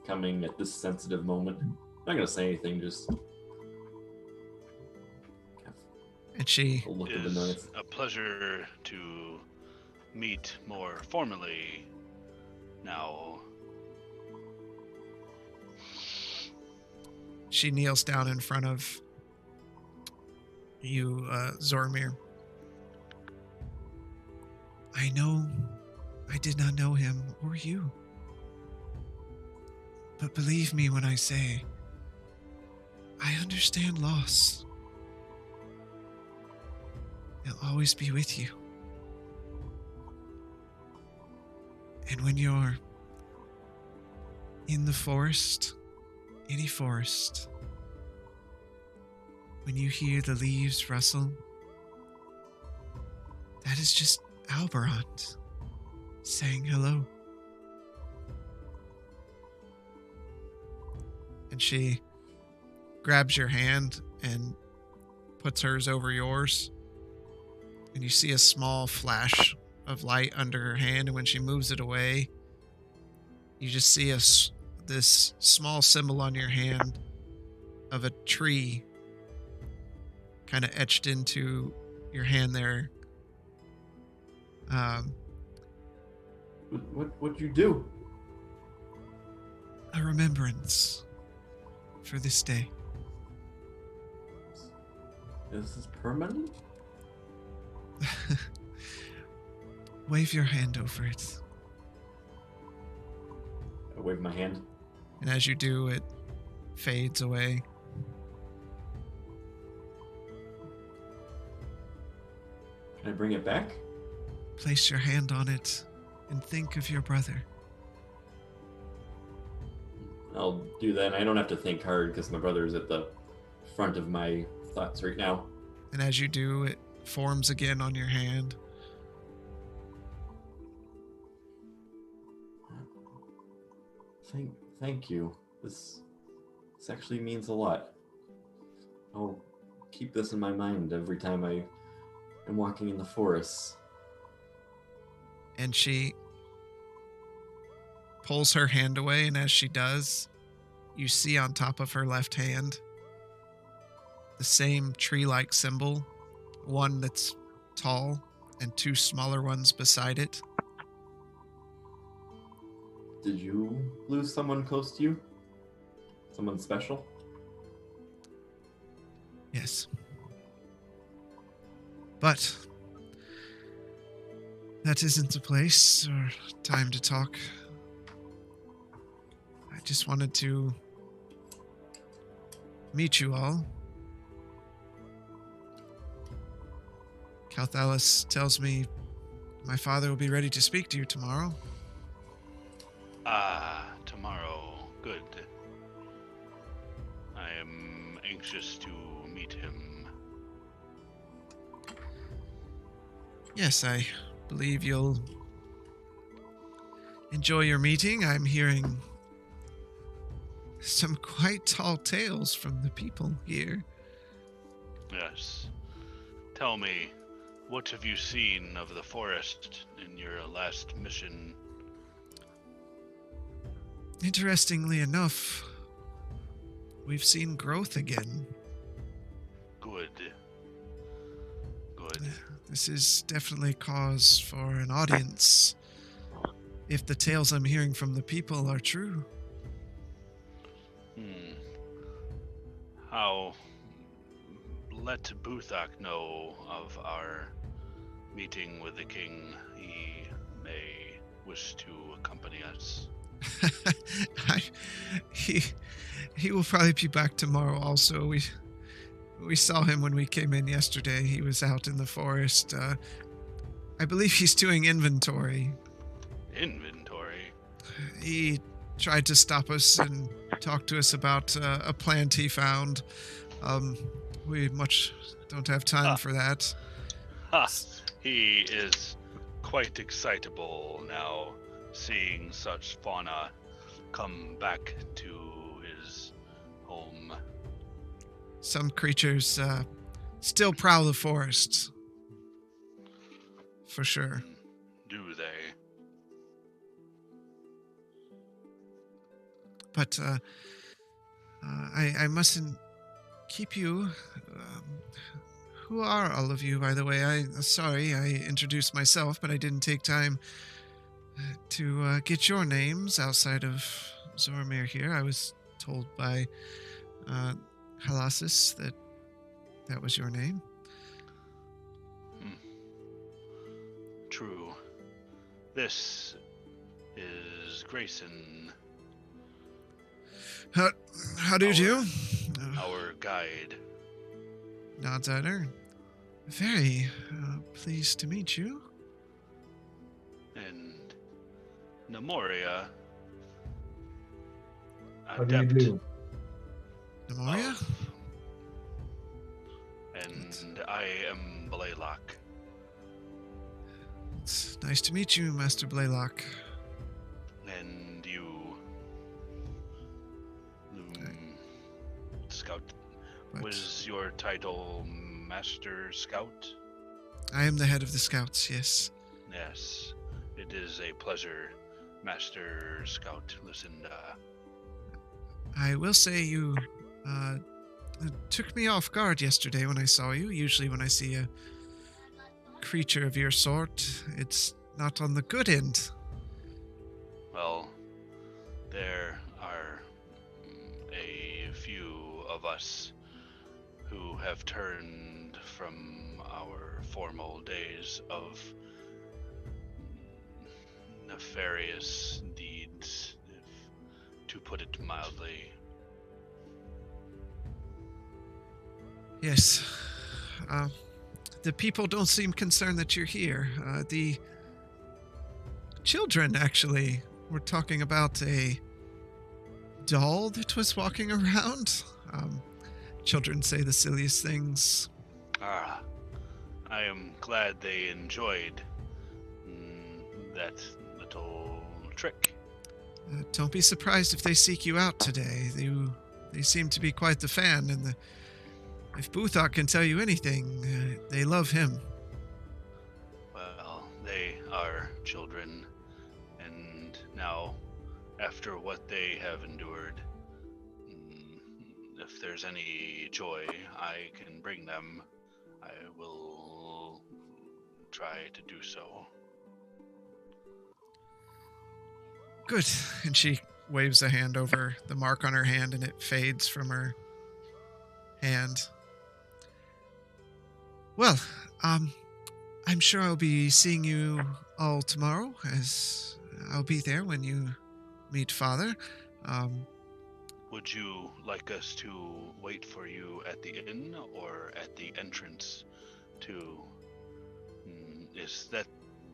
coming at this sensitive moment. Not gonna say anything, just And she a look It of is annoyance. a pleasure to meet more formally now. she kneels down in front of you, Zormir. I know I did not know him or you. But believe me when I say, I understand loss. He'll always be with you. And when you're in the forest, any forest, when you hear the leaves rustle, that is just Alberant saying hello. And she grabs your hand and puts hers over yours. And you see a small flash of light under her hand. And when she moves it away, you just see this small symbol on your hand of a tree kind of etched into your hand there. What'd you do? A remembrance for this day. Is this permanent? Wave your hand over it. I wave my hand. And as you do, it fades away. Can I bring it back? Place your hand on it and think of your brother. I'll do that. And I don't have to think hard because my brother is at the front of my thoughts right now. And as you do, it forms again on your hand. Thank you. This actually means a lot. I'll keep this in my mind every time I am walking in the forest. And she pulls her hand away, and as she does, you see on top of her left hand the same tree-like symbol, one that's tall and two smaller ones beside it. Did you lose someone close to you? Someone special? Yes. But that isn't the place or time to talk. I just wanted to meet you all. Calthalis tells me my father will be ready to speak to you tomorrow. Tomorrow. Good. I am anxious to meet him. Yes, I believe you'll enjoy your meeting. I'm hearing some quite tall tales from the people here. Yes. Tell me, what have you seen of the forest in your last mission? Interestingly enough, we've seen growth again. Good. Good. This is definitely cause for an audience, if the tales I'm hearing from the people are true. How? Let Buthak know of our meeting with the king. He may wish to accompany us. He will probably be back tomorrow also. We saw him when we came in yesterday. He was out in the forest. I believe he's doing inventory. Inventory? He tried to stop us and talk to us about a plant he found. We much don't have time for that. Ha! He is quite excitable now, seeing such fauna come back to his home. some creatures still prowl the forests. For sure. Do they? But I mustn't keep you. Who are all of you, by the way? Sorry, I introduced myself, but I didn't take time to get your names outside of Zormir here. I was told by Halasis that was your name. True. This is Grayson, How do you do? our guide. Nods at her. Very pleased to meet you. And Nemoria, How do you do? Nemoria? And I am Blaylock. It's nice to meet you, Master Blaylock. And you, Scout. But Was your title Master Scout? I am the head of the scouts, yes. Yes. It is a pleasure, Master Scout Lucinda. I will say you took me off guard yesterday when I saw you. Usually when I see a creature of your sort, it's not on the good end. Well, there are a few of us who have turned from our formal days of nefarious deeds, to put it mildly. Yes. The people don't seem concerned that you're here. The children, actually, were talking about a doll that was walking around. Children say the silliest things. Ah, I am glad they enjoyed that little trick. Don't be surprised if they seek you out today. They seem to be quite the fan, and if Buthok can tell you anything, they love him. Well, they are children, and now, after what they have endured, if there's any joy I can bring them, I will try to do so. Good. And she waves a hand over the mark on her hand, and it fades from her hand. Well, I'm sure I'll be seeing you all tomorrow, as I'll be there when you meet Father. Would you like us to wait for you at the inn or at the entrance to... is that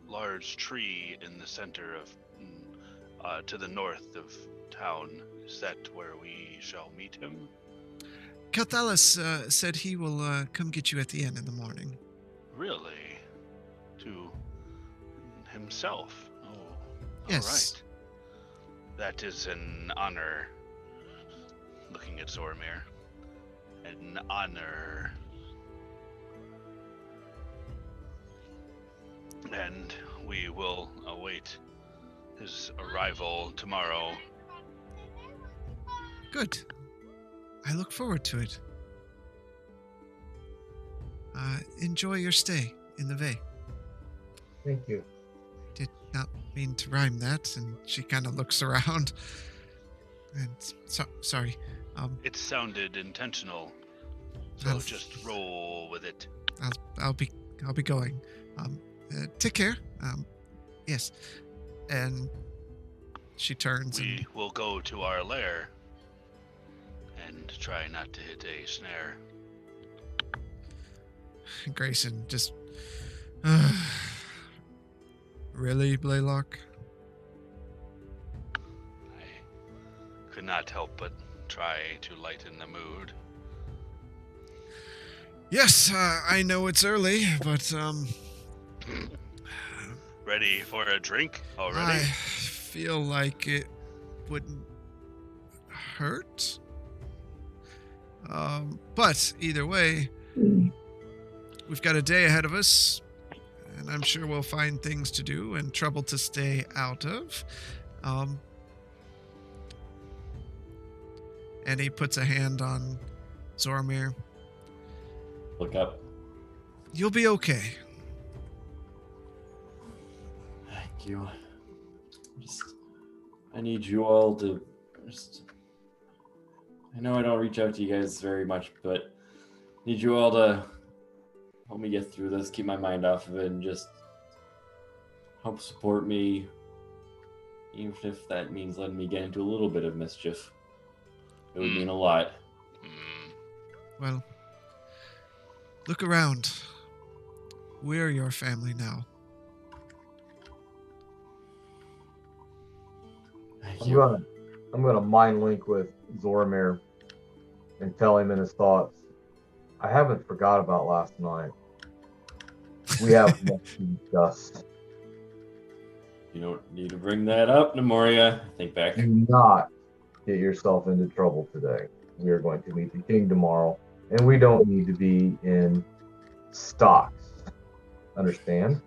large tree in the center of... to the north of town, is that where we shall meet him? Cathalis said he will come get you at the inn in the morning. Really? To himself? Oh, Yes. all right. That is an honor. Looking at Zormir. An honor. And we will await his arrival tomorrow. Good. I look forward to it. Enjoy your stay in the Vey. Thank you. Did not mean to rhyme that, and she kind of looks around. And sorry. It sounded intentional, so I'll- just roll with it. I'll be going. Take care. Yes. And she turns We will go to our lair and try not to hit a snare. and Grayson just really, Blaylock? I could not help but try to lighten the mood. Yes, I know it's early, but Ready for a drink I already? feel like it wouldn't hurt. But either way, we've got a day ahead of us, and I'm sure we'll find things to do and trouble to stay out of. And he puts a hand on Zoromir. Look up. You'll be okay. Thank you. I need you all to I know I don't reach out to you guys very much, but I need you all to help me get through this, keep my mind off of it, and just help support me, even if that means letting me get into a little bit of mischief. It would mean a lot. Well, look around. We're your family now. Thank you. I'm gonna mind link with Zoromir and tell him in his thoughts. I haven't forgot about last night. We have much to discuss. You don't need to bring that up, Nemoria. Think back. Do not get yourself into trouble today. We are going to meet the king tomorrow, and we don't need to be in stocks. Understand?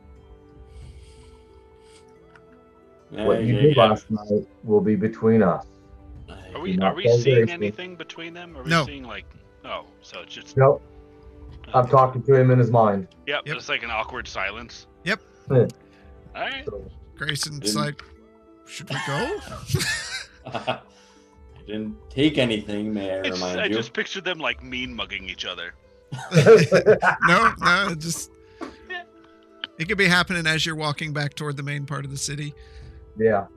What you did last night will be between us. Are we seeing anything between them? Are we seeing so it's just Nope. I'm talking to him in his mind. Yep. It's like an awkward silence. Yep. All right. So, Grayson's like, should we go? I didn't take anything, may I remind you? I just pictured them like mean mugging each other. No, it could be happening as you're walking back toward the main part of the city. yeah.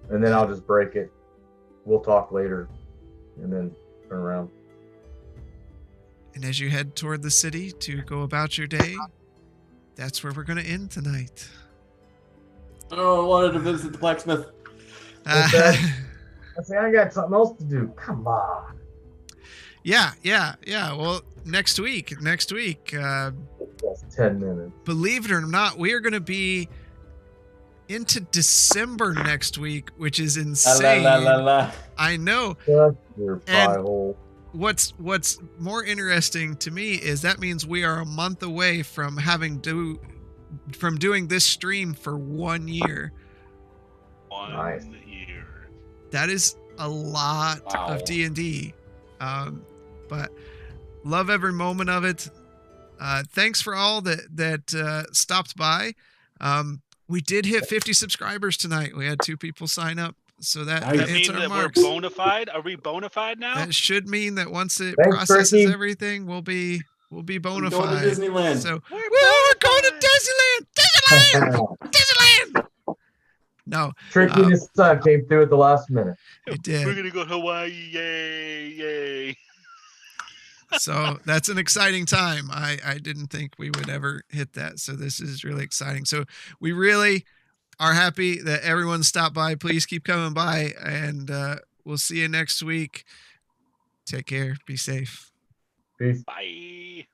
And then I'll just break it. We'll talk later, and then turn around. And as you head toward the city to go about your day, that's where we're going to end tonight. Oh, I wanted to visit the blacksmith. I say I got something else to do. Come on. Yeah. Well, next week, That's 10 minutes. believe it or not, we are going to be into December next week, which is insane. I know. Shut your pie And- hole. What's more interesting to me is that means we are a month away from doing this stream for 1 year. 1 Nice. year. That is a lot Wow. of D&D. But love every moment of it. Thanks for all that stopped by. We did hit 50 subscribers tonight. We had 2 people sign up. So that Nice. That hits means our that marks. we're bona fide? Are we bona fide now? That should mean that once it Thanks, processes Ricky. everything, we'll be bona We're going to fide. Disneyland. So We're we're going to bona Disneyland! Disneyland! No, Trickiness son came through at the last minute. it We're did. gonna go to Hawaii! Yay! So that's an exciting time. I didn't think we would ever hit that. So this is really exciting. So we really are happy that everyone stopped by. Please keep coming by, and we'll see you next week. Take care. Be safe. Peace. Bye.